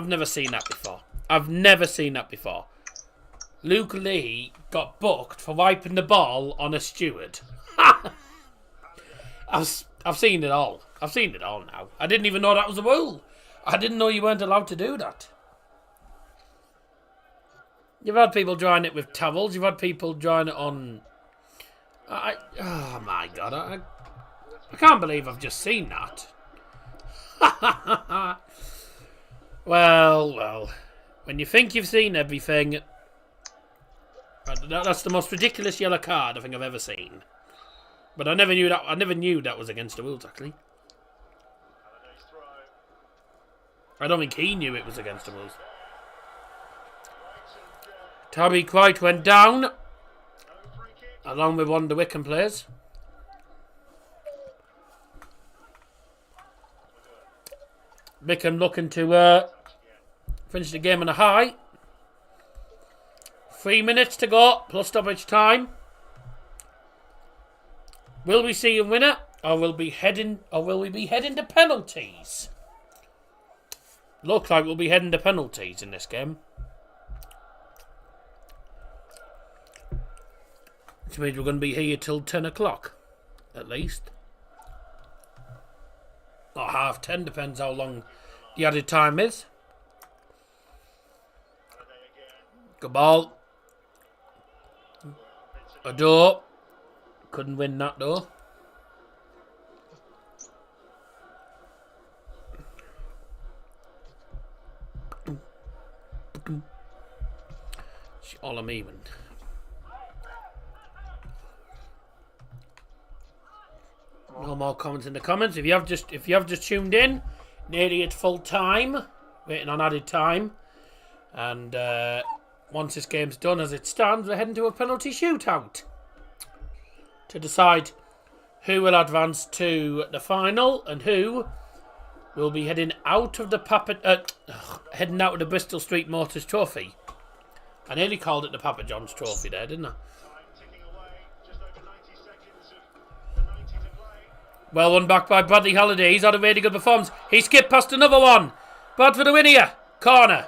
never seen that before. I've never seen that before. Luke Lee got booked for wiping the ball on a steward. I've seen it all. I've seen it all now. I didn't even know that was a rule. I didn't know you weren't allowed to do that. You've had people drying it with towels. You've had people drying it on... oh my God. I can't believe I've just seen that. Well. When you think you've seen everything... That's the most ridiculous yellow card I think I've ever seen. But I never knew that was against the rules, actually. I don't think he knew it was against the rules. Tommy Quite went down, along with one of the Wycombe players. Wycombe looking to finish the game on a high. 3 minutes to go, plus stoppage time. Will we see a winner, or will we be heading to penalties? Looks like we'll be heading to penalties in this game. Which means we're going to be here till 10 o'clock, at least. Or 10:30, depends how long the added time is. Good ball. A door. Couldn't win that though. All I'm even. No more comments in the comments. If you have just tuned in, nearly at full time, waiting on added time, and once this game's done as it stands, we're heading to a penalty shootout to decide who will advance to the final and who will be heading out of the Bristol Street Motors Trophy. I nearly called it the Papa John's Trophy there, didn't I? Well, one back by Bradley Halliday. He's had a really good performance. He skipped past another one. Bradford are winning here. Corner.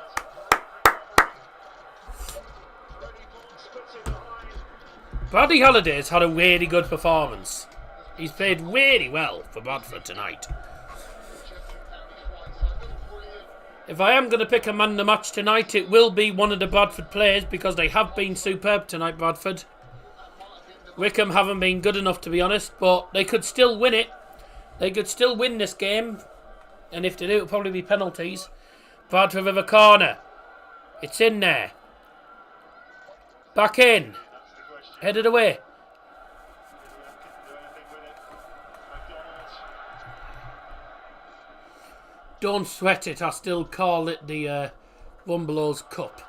Bradley Halliday's had a really good performance. He's played really well for Bradford tonight. If I am going to pick a man of the match tonight, it will be one of the Bradford players because they have been superb tonight, Bradford. Wycombe haven't been good enough, to be honest, but they could still win it. They could still win this game. And if they do, it'll probably be penalties. Bradford with a corner. It's in there. Back in. Headed away. Don't sweat it. I still call it the Wombelow's Cup.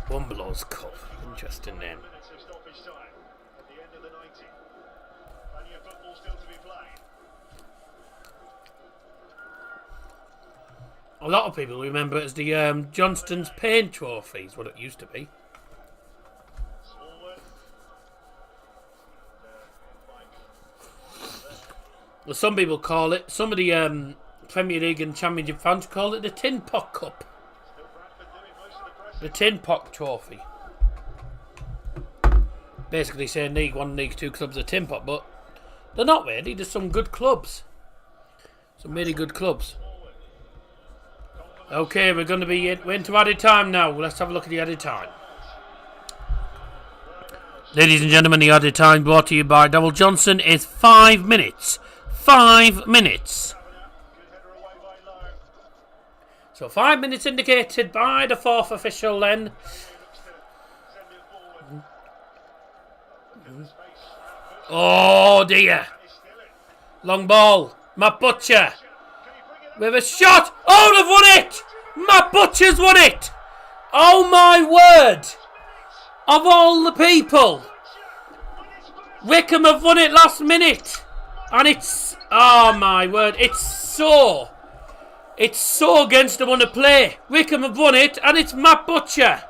Wombelow's Cup. Interesting name. A lot of people remember it as the Johnston's Paint Trophy, is what it used to be. Well, some people call it, some of the Premier League and Championship fans call it the Tin Pot Cup. The Tin Pot Trophy. Basically saying League 1 and League 2 clubs are Tin Pot, but they're not really. There's some good clubs. Some really good clubs. Okay, we're into added time now. Let's have a look at the added time. Ladies and gentlemen, the added time brought to you by Double Johnson is 5 minutes. 5 minutes. So 5 minutes indicated by the fourth official then. Oh dear. Long ball. Matt Butcher. With a shot. Oh, they've won it. Matt Butcher's won it. Oh my word. Of all the people. Wycombe have won it last minute. And it's... Oh my word. It's so against the one to play. Wycombe have won it and it's Matt Butcher.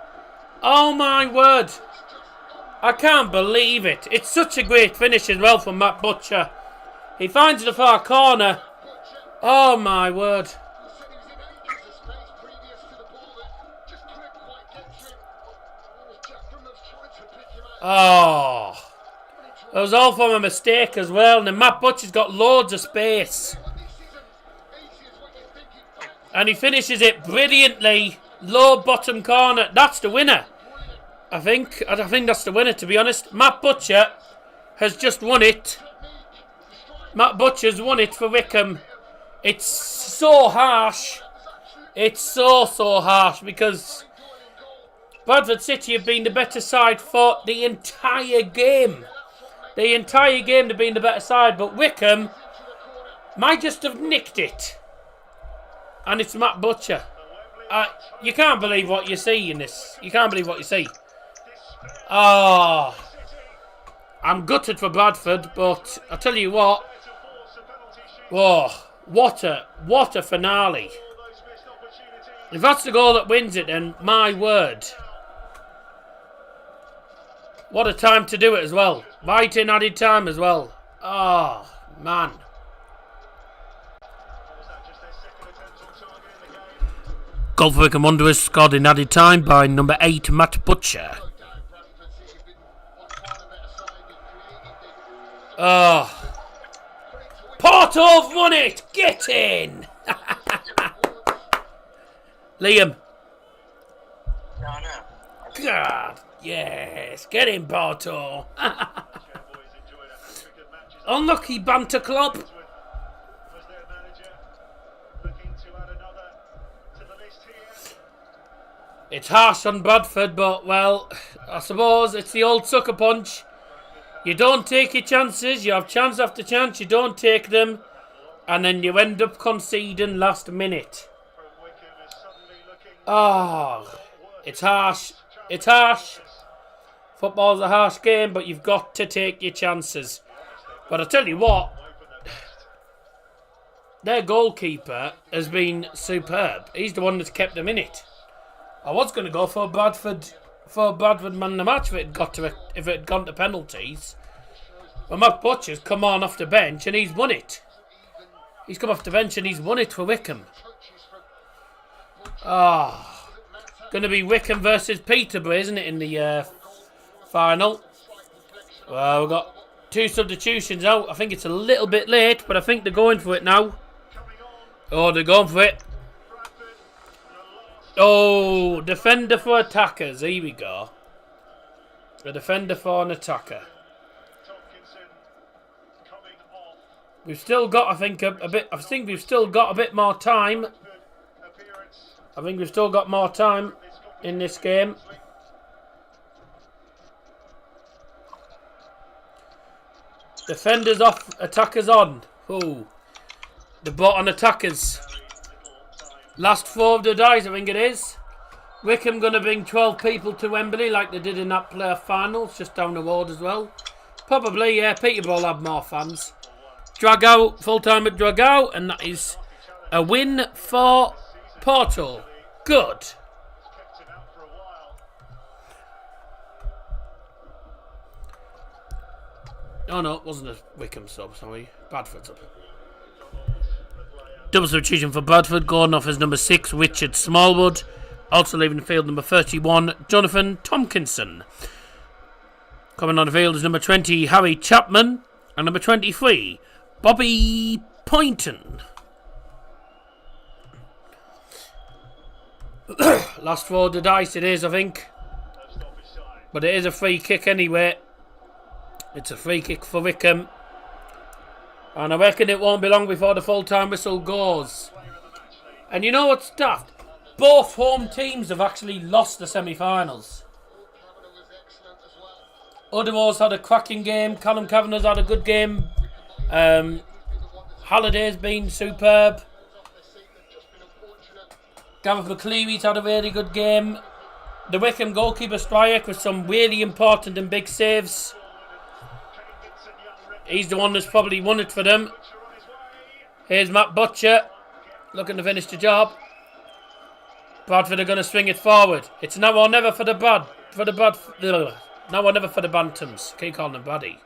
Oh my word. I can't believe it. It's such a great finish as well from Matt Butcher. He finds the far corner. Oh my word. Oh. It was all from a mistake as well. And then Matt Butcher's got loads of space. And he finishes it brilliantly. Low bottom corner. That's the winner. I think that's the winner, to be honest. Matt Butcher has just won it. Matt Butcher's won it for Wycombe. It's so harsh. It's so harsh because Bradford City have been the better side for the entire game. The entire game they've been the better side, but Wycombe might just have nicked it. And it's Matt Butcher. You can't believe what you see in this. You can't believe what you see. Oh, I'm gutted for Bradford, but I tell you what. Whoa, what a finale. If that's the goal that wins it, then my word. What a time to do it as well. Right in added time as well. Oh, man. Goal for Wycombe Wanderers scored in added time by number 8, Matt Butcher. Oh. Porto have won it! Get in! Liam. God, yes. Get in, Porto. Unlucky banter club. It's harsh on Bradford, but, well, I suppose it's the old sucker punch. You don't take your chances. You have chance after chance. You don't take them. And then you end up conceding last minute. Oh, it's harsh. It's harsh. Football's a harsh game, but you've got to take your chances. But I tell you what, their goalkeeper has been superb. He's the one that's kept them in it. I was going to go for Bradford man of the match if it had gone to penalties. But Matt Butcher's come on off the bench and he's won it. He's come off the bench and he's won it for Wycombe. Ah, going to be Wycombe versus Peterborough, isn't it, in the final? Well, we've got 2 substitutions out. I think it's a little bit late, but I think they're going for it now. Oh, they're going for it. Oh, defender for attackers. Here we go. A defender for an attacker. We've still got, I think we've still got a bit more time. I think we've still got more time in this game. Defenders off, attackers on. Oh, the brought on attackers. Last 4 of the dice, I think it is. Wycombe going to bring 12 people to Wembley like they did in that player finals, just down the road as well. Probably, yeah, Peterborough will have more fans. Drag out, full time at drag out, and that is a win for Porto. Good. Oh no, it wasn't a Wycombe sub, sorry. Bradford sub. Double substitution for Bradford, going off as number 6, Richard Smallwood. Also leaving the field, number 31, Jonathan Tompkinson. Coming on the field is number 20, Harry Chapman. And number 23, Bobby Poynton. Last 4 of the dice it is, I think. But it is a free kick anyway. It's a free kick for Wycombe. And I reckon it won't be long before the full-time whistle goes. And you know what's daft? Both home teams have actually lost the semi-finals. Uddermore's had a cracking game. Callum Kavanagh's had a good game. Halliday's been superb. Gareth McCleary's had a really good game. The Wycombe goalkeeper Stryek with some really important and big saves. He's the one that's probably won it for them. Here's Matt Butcher, looking to finish the job. Bradford are going to swing it forward. It's now or never for the now or never for the Bantams. Keep calling them Baddy.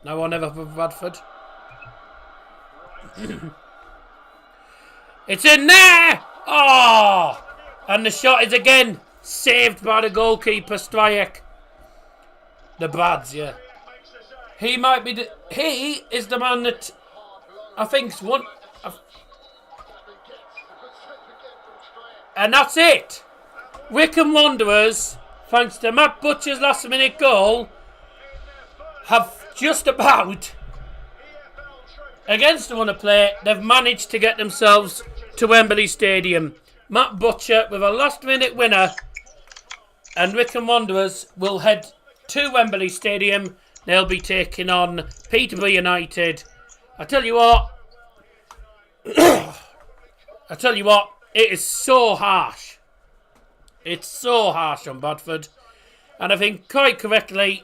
Now or never for Bradford. It's in there! Oh! And the shot is again saved by the goalkeeper Stryek. The Brads, yeah. He might be he is the man that I think's won. And that's it. Wycombe Wanderers, thanks to Matt Butcher's last minute goal, have just about, against the run of play, they've managed to get themselves to Wembley Stadium. Matt Butcher with a last minute winner, and Wycombe Wanderers will head to Wembley Stadium. They'll be taking on Peterborough United. I tell you what, it is so harsh. It's so harsh on Bradford. And I think quite rightly,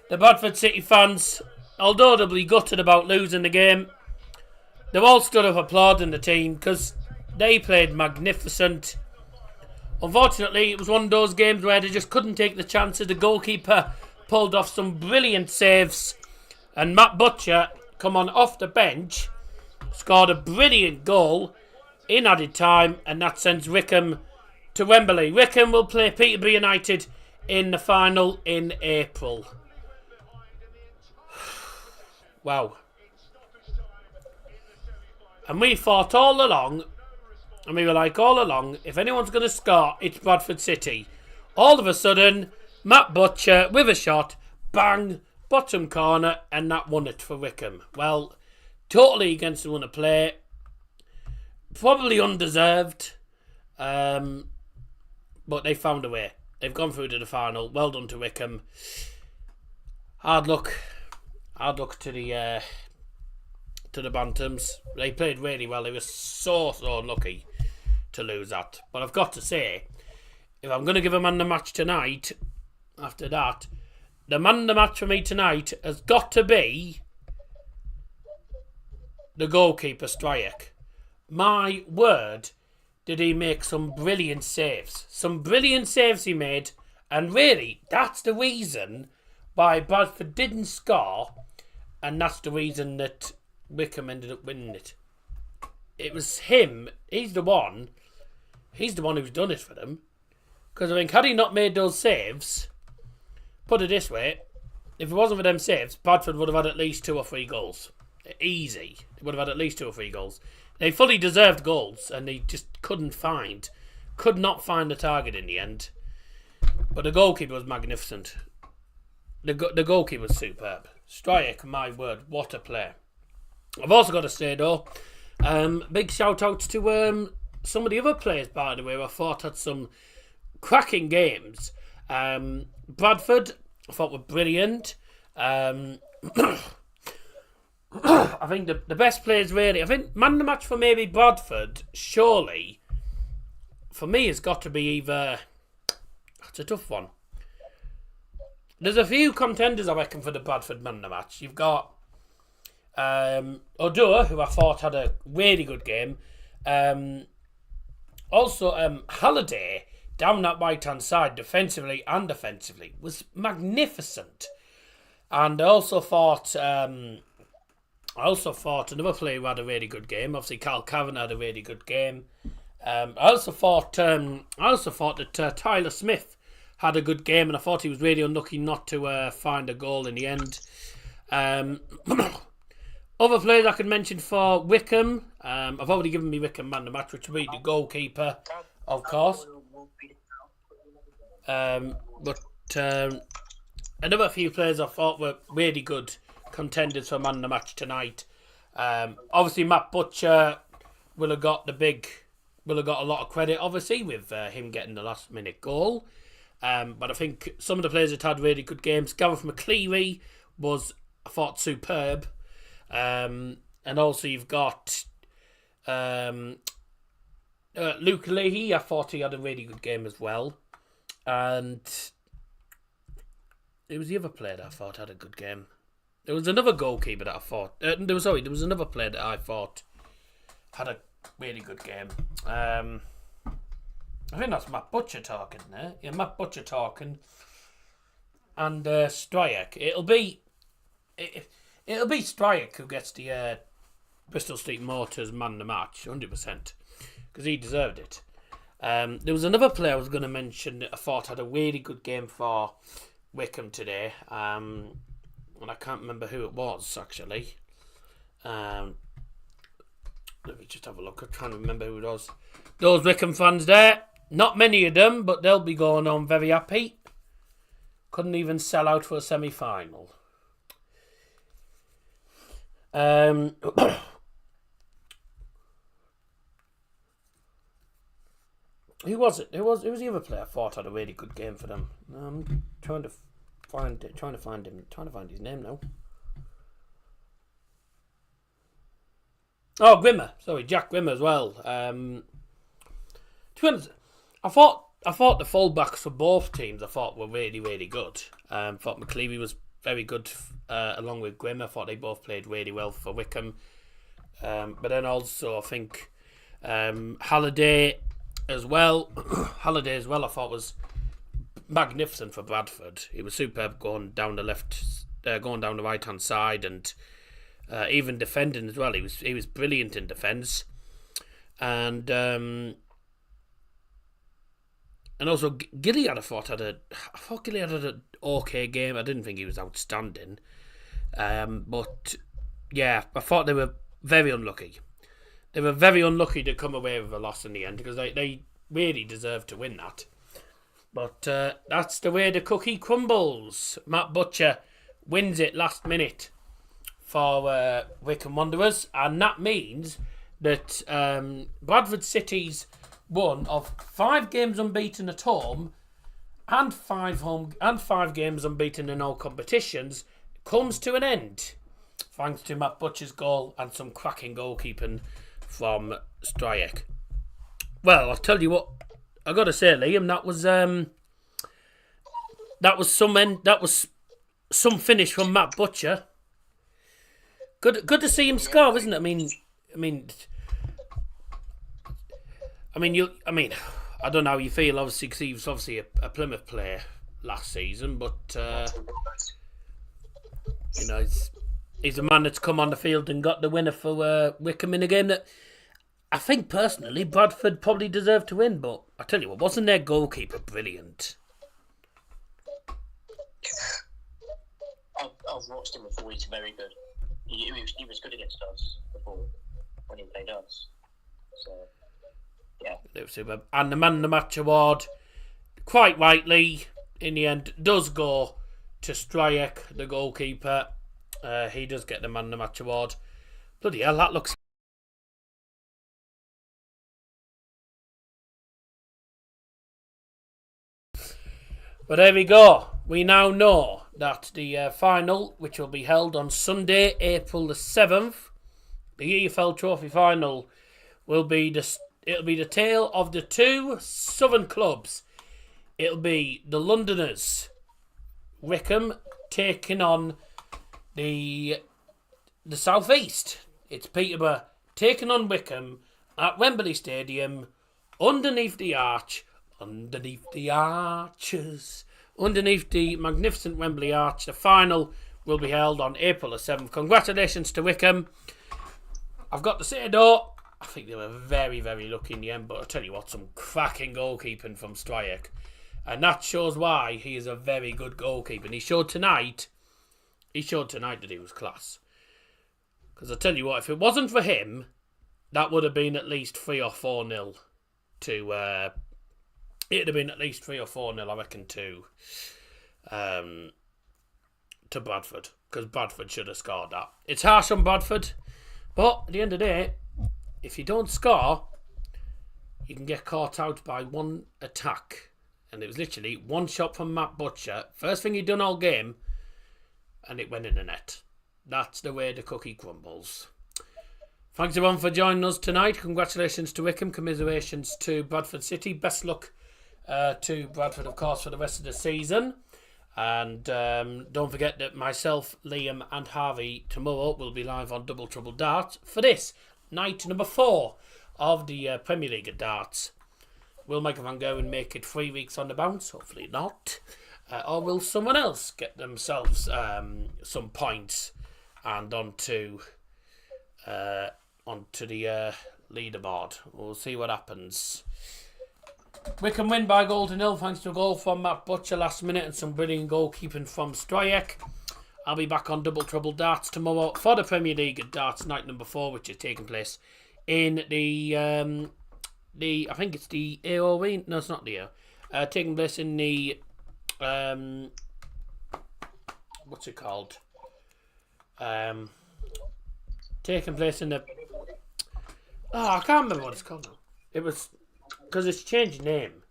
the Bradford City fans, although they'll be gutted about losing the game, they've all stood up applauding the team because they played magnificent. Unfortunately, it was one of those games where they just couldn't take the chances. The goalkeeper pulled off some brilliant saves, and Matt Butcher, come on off the bench, scored a brilliant goal in added time, and that sends Wycombe to Wembley. Wycombe will play Peterborough United in the final in April. Wow. And we thought all along, and we were like all along, if anyone's going to score, it's Bradford City. All of a sudden, Matt Butcher with a shot, bang, bottom corner, and that won it for Wycombe. Well, totally against the run of play. Probably undeserved, but they found a way. They've gone through to the final. Well done to Wycombe. Hard luck to the Bantams. They played really well. They were so unlucky to lose that. But I've got to say, if I'm going to give a man the match tonight, after that, the man the match for me tonight has got to be the goalkeeper, Stryjek. My word, did he make some brilliant saves. Some brilliant saves he made. And really, that's the reason why Bradford didn't score. And that's the reason that Wycombe ended up winning it. It was him. He's the one who's done it for them. Because I think had he not made those saves, put it this way, if it wasn't for them saves, Bradford would have had at least 2 or 3 goals. Easy. They would have had at least 2 or 3 goals. They fully deserved goals, and they just could not find the target in the end. But the goalkeeper was magnificent. The goalkeeper was superb. Stryjek, my word, what a player. I've also got to say though, big shout outs to some of the other players, by the way, who I thought had some cracking games. Bradford, I thought were brilliant. I think the best players really, I think man the match for maybe Bradford, surely, for me has got to be either, that's a tough one. There's a few contenders I reckon for the Bradford man the match. You've got Odur, who I thought had a really good game. Also, Halliday, down that right-hand side, defensively and offensively, was magnificent. And I also thought another player who had a really good game. Obviously, Carl Cavan had a really good game. I also thought that Tyler Smith had a good game, and I thought he was really unlucky not to find a goal in the end. Other players I could mention for Wycombe, I've already given me Wycombe man the match, which will be the goalkeeper, of course. But another few players I thought were really good contenders for man the match tonight. Obviously, Matt Butcher will have got a lot of credit, obviously, with him getting the last minute goal. But I think some of the players that had really good games. Gareth McCleary was, I thought, superb. And also you've got Luke Leahy. I thought he had a really good game as well. And it was the other player that I thought had a good game. There was another goalkeeper that I thought... there was another player that I thought had a really good game. I think that's Matt Butcher talking there. Yeah, Matt Butcher talking. And Stryjek. It'll be Stryjek who gets the Bristol Street Motors man the match, 100%. Because he deserved it. There was another player I was going to mention that I thought had a really good game for Wycombe today. And I can't remember who it was, actually. Let me just have a look. I'm trying to remember who it was. Those Wycombe fans there. Not many of them, but they'll be going on very happy. Couldn't even sell out for a semi-final. Who was it? Who was the other player I thought had a really good game for them? I'm trying to find his name now. Oh, Grimmer. Sorry, Jack Grimmer as well. To be honest, I thought the fullbacks for both teams I thought were really, really good. I thought McCleary was very good along with Grimmer. I thought they both played really well for Wycombe. But then also I think Halliday as well. Halliday as well I thought was magnificent for Bradford. He was superb going down the right hand side, and even defending as well. He was brilliant in defence. And also Gilead I thought Gilead had an okay game. I didn't think he was outstanding. But yeah, I thought they were very unlucky. They were very unlucky to come away with a loss in the end, because they really deserved to win that. But that's the way the cookie crumbles. Matt Butcher wins it last minute for Wycombe Wanderers, and that means that Bradford City's one of 5 games unbeaten at home and 5 games unbeaten in all competitions comes to an end, thanks to Matt Butcher's goal and some cracking goalkeeping from Stryek. Well, I'll tell you what, I got to say, Liam, that was some finish from Matt Butcher. Good to see him score, isn't it? I don't know how you feel, obviously, because he was obviously a Plymouth player last season, but he's a man that's come on the field and got the winner for Wycombe in a game that I think personally Bradford probably deserved to win. But I tell you what, wasn't their goalkeeper brilliant? I've watched him before. He's very good. He was good against us before when he played us. So. Yeah. And the Man of the Match award, quite rightly, in the end, does go to Stryek, the goalkeeper. He does get the Man of the Match award. Bloody hell, that looks... But there we go. We now know that the final, which will be held on Sunday, April the 7th, the EFL Trophy final, will be it'll be the tale of the two southern clubs. It'll be the Londoners, Wycombe, taking on the South East. It's Peterborough taking on Wycombe at Wembley Stadium, underneath the arches, underneath the magnificent Wembley Arch. The final will be held on April the 7th. Congratulations to Wycombe. I've got to say though, I think they were very, very lucky in the end, but I'll tell you what, some cracking goalkeeping from Stryek. And that shows why he is a very good goalkeeper. And he showed tonight that he was class. Because I'll tell you what, if it wasn't for him, that would have been at least 3 or 4-0 to... it'd have been at least 3 or 4-0, I reckon, to Bradford. Because Bradford should have scored that. It's harsh on Bradford, but at the end of the day, if you don't score, you can get caught out by one attack. And it was literally one shot from Matt Butcher. First thing he'd done all game, and it went in the net. That's the way the cookie crumbles. Thanks everyone for joining us tonight. Congratulations to Wycombe. Commiserations to Bradford City. Best luck to Bradford, of course, for the rest of the season. And don't forget that myself, Liam and Harvey tomorrow will be live on Double Trouble Darts for this night number 4 of the Premier League of Darts. Will Michael Van Gogh make it 3 weeks on the bounce? Hopefully not. Or will someone else get themselves some points and onto the leaderboard? We'll see what happens. Wycombe win by goal to 0 thanks to a goal from Matt Butcher last minute and some brilliant goalkeeping from Stryek. I'll be back on Double Trouble Darts tomorrow for the Premier League of Darts night number 4, which is taking place in the I think it's the AO Arena. No, it's not the AO. Taking place in the what's it called? Taking place in the I can't remember what it's called now. It was because it's changed name.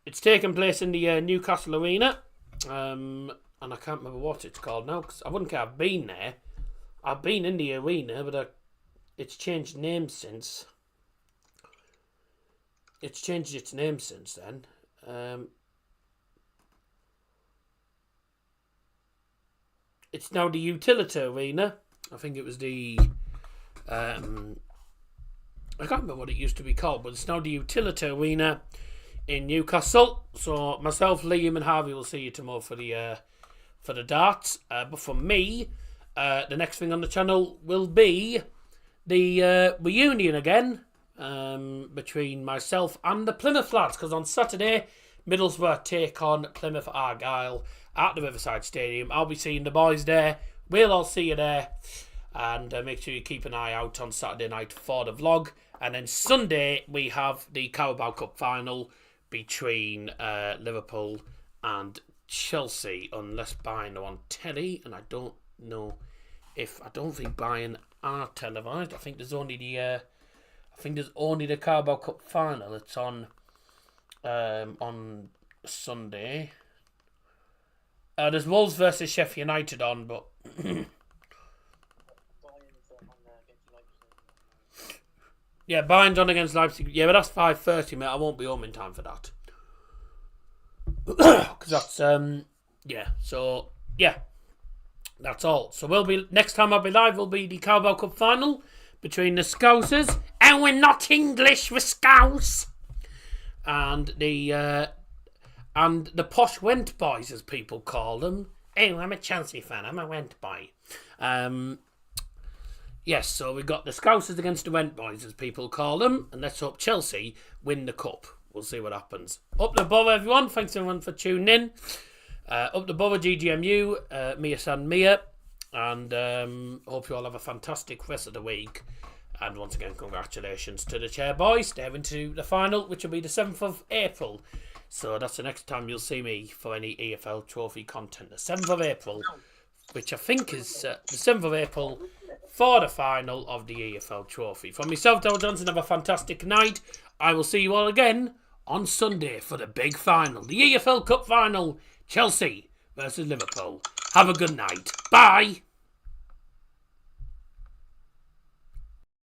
It's taking place in the Newcastle Arena. And I can't remember what it's called now, because I wouldn't care I've been there. I've been in the arena, but it's changed name since. It's changed its name since then. It's now the Utility Arena. I think it was the... I can't remember what it used to be called, but it's now the Utility Arena in Newcastle. So myself, Liam and Harvey will see you tomorrow for the darts. But for me, the next thing on the channel will be the reunion again between myself and the Plymouth lads. Because on Saturday, Middlesbrough take on Plymouth Argyle at the Riverside Stadium. I'll be seeing the boys there. We'll all see you there. And make sure you keep an eye out on Saturday night for the vlog. And then Sunday, we have the Carabao Cup final between Liverpool and Chelsea, unless Bayern are on telly. And I don't know if... I don't think Bayern are televised. I think there's only the Carabao Cup final. It's on Sunday. There's Wolves versus Sheffield United on, but yeah, Bayern's on against Leipzig. Yeah, but that's 5:30, mate. I won't be home in time for that. Because that's yeah. So yeah, that's all. So we'll be next time I'll be live will be the Carabao Cup final between the Scousers, and we're not English, we're Scouse, and the posh Went boys, as people call them. Oh, I'm a Chelsea fan. I'm a Went boy. Yes, so we've got the Scousers against the Went boys, as people call them, and let's hope Chelsea win the cup. We'll see what happens. Up the above, everyone. Thanks everyone for tuning in. Up the above, GGMU, Mia San Mia, and hope you all have a fantastic rest of the week. And once again, congratulations to the Chairboys. They're into the final, which will be the 7th of April. So that's the next time you'll see me for any EFL Trophy content. The 7th of April, which I think is the 7th of April for the final of the EFL Trophy. From myself, Dale Johnson, have a fantastic night. I will see you all again on Sunday for the big final. The EFL Cup final, Chelsea versus Liverpool. Have a good night. Bye.